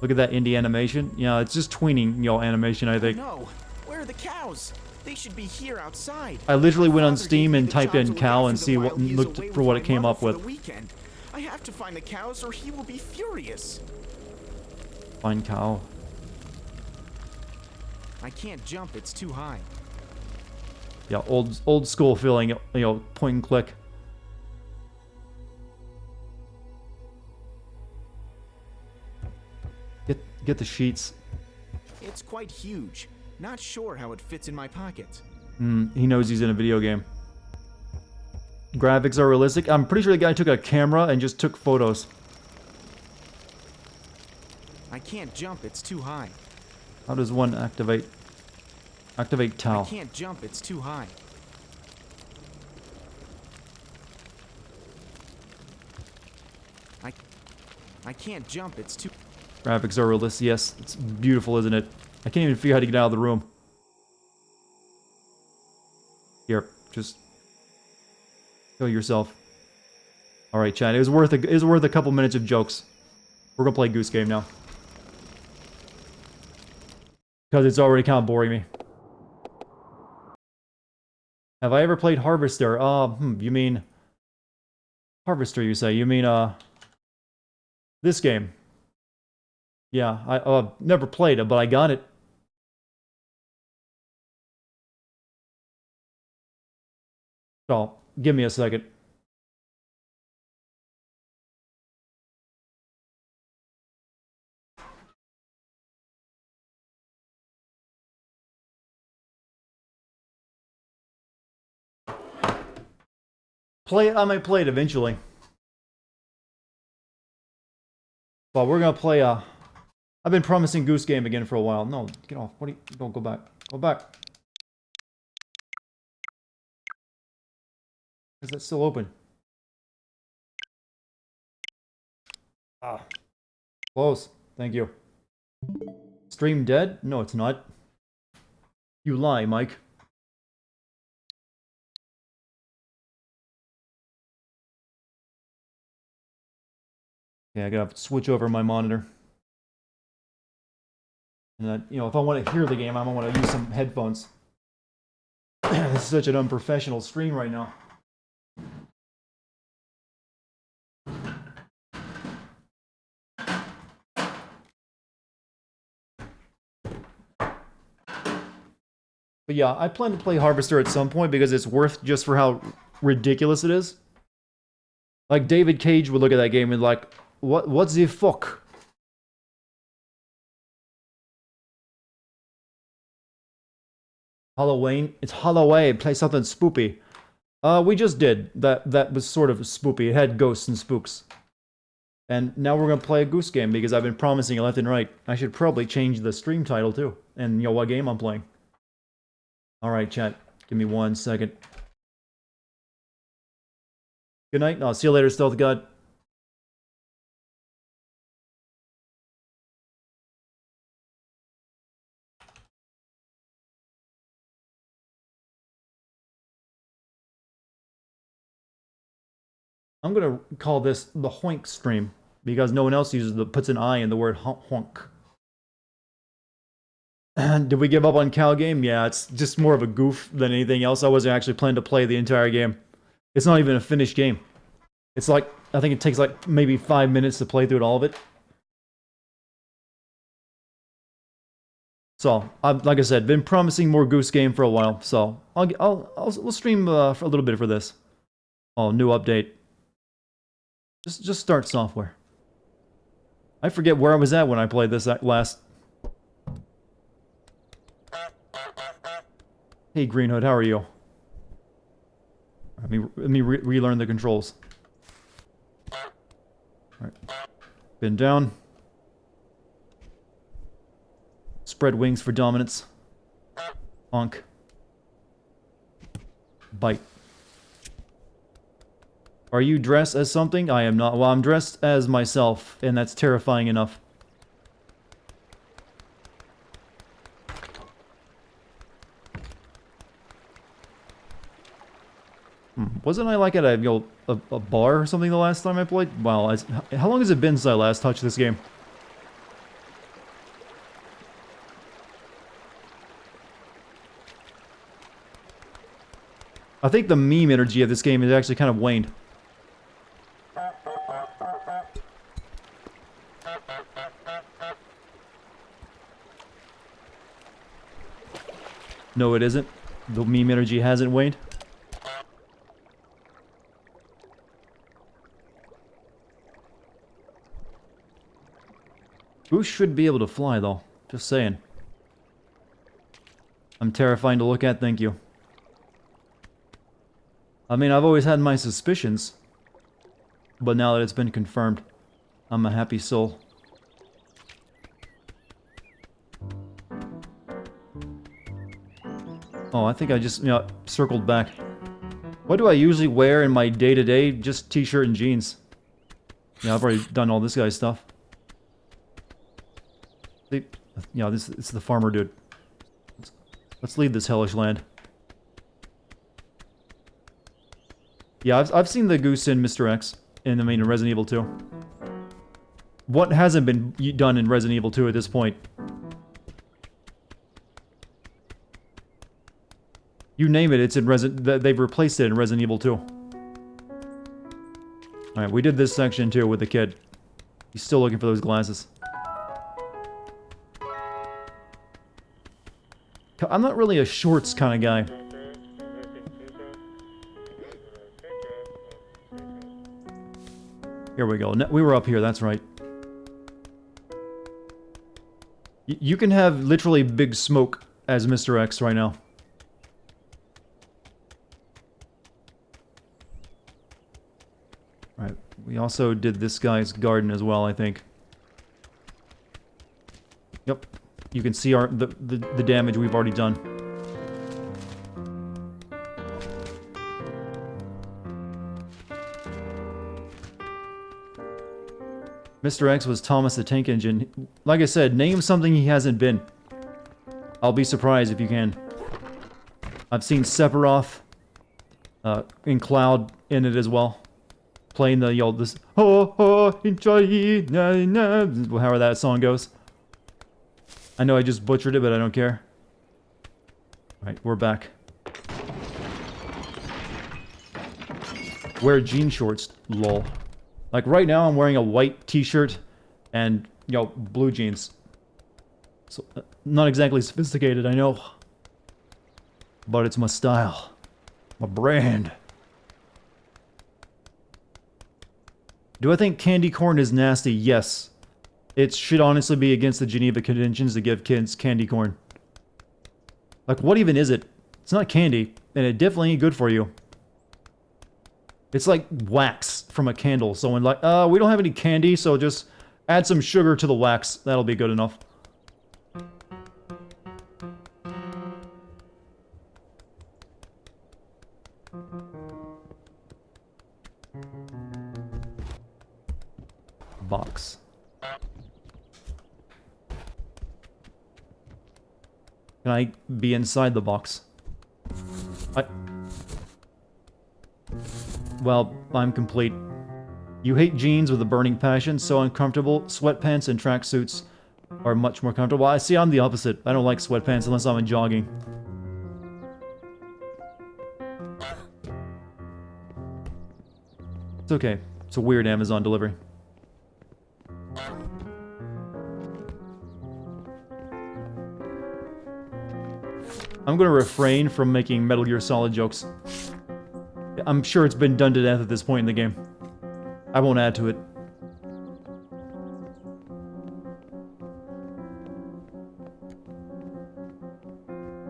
Look at that indie animation. Yeah, it's just tweening, animation, I think. No, where are the cows? They should be here outside. I literally went on Steam and typed in cow and looked for what it came up with. I have to find the cows or he will be furious. Find cow. I can't jump, it's too high. Yeah, old school feeling, point and click. Get the sheets. It's quite huge. Not sure how it fits in my pocket. He knows he's in a video game. Graphics are realistic. I'm pretty sure the guy took a camera and just took photos. I can't jump, it's too high. How does one activate? Activate towel. I can't jump, it's too high. I can't jump, it's too... Graphics are realistic. Yes, it's beautiful, isn't it? I can't even figure out how to get out of the room. Here, just kill yourself. All right, Chad. It was worth a couple minutes of jokes. We're gonna play Goose Game now because it's already kind of boring me. Have I ever played Harvester? You mean Harvester? You say? You mean this game? Yeah, I never played it, but I got it. So, give me a second. I might play it eventually. But we're gonna play I've been promising Goose Game again for a while. No, get off. What do you... Don't go back. Go back. Is that still open? Ah. Close. Thank you. Stream dead? No, it's not. You lie, Mike. Okay, I gotta switch over my monitor. And you know, if I want to hear the game, I might want to use some headphones. This is such an unprofessional stream right now. But yeah, I plan to play Harvester at some point because it's worth just for how ridiculous it is. Like David Cage would look at that game and like, what the fuck? Halloween? It's Halloween. Play something spoopy. We just did. That was sort of spoopy. It had ghosts and spooks. And now we're gonna play a Goose Game because I've been promising it left and right. I should probably change the stream title too. And you know what game I'm playing. Alright, chat. Give me 1 second. Good night. I'll see you later, Stealth God. I'm gonna call this the Hoink stream because no one else puts an I in the word honk. Did we give up on Cal Game? Yeah, it's just more of a goof than anything else. I wasn't actually planning to play the entire game. It's not even a finished game. It's like, I think it takes like maybe 5 minutes to play through all of it. So, like I said, been promising more Goose Game for a while. So, we'll stream for a little bit for this. Oh, new update. Just start software. I forget where I was at when I played this last. Hey, Green Hood, how are you? Let me relearn the controls. Alright. Bend down. Spread wings for dominance. Honk. Bite. Are you dressed as something? I am not. Well, I'm dressed as myself, and that's terrifying enough. Wasn't I like at a bar or something the last time I played? Wow, how long has it been since I last touched this game? I think the meme energy of this game has actually kind of waned. No, it isn't. The meme energy hasn't waned. Goose should be able to fly, though. Just saying. I'm terrifying to look at, thank you. I mean, I've always had my suspicions. But now that it's been confirmed, I'm a happy soul. Oh, I think I just, circled back. What do I usually wear in my day-to-day? Just t-shirt and jeans. Yeah, I've already done all this guy's stuff. Yeah, it's the farmer dude. Let's leave this hellish land. Yeah, I've seen the goose in Mr. X in Resident Evil 2. What hasn't been done in Resident Evil 2 at this point? You name it, it's in they've replaced it in Resident Evil 2. Alright, we did this section too with the kid. He's still looking for those glasses. I'm not really a shorts kind of guy. Here we go. We were up here, that's right. You can have literally Big Smoke as Mr. X right now. Alright, we also did this guy's garden as well, I think. Yep. You can see the damage we've already done. Mr. X was Thomas the Tank Engine. Like I said, name something he hasn't been. I'll be surprised if you can. I've seen Sephiroth in Cloud in it as well. Playing this however that song goes. I know I just butchered it, but I don't care. Alright, we're back. Wear jean shorts, lol. Like right now I'm wearing a white t-shirt and, blue jeans. So, not exactly sophisticated, I know. But it's my style. My brand. Do I think candy corn is nasty? Yes. It should honestly be against the Geneva Conventions to give kids candy corn. Like, what even is it? It's not candy, and it definitely ain't good for you. It's like wax from a candle. Someone like, we don't have any candy, so just add some sugar to the wax. That'll be good enough. Box. Can I be inside the box? Well, I'm complete. You hate jeans with a burning passion, so uncomfortable. Sweatpants and tracksuits are much more comfortable. I see, I'm the opposite. I don't like sweatpants unless I'm jogging. It's okay. It's a weird Amazon delivery. I'm gonna refrain from making Metal Gear Solid jokes. I'm sure it's been done to death at this point in the game. I won't add to it.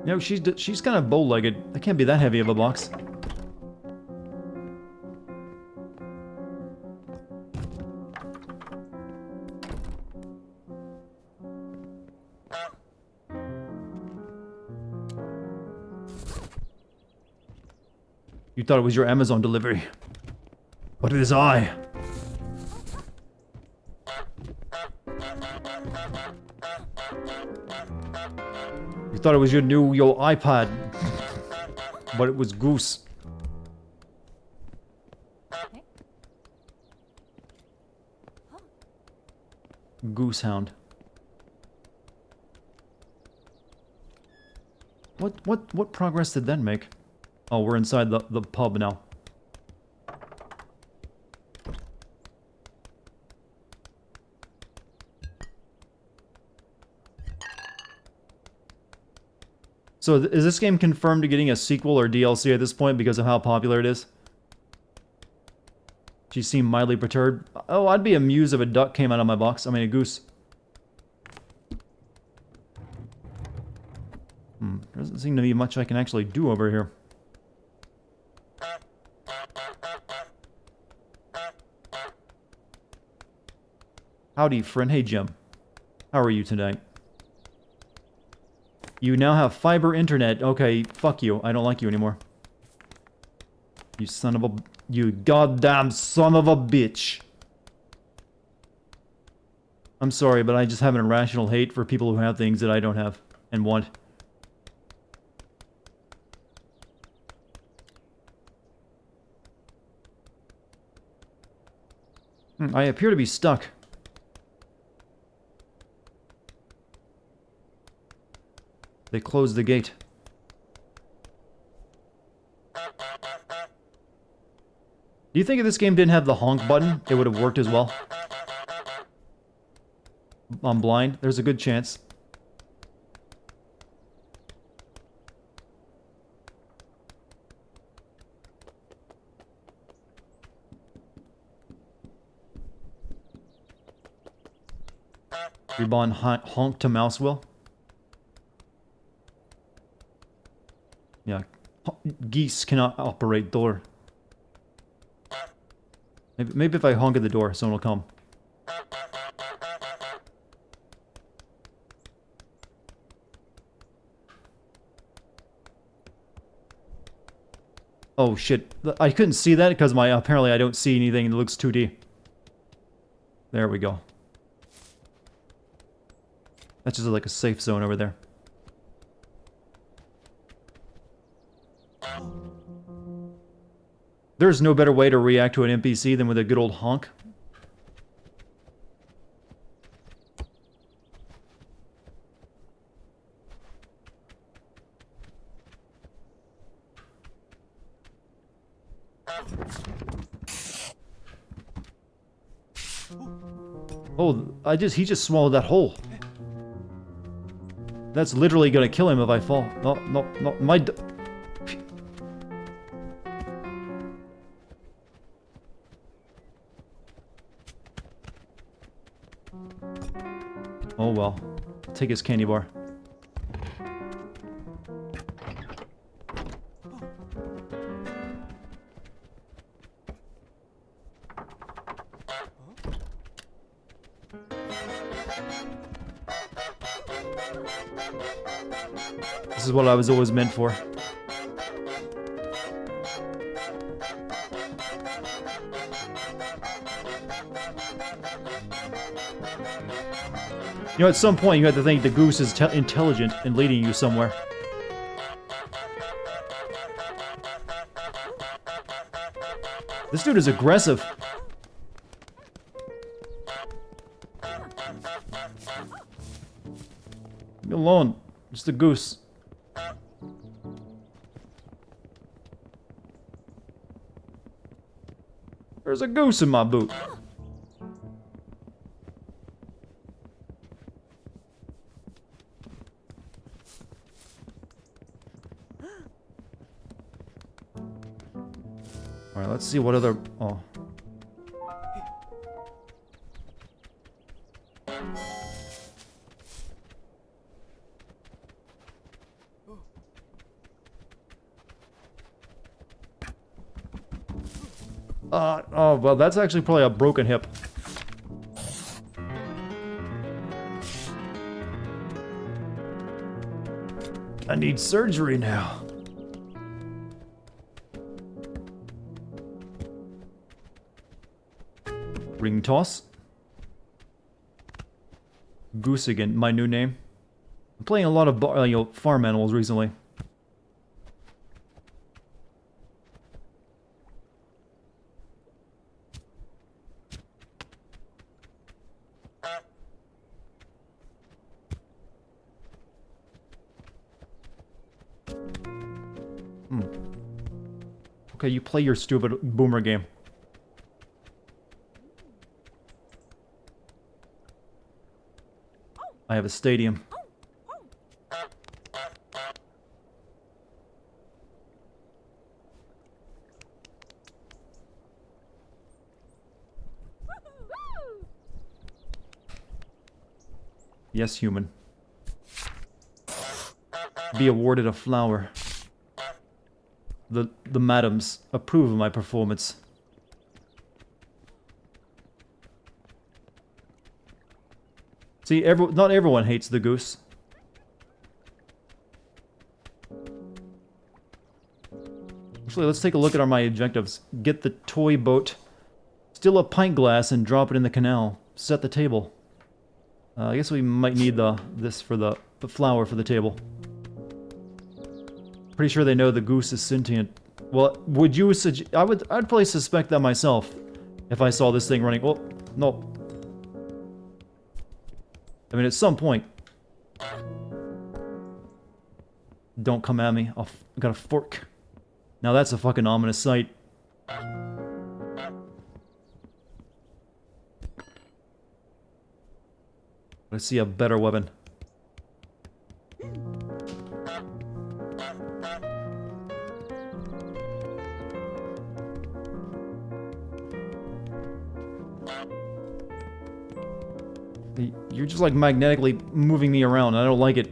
No, she's kind of bow-legged. That can't be that heavy of a box. You thought it was your Amazon delivery. But it is I. You thought it was your iPad. But it was Goose. Goosehound. What progress did that make? Oh, we're inside the pub now. So is this game confirmed to getting a sequel or DLC at this point because of how popular it is? She seemed mildly perturbed. Oh, I'd be amused if a duck came out of my box. I mean, a goose. There doesn't seem to be much I can actually do over here. Howdy, friend. Hey, Jim. How are you tonight? You now have fiber internet. Okay, fuck you. I don't like you anymore. You son of a... You goddamn son of a bitch. I'm sorry, but I just have an irrational hate for people who have things that I don't have and want. I appear to be stuck. They closed the gate. Do you think if this game didn't have the honk button, it would have worked as well? I'm blind. There's a good chance. Reborn honk to mouse wheel. Yeah. Geese cannot operate door. Maybe if I honk at the door, someone will come. Oh shit. I couldn't see that because apparently I don't see anything that looks 2D. There we go. That's just like a safe zone over there. There's no better way to react to an NPC than with a good old honk. Oh, he just swallowed that hole. That's literally gonna kill him if I fall. No, no, no, oh well. Take his candy bar. This is what I was always meant for. You know, at some point you have to think the goose is intelligent and leading you somewhere. This dude is aggressive. Leave me alone. It's the goose. There's a goose in my boot. Alright, let's see what other... Oh. Oh, well, that's actually probably a broken hip. I need surgery now. Ring toss. Dartigan, my new name. I'm playing a lot of farm animals recently. Okay, you play your stupid boomer game. I have a stadium. Yes, human. Be awarded a flower. The madams approve of my performance. See, not everyone hates the goose. Actually, let's take a look at my objectives. Get the toy boat, steal a pint glass and drop it in the canal. Set the table. I guess we might need this for the flower for the table. Pretty sure they know the goose is sentient. Well, would you suggest... I'd probably suspect that myself if I saw this thing running... Oh, no. I mean, at some point... Don't come at me. I got a fork. Now that's a fucking ominous sight. Let's see a better weapon. You're just like magnetically moving me around. I don't like it.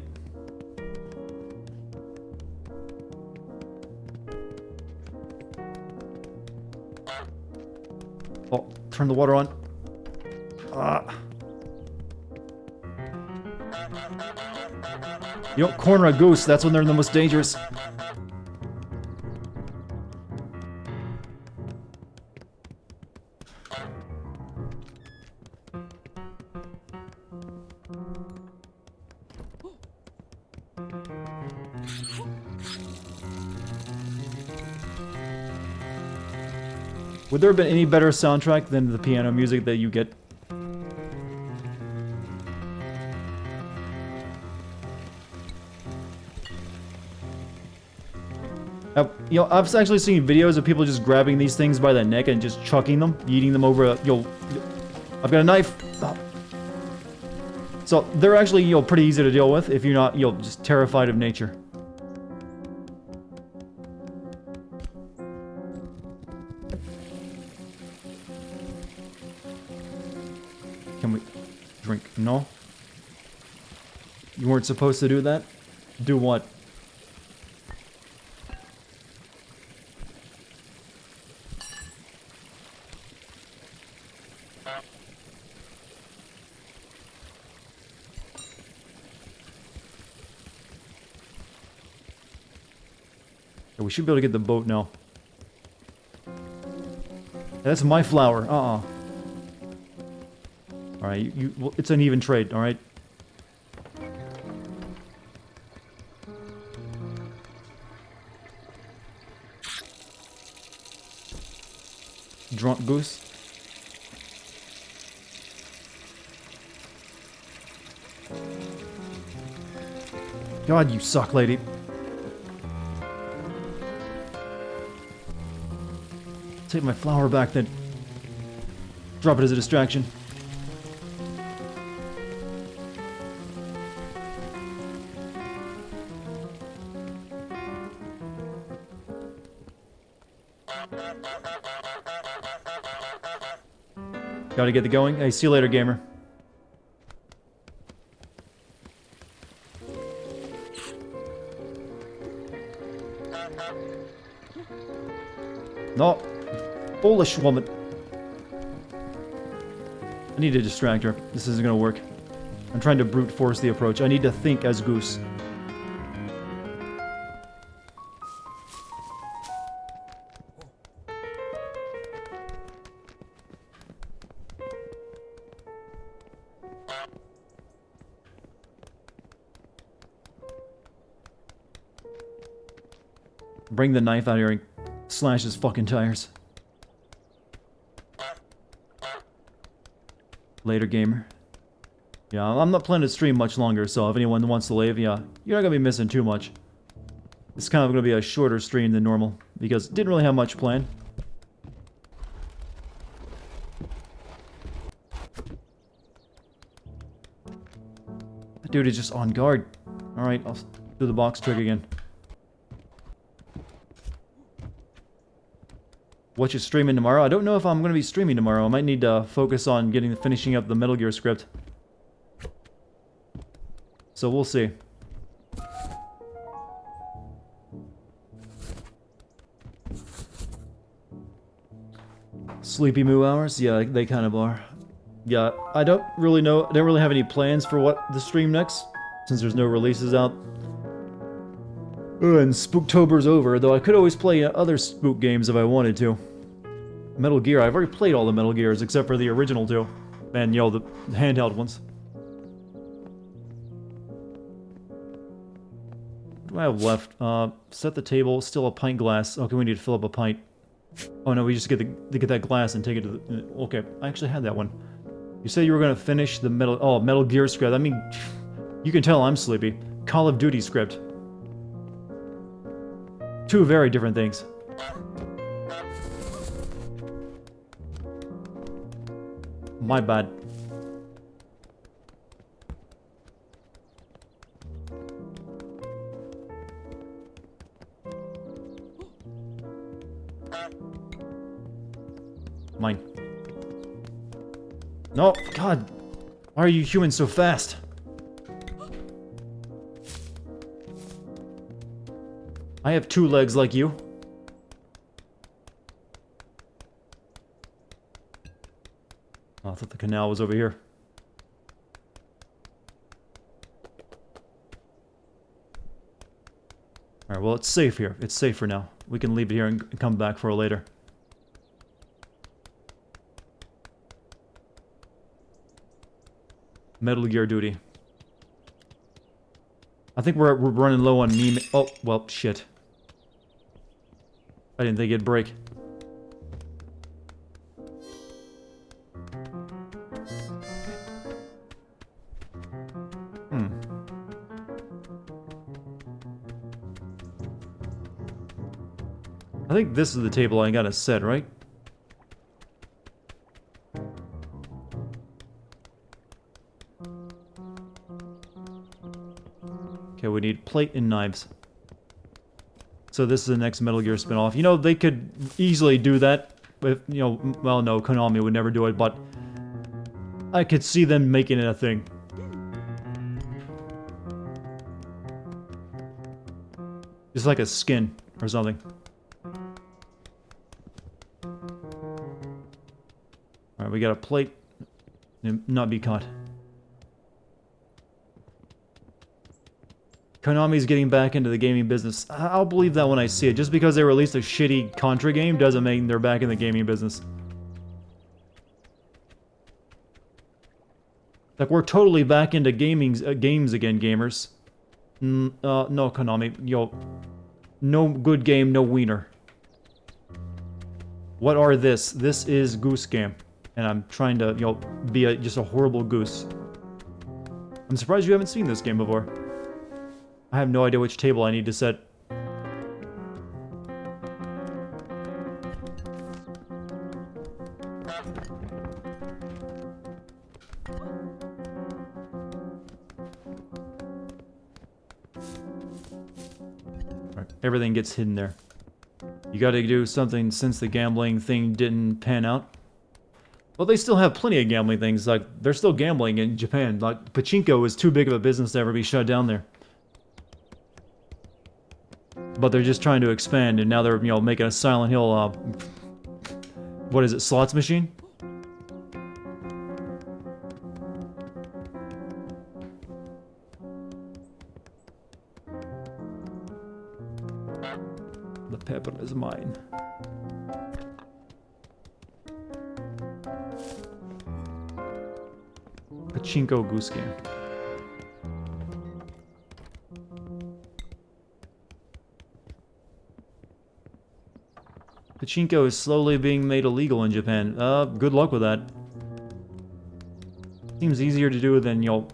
Oh, turn the water on. Ah. You don't corner a goose, that's when they're the most dangerous. Would there have been any better soundtrack than the piano music that you get? You know, I've actually seen videos of people just grabbing these things by the neck and just chucking them, eating them over a, I've got a knife. Oh. So they're actually, pretty easy to deal with if you're not, just terrified of nature. Can we drink? No? You weren't supposed to do that? Do what? We should be able to get the boat now. That's my flower. Alright, well, it's an even trade, alright? Drunk goose. God, you suck, lady. Take my flower back, then drop it as a distraction. Gotta get the going. Hey, see you later, gamer. No. Polish woman. I need to distract her. This isn't gonna work. I'm trying to brute force the approach. I need to think as Goose. Bring the knife out here and slash his fucking tires. Later, gamer. Yeah, I'm not planning to stream much longer, so if anyone wants to leave, yeah, you're not gonna be missing too much. It's kind of gonna be a shorter stream than normal, because didn't really have much planned. That dude is just on guard. Alright, I'll do the box trick again. What you streaming tomorrow? I don't know if I'm going to be streaming tomorrow. I might need to focus on finishing up the Metal Gear script. So we'll see. Sleepy moo hours? Yeah, they kind of are. Yeah, I don't really know. I don't really have any plans for what to stream next, since there's no releases out. And Spooktober's over, though I could always play other Spook games if I wanted to. Metal Gear, I've already played all the Metal Gears except for the original two. And, the handheld ones. do I have left? Set the table, still a pint glass. Okay, we need to fill up a pint. Oh no, we just get that glass and take it to the... Okay, I actually had that one. You said you were gonna finish the Metal Gear script. I mean, you can tell I'm sleepy. Call of Duty script. Two very different things. My bad. Mine. No, God. Why are you humans so fast? I have 2 legs like you. Oh, I thought the canal was over here. Alright, well, it's safe here. It's safe for now. We can leave it here and come back for later. Metal Gear duty. I think we're running low on meme. Oh, well, shit. I didn't think it'd break. I think this is the table I gotta set, right? Okay, we need plate and knives. So this is the next Metal Gear spin-off. You know, they could easily do that. If, you know, well, no, Konami would never do it, but I could see them making it a thing. Just like a skin or something. Alright, we got a plate. And not be caught. Konami's getting back into the gaming business. I'll believe that when I see it. Just because they released a shitty Contra game doesn't mean they're back in the gaming business. Like, we're totally back into games again, gamers. No, Konami. Yo, no good game, no wiener. What are this? This is Goose Game. And I'm trying to, you know, be just a horrible goose. I'm surprised you haven't seen this game before. I have no idea which table I need to set. Right, everything gets hidden there. You gotta do something since the gambling thing didn't pan out. Well, they still have plenty of gambling things. Like, they're still gambling in Japan. Like, pachinko is too big of a business to ever be shut down there. But they're just trying to expand, and now they're, you know, making a Silent Hill, what is it, slots machine? The pepper is mine. Pachinko Goose Game. Pachinko is slowly being made illegal in Japan. Good luck with that. Seems easier to do than, you know,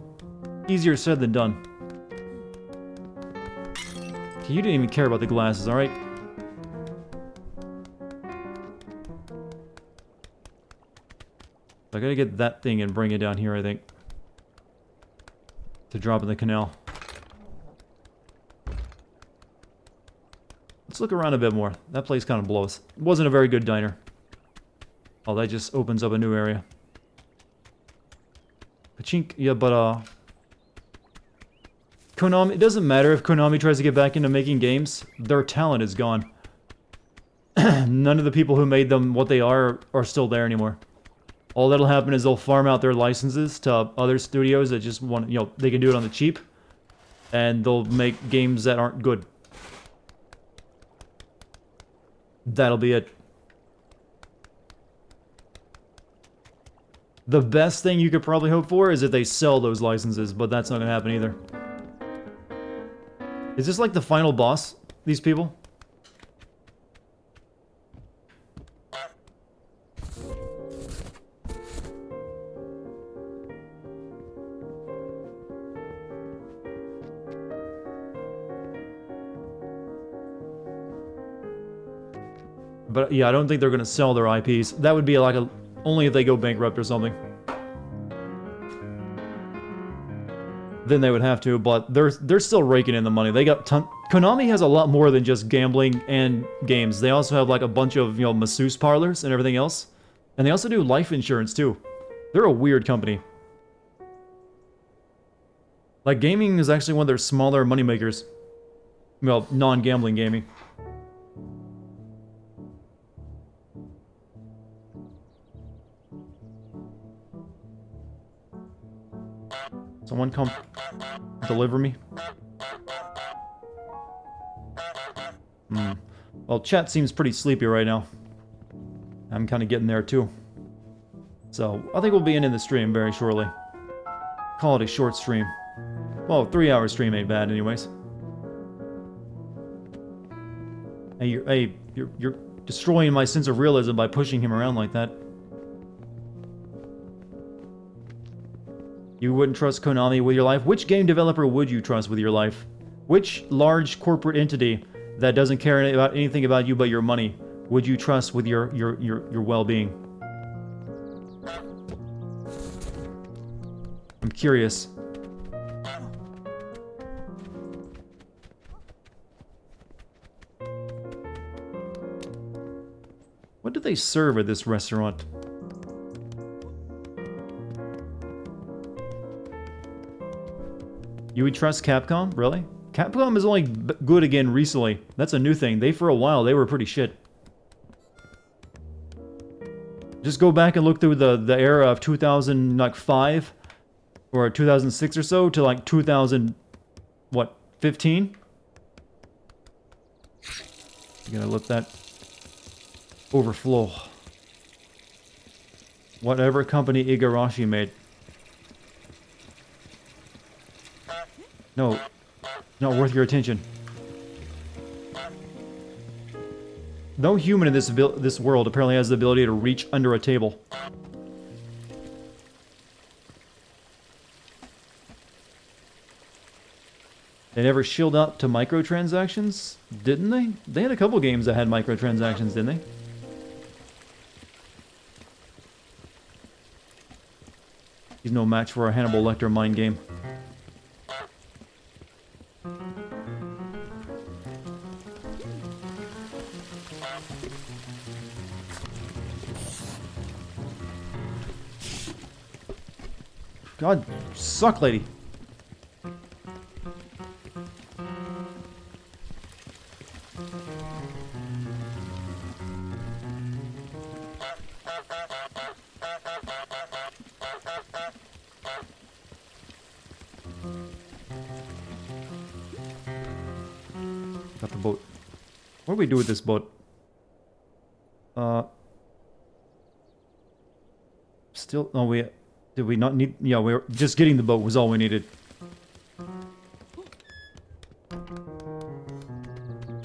easier said than done. Okay, you didn't even care about the glasses, alright? I gotta get that thing and bring it down here, I think. To drop in the canal. Let's look around a bit more. That place kind of blows. It wasn't a very good diner. Oh, that just opens up a new area. Pachinko, yeah, but, Konami, it doesn't matter if Konami tries to get back into making games. Their talent is gone. None of the people who made them what they are still there anymore. All that'll happen is they'll farm out their licenses to other studios that just want, you know, they can do it on the cheap. And they'll make games that aren't good. That'll be it. The best thing you could probably hope for is if they sell those licenses, but that's not gonna happen either. Is this like the final boss? These people? But yeah, I don't think they're gonna sell their IPs. That would be like only if they go bankrupt or something. Then they would have to, but they're still raking in the money. They got Konami has a lot more than just gambling and games. They also have like a bunch of, you know, masseuse parlors and everything else. And they also do life insurance too. They're a weird company. Like gaming is actually one of their smaller moneymakers. Well, non-gambling gaming. Someone come deliver me. Well, chat seems pretty sleepy right now. I'm kind of getting there too. So, I think we'll be ending the stream very shortly. Call it a short stream. Well, 3-hour stream ain't bad anyways. Hey, you're destroying my sense of realism by pushing him around like that. You wouldn't trust Konami with your life? Which game developer would you trust with your life? Which large corporate entity that doesn't care about anything about you but your money would you trust with your well-being? I'm curious. What do they serve at this restaurant? You would trust Capcom? Really? Capcom is only good again recently. That's a new thing. For a while, they were pretty shit. Just go back and look through the era of 2005 or 2006 or so to like 2000, what, 15? You gotta let that overflow. Whatever company Igarashi made. No, not worth your attention. No human in this world apparently has the ability to reach under a table. They never shielded up to microtransactions, didn't they? They had a couple games that had microtransactions, didn't they? He's no match for a Hannibal Lecter mind game. God, suck, lady. Got the boat. What do we do with this boat? Still, oh, did we not need... Yeah, we were just getting the boat was all we needed.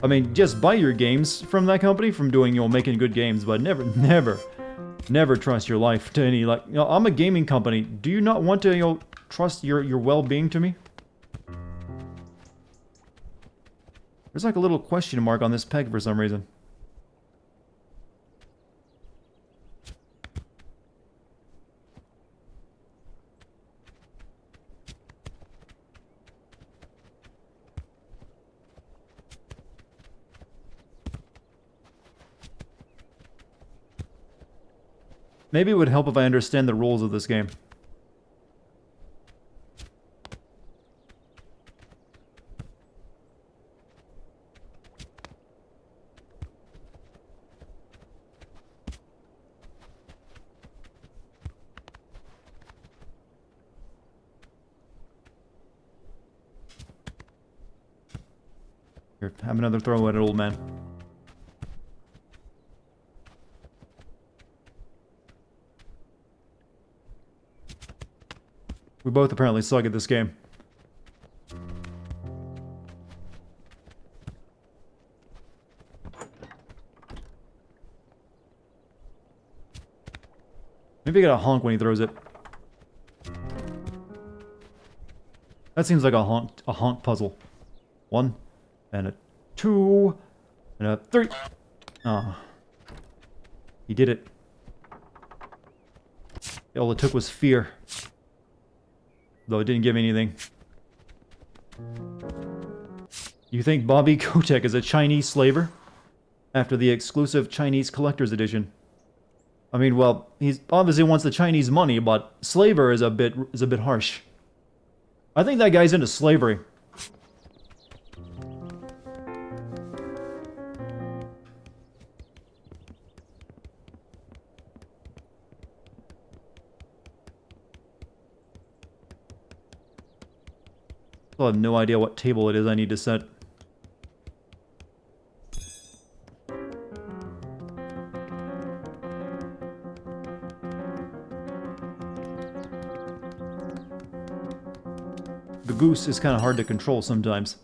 I mean, just buy your games from that company, from doing, you know, making good games, but never trust your life to any, like, you know, I'm a gaming company. Do you not want to, you know, trust your well-being to me? There's like a little question mark on this peg for some reason. Maybe it would help if I understand the rules of this game. Here, have another throw at it, old man. We both apparently suck at this game. Maybe I gotta honk when he throws it. That seems like a honk puzzle. 1, and a 2, and a 3. Ah. He did it. All it took was fear. Though it didn't give me anything. You think Bobby Kotick is a Chinese slaver? After the exclusive Chinese collector's edition. I mean, well, he obviously wants the Chinese money, but slaver is a bit harsh. I think that guy's into slavery. I have no idea what table it is I need to set. The goose is kind of hard to control sometimes.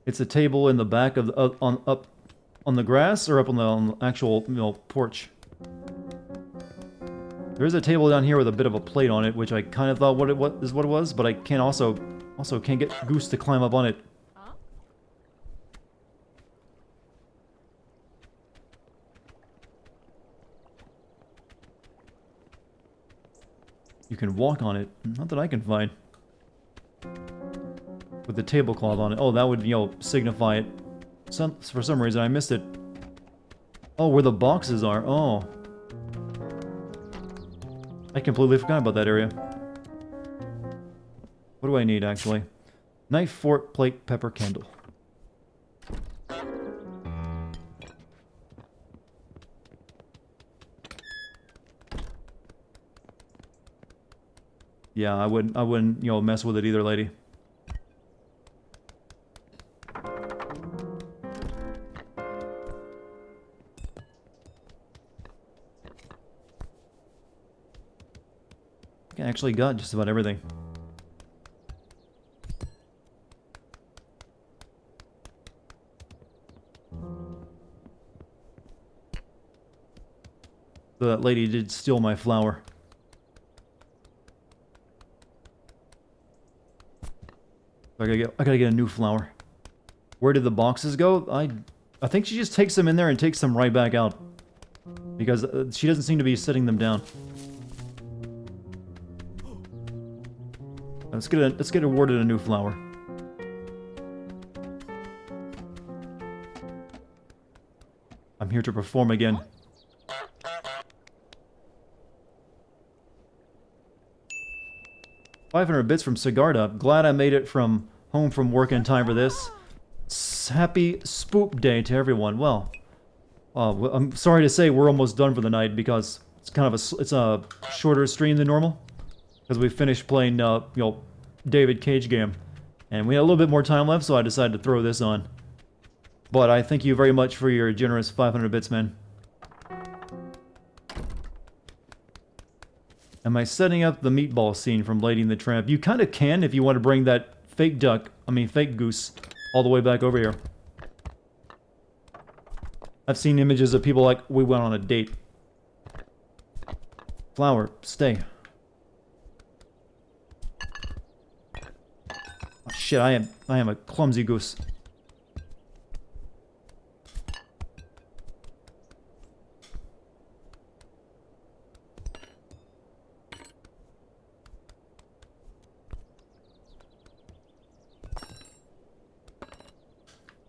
It's a table in the back of the, up on the grass or up on the actual porch. There's a table down here with a bit of a plate on it, which I kind of thought what it was, but I can't also can't get Goose to climb up on it. You can walk on it. Not that I can find. With the tablecloth on it. Oh, that would, signify it. For some reason, I missed it. Oh, where the boxes are. Oh. I completely forgot about that area. What do I need, actually? Knife, fork, plate, pepper, candle. Yeah, I wouldn't, mess with it either, lady. I actually got just about everything. So that lady did steal my flour. I gotta get a new flower. Where did the boxes go? I think she just takes them in there and takes them right back out. Because she doesn't seem to be setting them down. Let's get awarded a new flower. I'm here to perform again. $500 from Sigarda. Glad I made it from home from work in time for this. Happy Spoop Day to everyone. Well, I'm sorry to say we're almost done for the night because it's kind of a shorter stream than normal because we finished playing David Cage game and we had a little bit more time left, so I decided to throw this on. But I thank you very much for your generous 500 bits, man. Am I setting up the meatball scene from Lady and the Tramp? You kind of can if you want to bring that fake goose, all the way back over here. I've seen images of people like, we went on a date. Flower, stay. Oh, shit, I am a clumsy goose.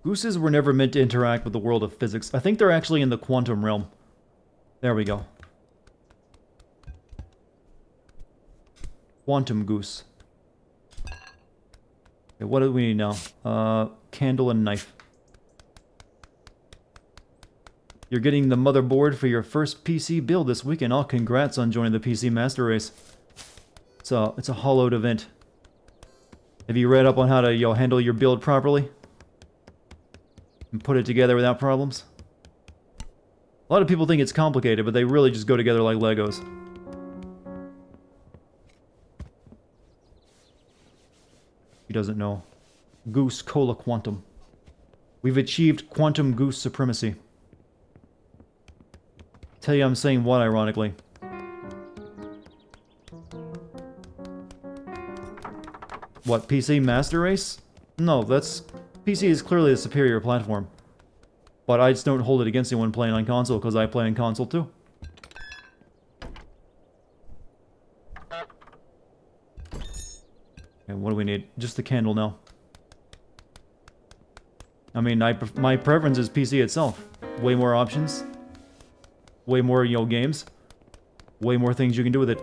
Gooses were never meant to interact with the world of physics. I think they're actually in the quantum realm. There we go. Quantum goose. Okay, what do we need now? Candle and knife. You're getting the motherboard for your first PC build this weekend. Oh, congrats on joining the PC Master Race. It's a hollowed event. Have you read up on how to handle your build properly? And put it together without problems? A lot of people think it's complicated, but they really just go together like Legos. He doesn't know. Goose Cola Quantum. We've achieved quantum goose supremacy. Tell you I'm saying what, ironically. What, PC Master Race? No, that's... PC is clearly the superior platform. But I just don't hold it against anyone playing on console, because I play on console too. Okay, what do we need? Just the candle now. I mean, my preference is PC itself. Way more options. Way more, you know, games. Way more things you can do with it.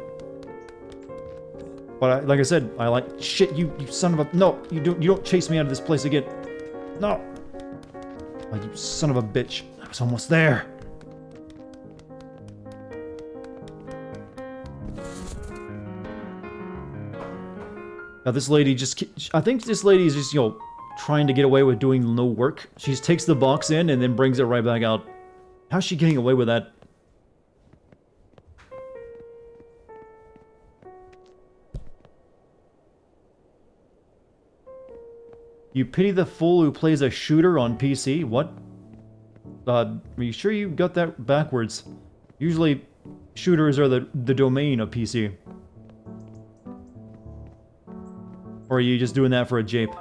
But like I said, I like... Shit, you son of a... No, you don't chase me out of this place again. No! Oh, you son of a bitch. I was almost there. Now this lady just... I think this lady is just, you know, trying to get away with doing no work. She just takes the box in and then brings it right back out. How's she getting away with that? You pity the fool who plays a shooter on PC? What? Are you sure you got that backwards? Usually, shooters are the domain of PC. Or are you just doing that for a jape?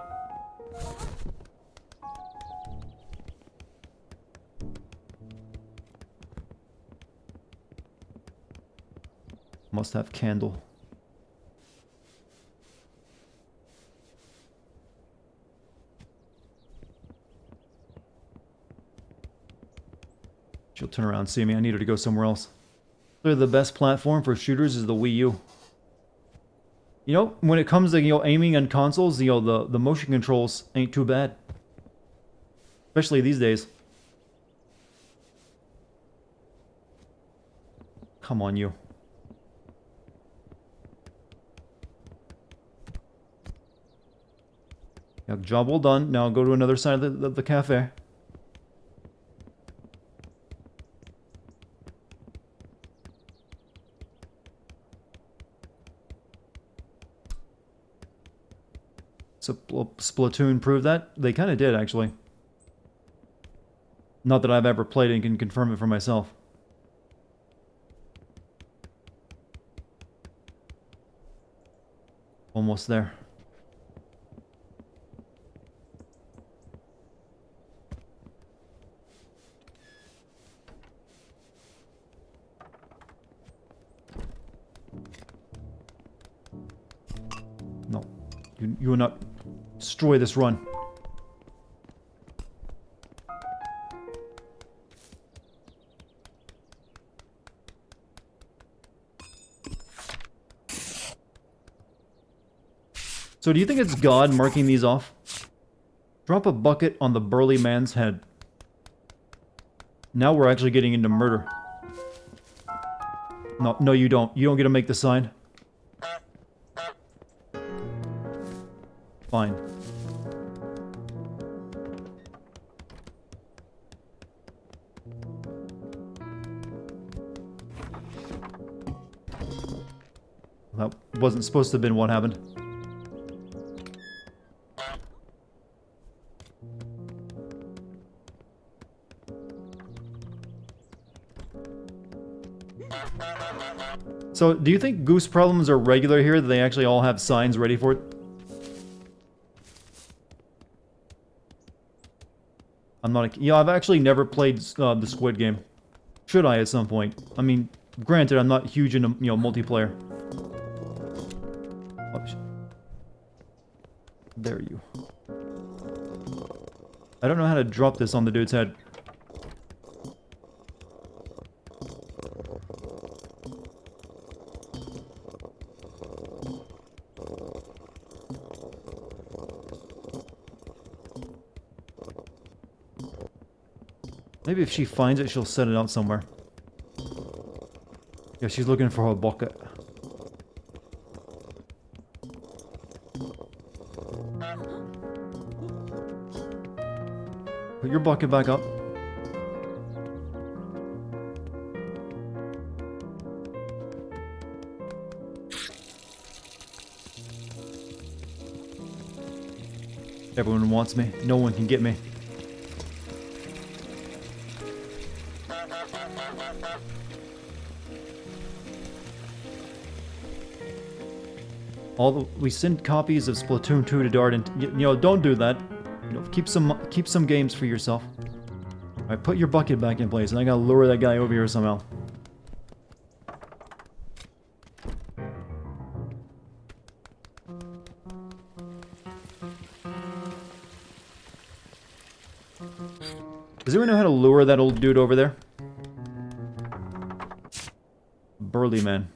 Must have candle. She'll turn around and see me. I need her to go somewhere else. Clearly the best platform for shooters is the Wii U. You know, when it comes to, you know, aiming on consoles, you know, the motion controls ain't too bad. Especially these days. Come on, you. Yeah, job well done. Now go to another side of the cafe. So Splatoon proved that? They kind of did, actually. Not that I've ever played and can confirm it for myself. Almost there. No. You will not destroy this run. So do you think it's God marking these off? Drop a bucket on the burly man's head. Now we're actually getting into murder. No, you don't. You don't get to make the sign. Fine. That wasn't supposed to have been what happened. So, do you think goose problems are regular here, that they actually all have signs ready for it? I'm not a... Yeah, I've actually never played the Squid Game. Should I at some point? I mean, granted, I'm not huge into, you know, multiplayer. Oh, there you. I don't know how to drop this on the dude's head. Maybe if she finds it, she'll set it out somewhere. Yeah, she's looking for her bucket. Put your bucket back up. Everyone wants me. No one can get me. We send copies of Splatoon 2 to Dart, and you know, don't do that. You know, keep some games for yourself. All right, put your bucket back in place, and I gotta lure that guy over here somehow. Does anyone know how to lure that old dude over there? Burly man.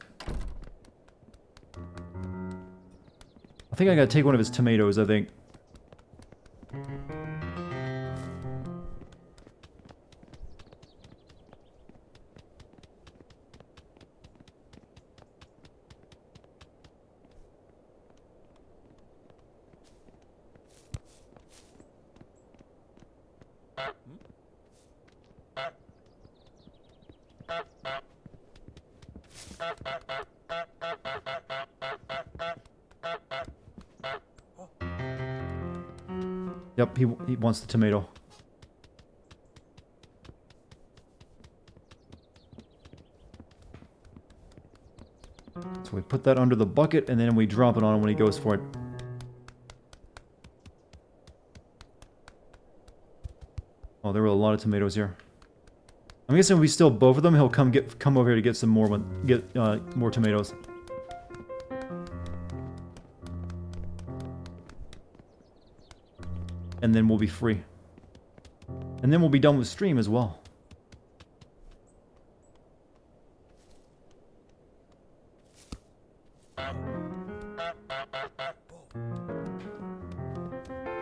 I think I gotta take one of his tomatoes, I think. Yep, he wants the tomato. So we put that under the bucket, and then we drop it on him when he goes for it. Oh, there were a lot of tomatoes here. I'm guessing if we steal both of them, he'll come over here to get some more more tomatoes. And then we'll be free. And then we'll be done with stream as well.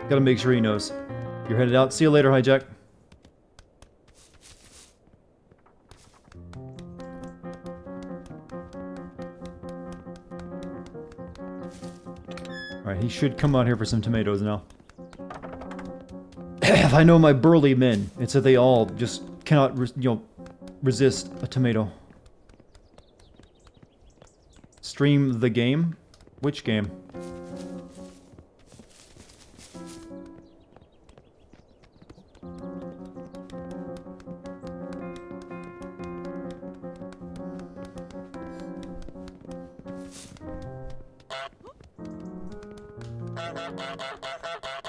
Gotta make sure he knows. You're headed out. See you later, Hijack. Alright, he should come out here for some tomatoes now. If I know my burly men, it's that they all just cannot, resist a tomato. Stream the game? Which game?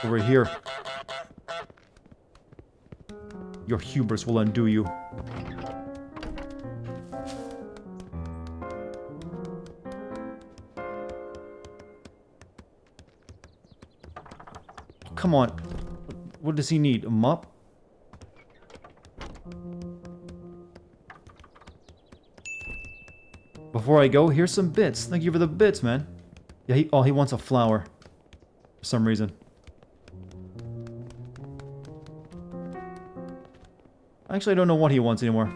Over here. Your hubris will undo you. Come on. What does he need? A mop? Before I go, here's some bits. Thank you for the bits, man. Yeah, he wants a flower. For some reason. Actually, I don't know what he wants anymore.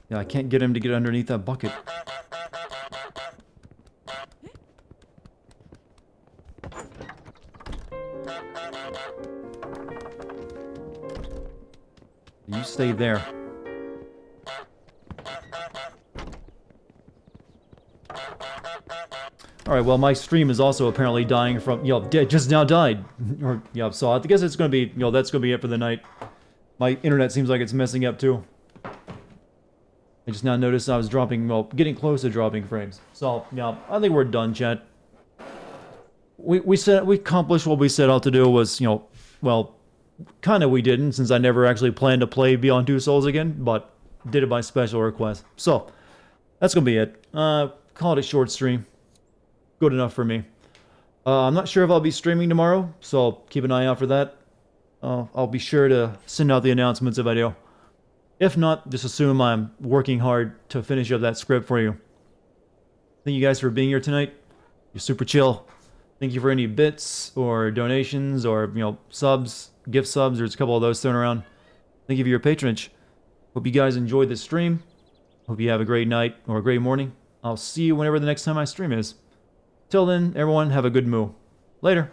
Yeah, I can't get him to get underneath that bucket. You stay there. Alright, well, my stream is also apparently dying from, just now died. Or, yeah, so I guess it's gonna be, that's gonna be it for the night. My internet seems like it's messing up too. I just now noticed I was dropping, getting close to dropping frames. So, yeah, I think we're done, chat. We accomplished what we set out to do was, well, kinda we didn't, since I never actually planned to play Beyond Two Souls again, but did it by special request. So, that's gonna be it. Call it a short stream. Good enough for me. I'm not sure if I'll be streaming tomorrow, so keep an eye out for that. I'll be sure to send out the announcements if I do. If not, just assume I'm working hard to finish up that script for you. Thank you guys for being here tonight. You're super chill. Thank you for any bits or donations or, subs, gift subs. There's a couple of those thrown around. Thank you for your patronage. Hope you guys enjoyed this stream. Hope you have a great night or a great morning. I'll see you whenever the next time I stream is. Till then, everyone, have a good moo. Later.